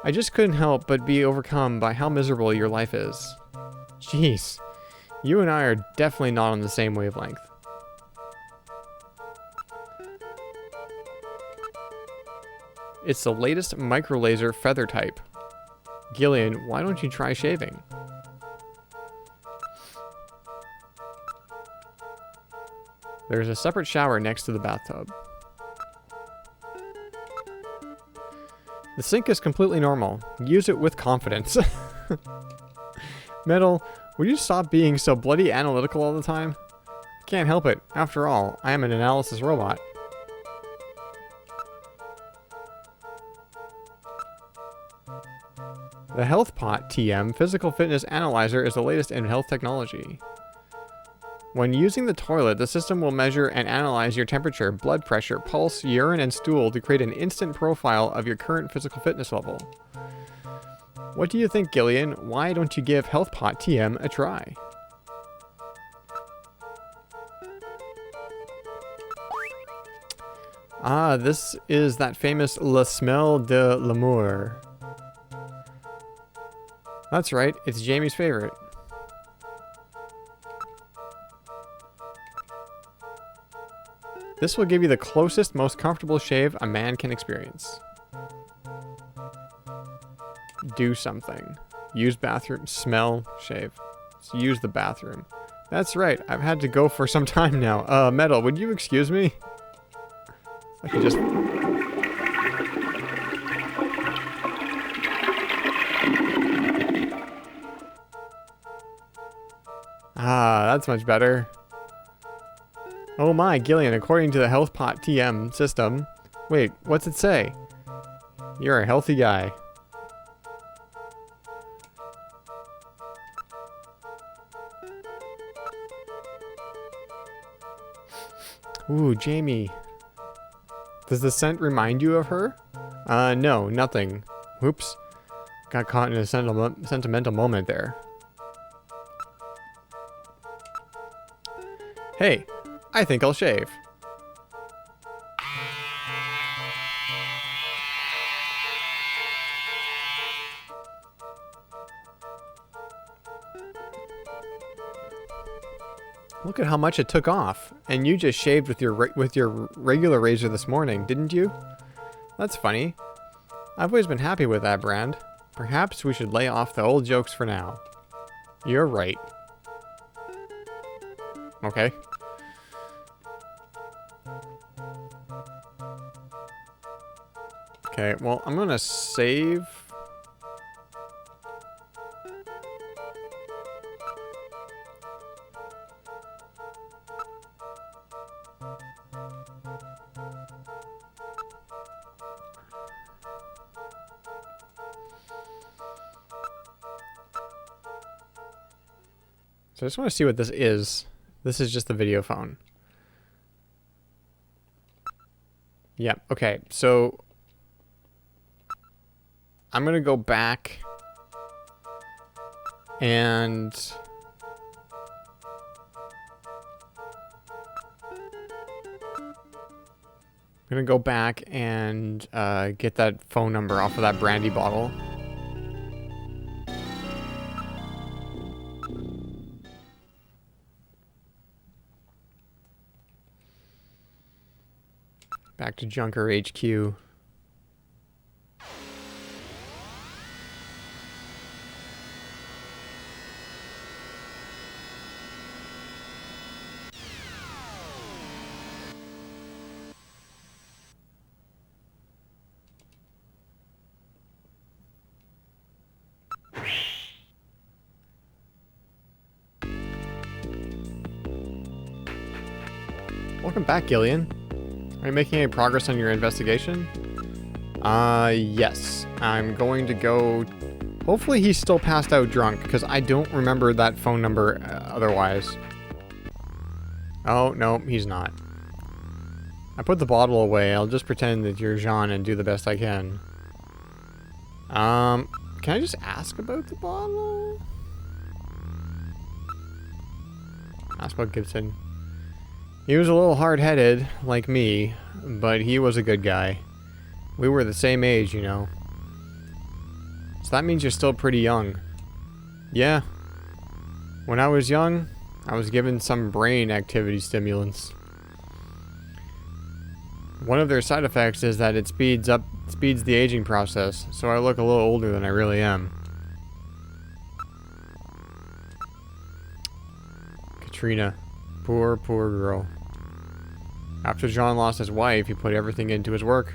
I just couldn't help but be overcome by how miserable your life is. Jeez, you and I are definitely not on the same wavelength. It's the latest microlaser feather type. Gillian, why don't you try shaving? There's a separate shower next to the bathtub. The sink is completely normal. Use it with confidence. Metal, will you stop being so bloody analytical all the time? Can't help it. After all, I am an analysis robot. The Health Pot TM Physical Fitness Analyzer is the latest in health technology. When using the toilet, the system will measure and analyze your temperature, blood pressure, pulse, urine, and stool to create an instant profile of your current physical fitness level. What do you think, Gillian? Why don't you give HealthPot TM a try? Ah, this is that famous La Smell de l'Amour. That's right, it's Jamie's favorite. This will give you the closest, most comfortable shave a man can experience. Do something. Use bathroom. Smell. Shave. So use the bathroom. That's right. I've had to go for some time now. Metal, would you excuse me? I can just... Ah, that's much better. Oh my, Gillian, according to the HealthPot TM system... Wait, what's it say? You're a healthy guy. Ooh, Jamie. Does the scent remind you of her? No, nothing. Whoops. Got caught in a sentimental moment there. Hey, I think I'll shave. Look at how much it took off. And you just shaved with your regular razor this morning, didn't you? That's funny. I've always been happy with that brand. Perhaps we should lay off the old jokes for now. You're right. Okay. Okay, well, I'm gonna save. So I just want to see what this is. This is just the video phone. Yep, okay, so I'm gonna go back and get that phone number off of that brandy bottle. Back to Junker HQ. Welcome back, Gillian. Are you making any progress on your investigation? Yes. I'm going to go... Hopefully he's still passed out drunk, because I don't remember that phone number otherwise. Oh, no, he's not. I put the bottle away. I'll just pretend that you're Jean and do the best I can. Can I just ask about the bottle? Ask about Gibson. He was a little hard-headed, like me, but he was a good guy. We were the same age, you know. So that means you're still pretty young. Yeah. When I was young, I was given some brain activity stimulants. One of their side effects is that it speeds the aging process, so I look a little older than I really am. Katrina. Poor, poor girl. After Jean lost his wife, he put everything into his work.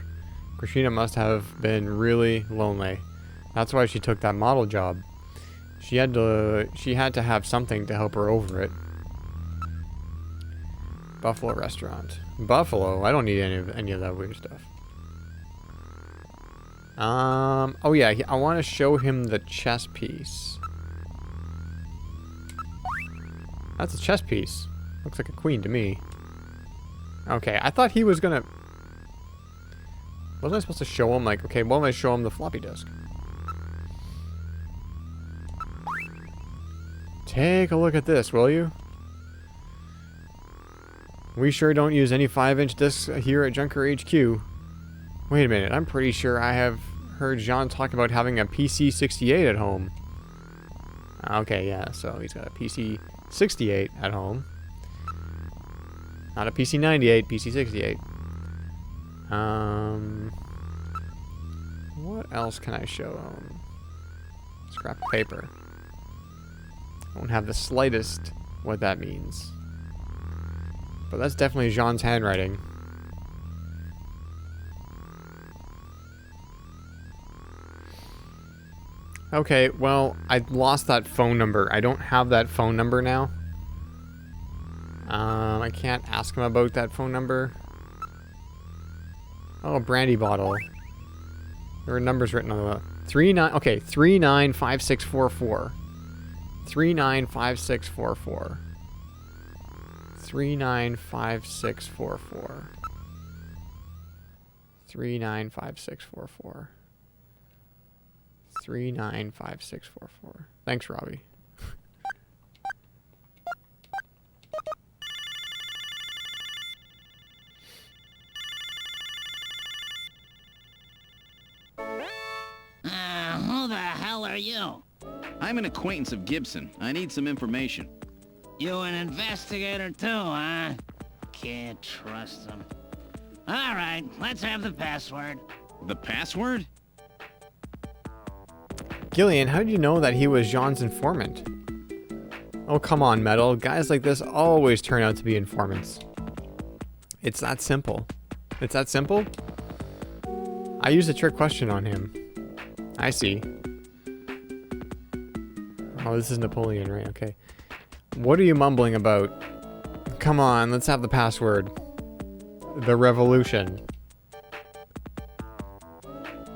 Katrina must have been really lonely. That's why she took that model job. She had to have something to help her over it. Buffalo restaurant. Buffalo? I don't need any of that weird stuff. Oh yeah, I want to show him the chess piece. That's a chess piece. Looks like a queen to me. Okay, I thought he was gonna... Wasn't I supposed to show him, like, okay, why don't I show him the floppy disk? Take a look at this, will you? We sure don't use any 5-inch discs here at Junker HQ. Wait a minute, I'm pretty sure I have heard Jean talk about having a PC-68 at home. Okay, yeah, so he's got a PC-68 at home. Not a PC-98, PC-68. What else can I show him? Scrap of paper. I don't have the slightest what that means. But that's definitely Jean's handwriting. Okay, well, I lost that phone number. I don't have that phone number now. I can't ask him about that phone number. Oh, a brandy bottle. There are numbers written on the... 395644. 395644. 395644. 395644. 395644. Thanks, Robbie. Who the hell are you? I'm an acquaintance of Gibson. I need some information. You an investigator too, huh? Can't trust him. All right, let's have the password. The password? Gillian, how did you know that he was Jean's informant? Oh, come on, Metal. Guys like this always turn out to be informants. It's that simple. It's that simple? I used a trick question on him. I see. Oh, this is Napoleon, right? Okay. What are you mumbling about? Come on, let's have the password. The revolution.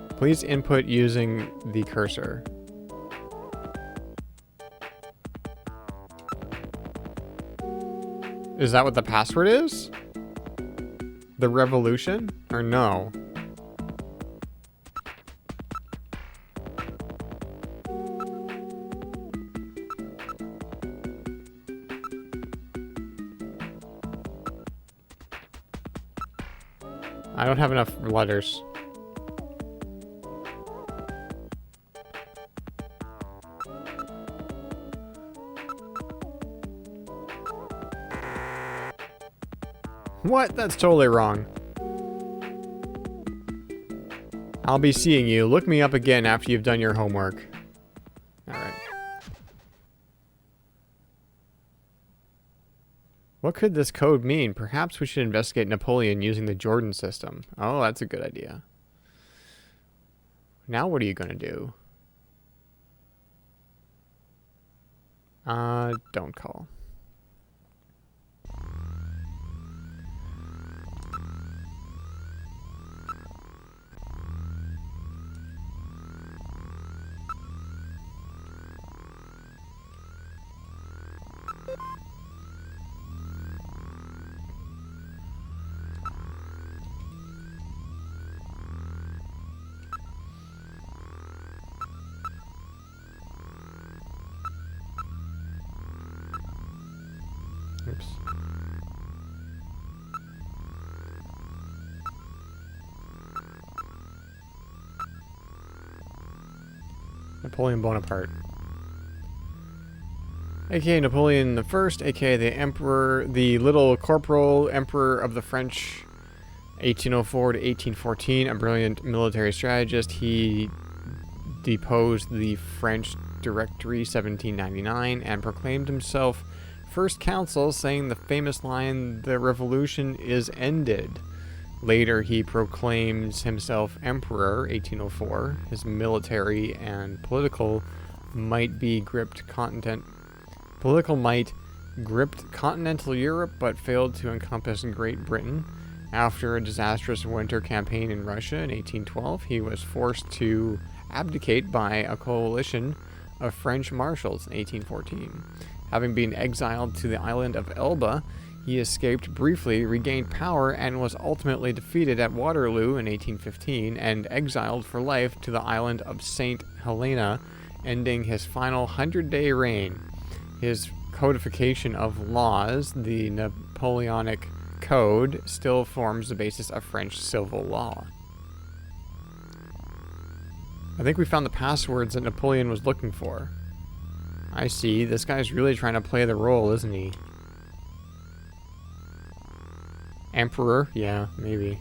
Please input using the cursor. Is that what the password is? The revolution? Or no? I don't have enough letters. What? That's totally wrong. I'll be seeing you. Look me up again after you've done your homework. Alright. What could this code mean? Perhaps we should investigate Napoleon using the Jordan system. Oh, that's a good idea. Now what are you gonna do? Don't call. Napoleon Bonaparte. aka Napoleon I, aka the Emperor, the Little Corporal Emperor of the French, 1804 to 1814, a brilliant military strategist. He deposed the French Directory 1799 and proclaimed himself first consul, saying the famous line, "The revolution is ended." Later, he proclaims himself emperor, 1804. His military and political might gripped continental Europe, but failed to encompass Great Britain. After a disastrous winter campaign in Russia in 1812, he was forced to abdicate by a coalition of French marshals in 1814. Having been exiled to the island of Elba, he escaped briefly, regained power, and was ultimately defeated at Waterloo in 1815 and exiled for life to the island of St. Helena, ending his final 100-day reign. His codification of laws, the Napoleonic Code, still forms the basis of French civil law. I think we found the passwords that Napoleon was looking for. I see. This guy's really trying to play the role, isn't he? Emperor? Yeah, maybe.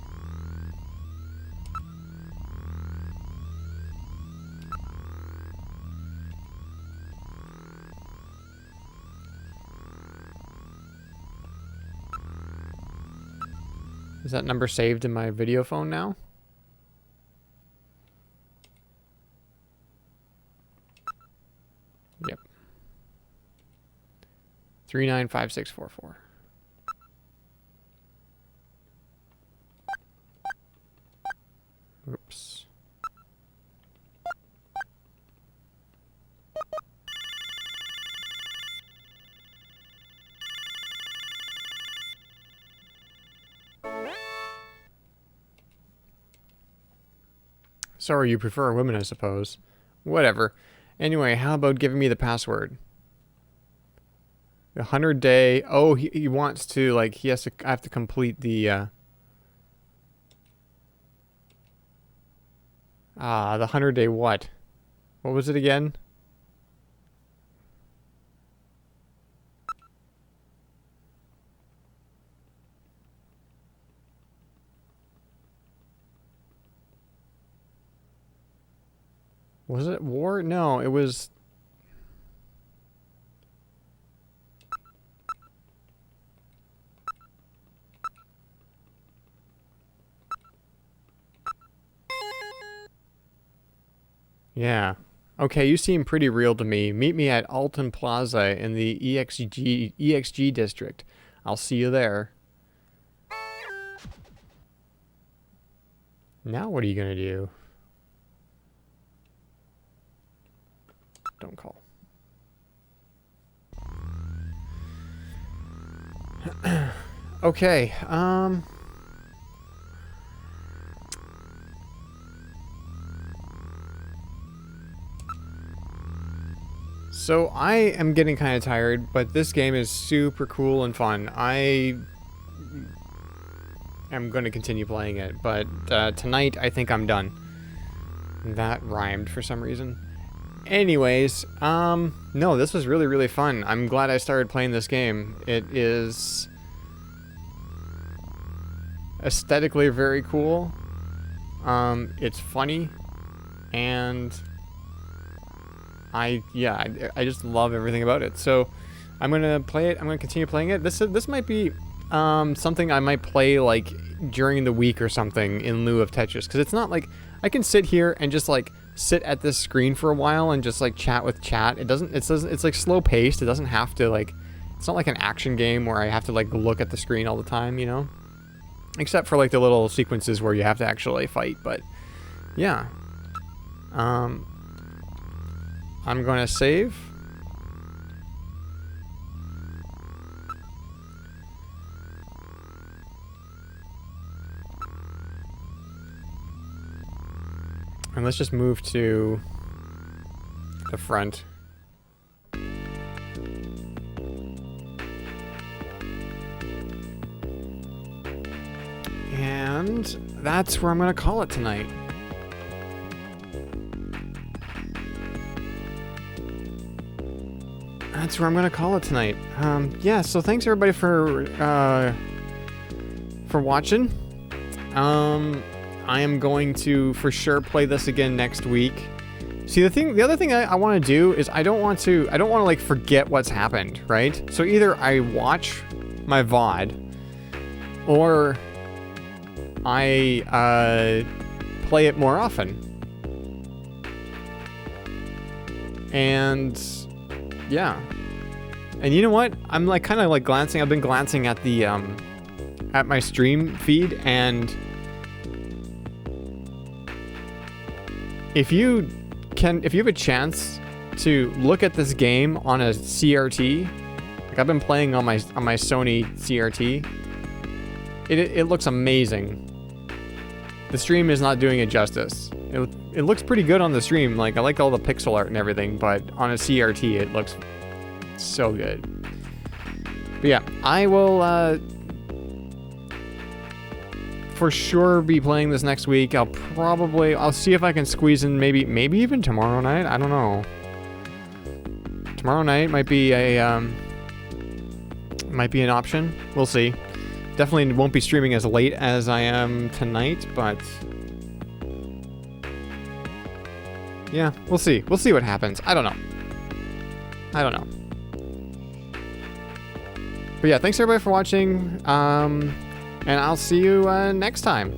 Is that number saved in my video phone now? Yep. 395644. Oops. Sorry, you prefer women, I suppose. Whatever. Anyway, how about giving me the password? The 100-day... Oh, he wants to, like, he has to... I have to complete the, the 100-day what? What was it again? Was it war? No, it was... Yeah. Okay, you seem pretty real to me. Meet me at Alton Plaza in the EXG district. I'll see you there. Now what are you gonna do? Don't call. Okay, so I am getting kind of tired, but this game is super cool and fun. I am going to continue playing it, but tonight I think I'm done. That rhymed for some reason. Anyways, no, this was really, really fun. I'm glad I started playing this game. It is aesthetically very cool. It's funny, and I just love everything about it. So I'm gonna play it. I'm gonna continue playing it. This might be something I might play like during the week or something in lieu of Tetris, because it's not like I can sit here and just like sit at this screen for a while and just like chat with chat. It's like slow paced. It doesn't have to like, it's not like an action game where I have to like look at the screen all the time, you know, except for like the little sequences where you have to actually fight. But yeah, I'm gonna save. And let's just move to the front. And that's where I'm gonna call it tonight. that's where I'm gonna call it tonight. Yeah, so thanks everybody for watching. I am going to for sure play this again next week. See, the other thing I want to do is I don't want to like forget what's happened, right? So either I watch my VOD or I play it more often. And yeah. And you know what? I'm like kind of like glancing. I've been glancing at the at my stream feed, and if you have a chance to look at this game on a CRT, like I've been playing on my Sony CRT, it looks amazing. The stream is not doing it justice. It looks pretty good on the stream. Like I like all the pixel art and everything, but on a CRT it looks so good. But yeah, I will for sure be playing this next week. I'll see if I can squeeze in maybe even tomorrow night. I don't know. Tomorrow night might be an option. We'll see. Definitely won't be streaming as late as I am tonight, but yeah, we'll see. We'll see what happens. I don't know. But yeah, thanks everybody for watching. And I'll see you next time.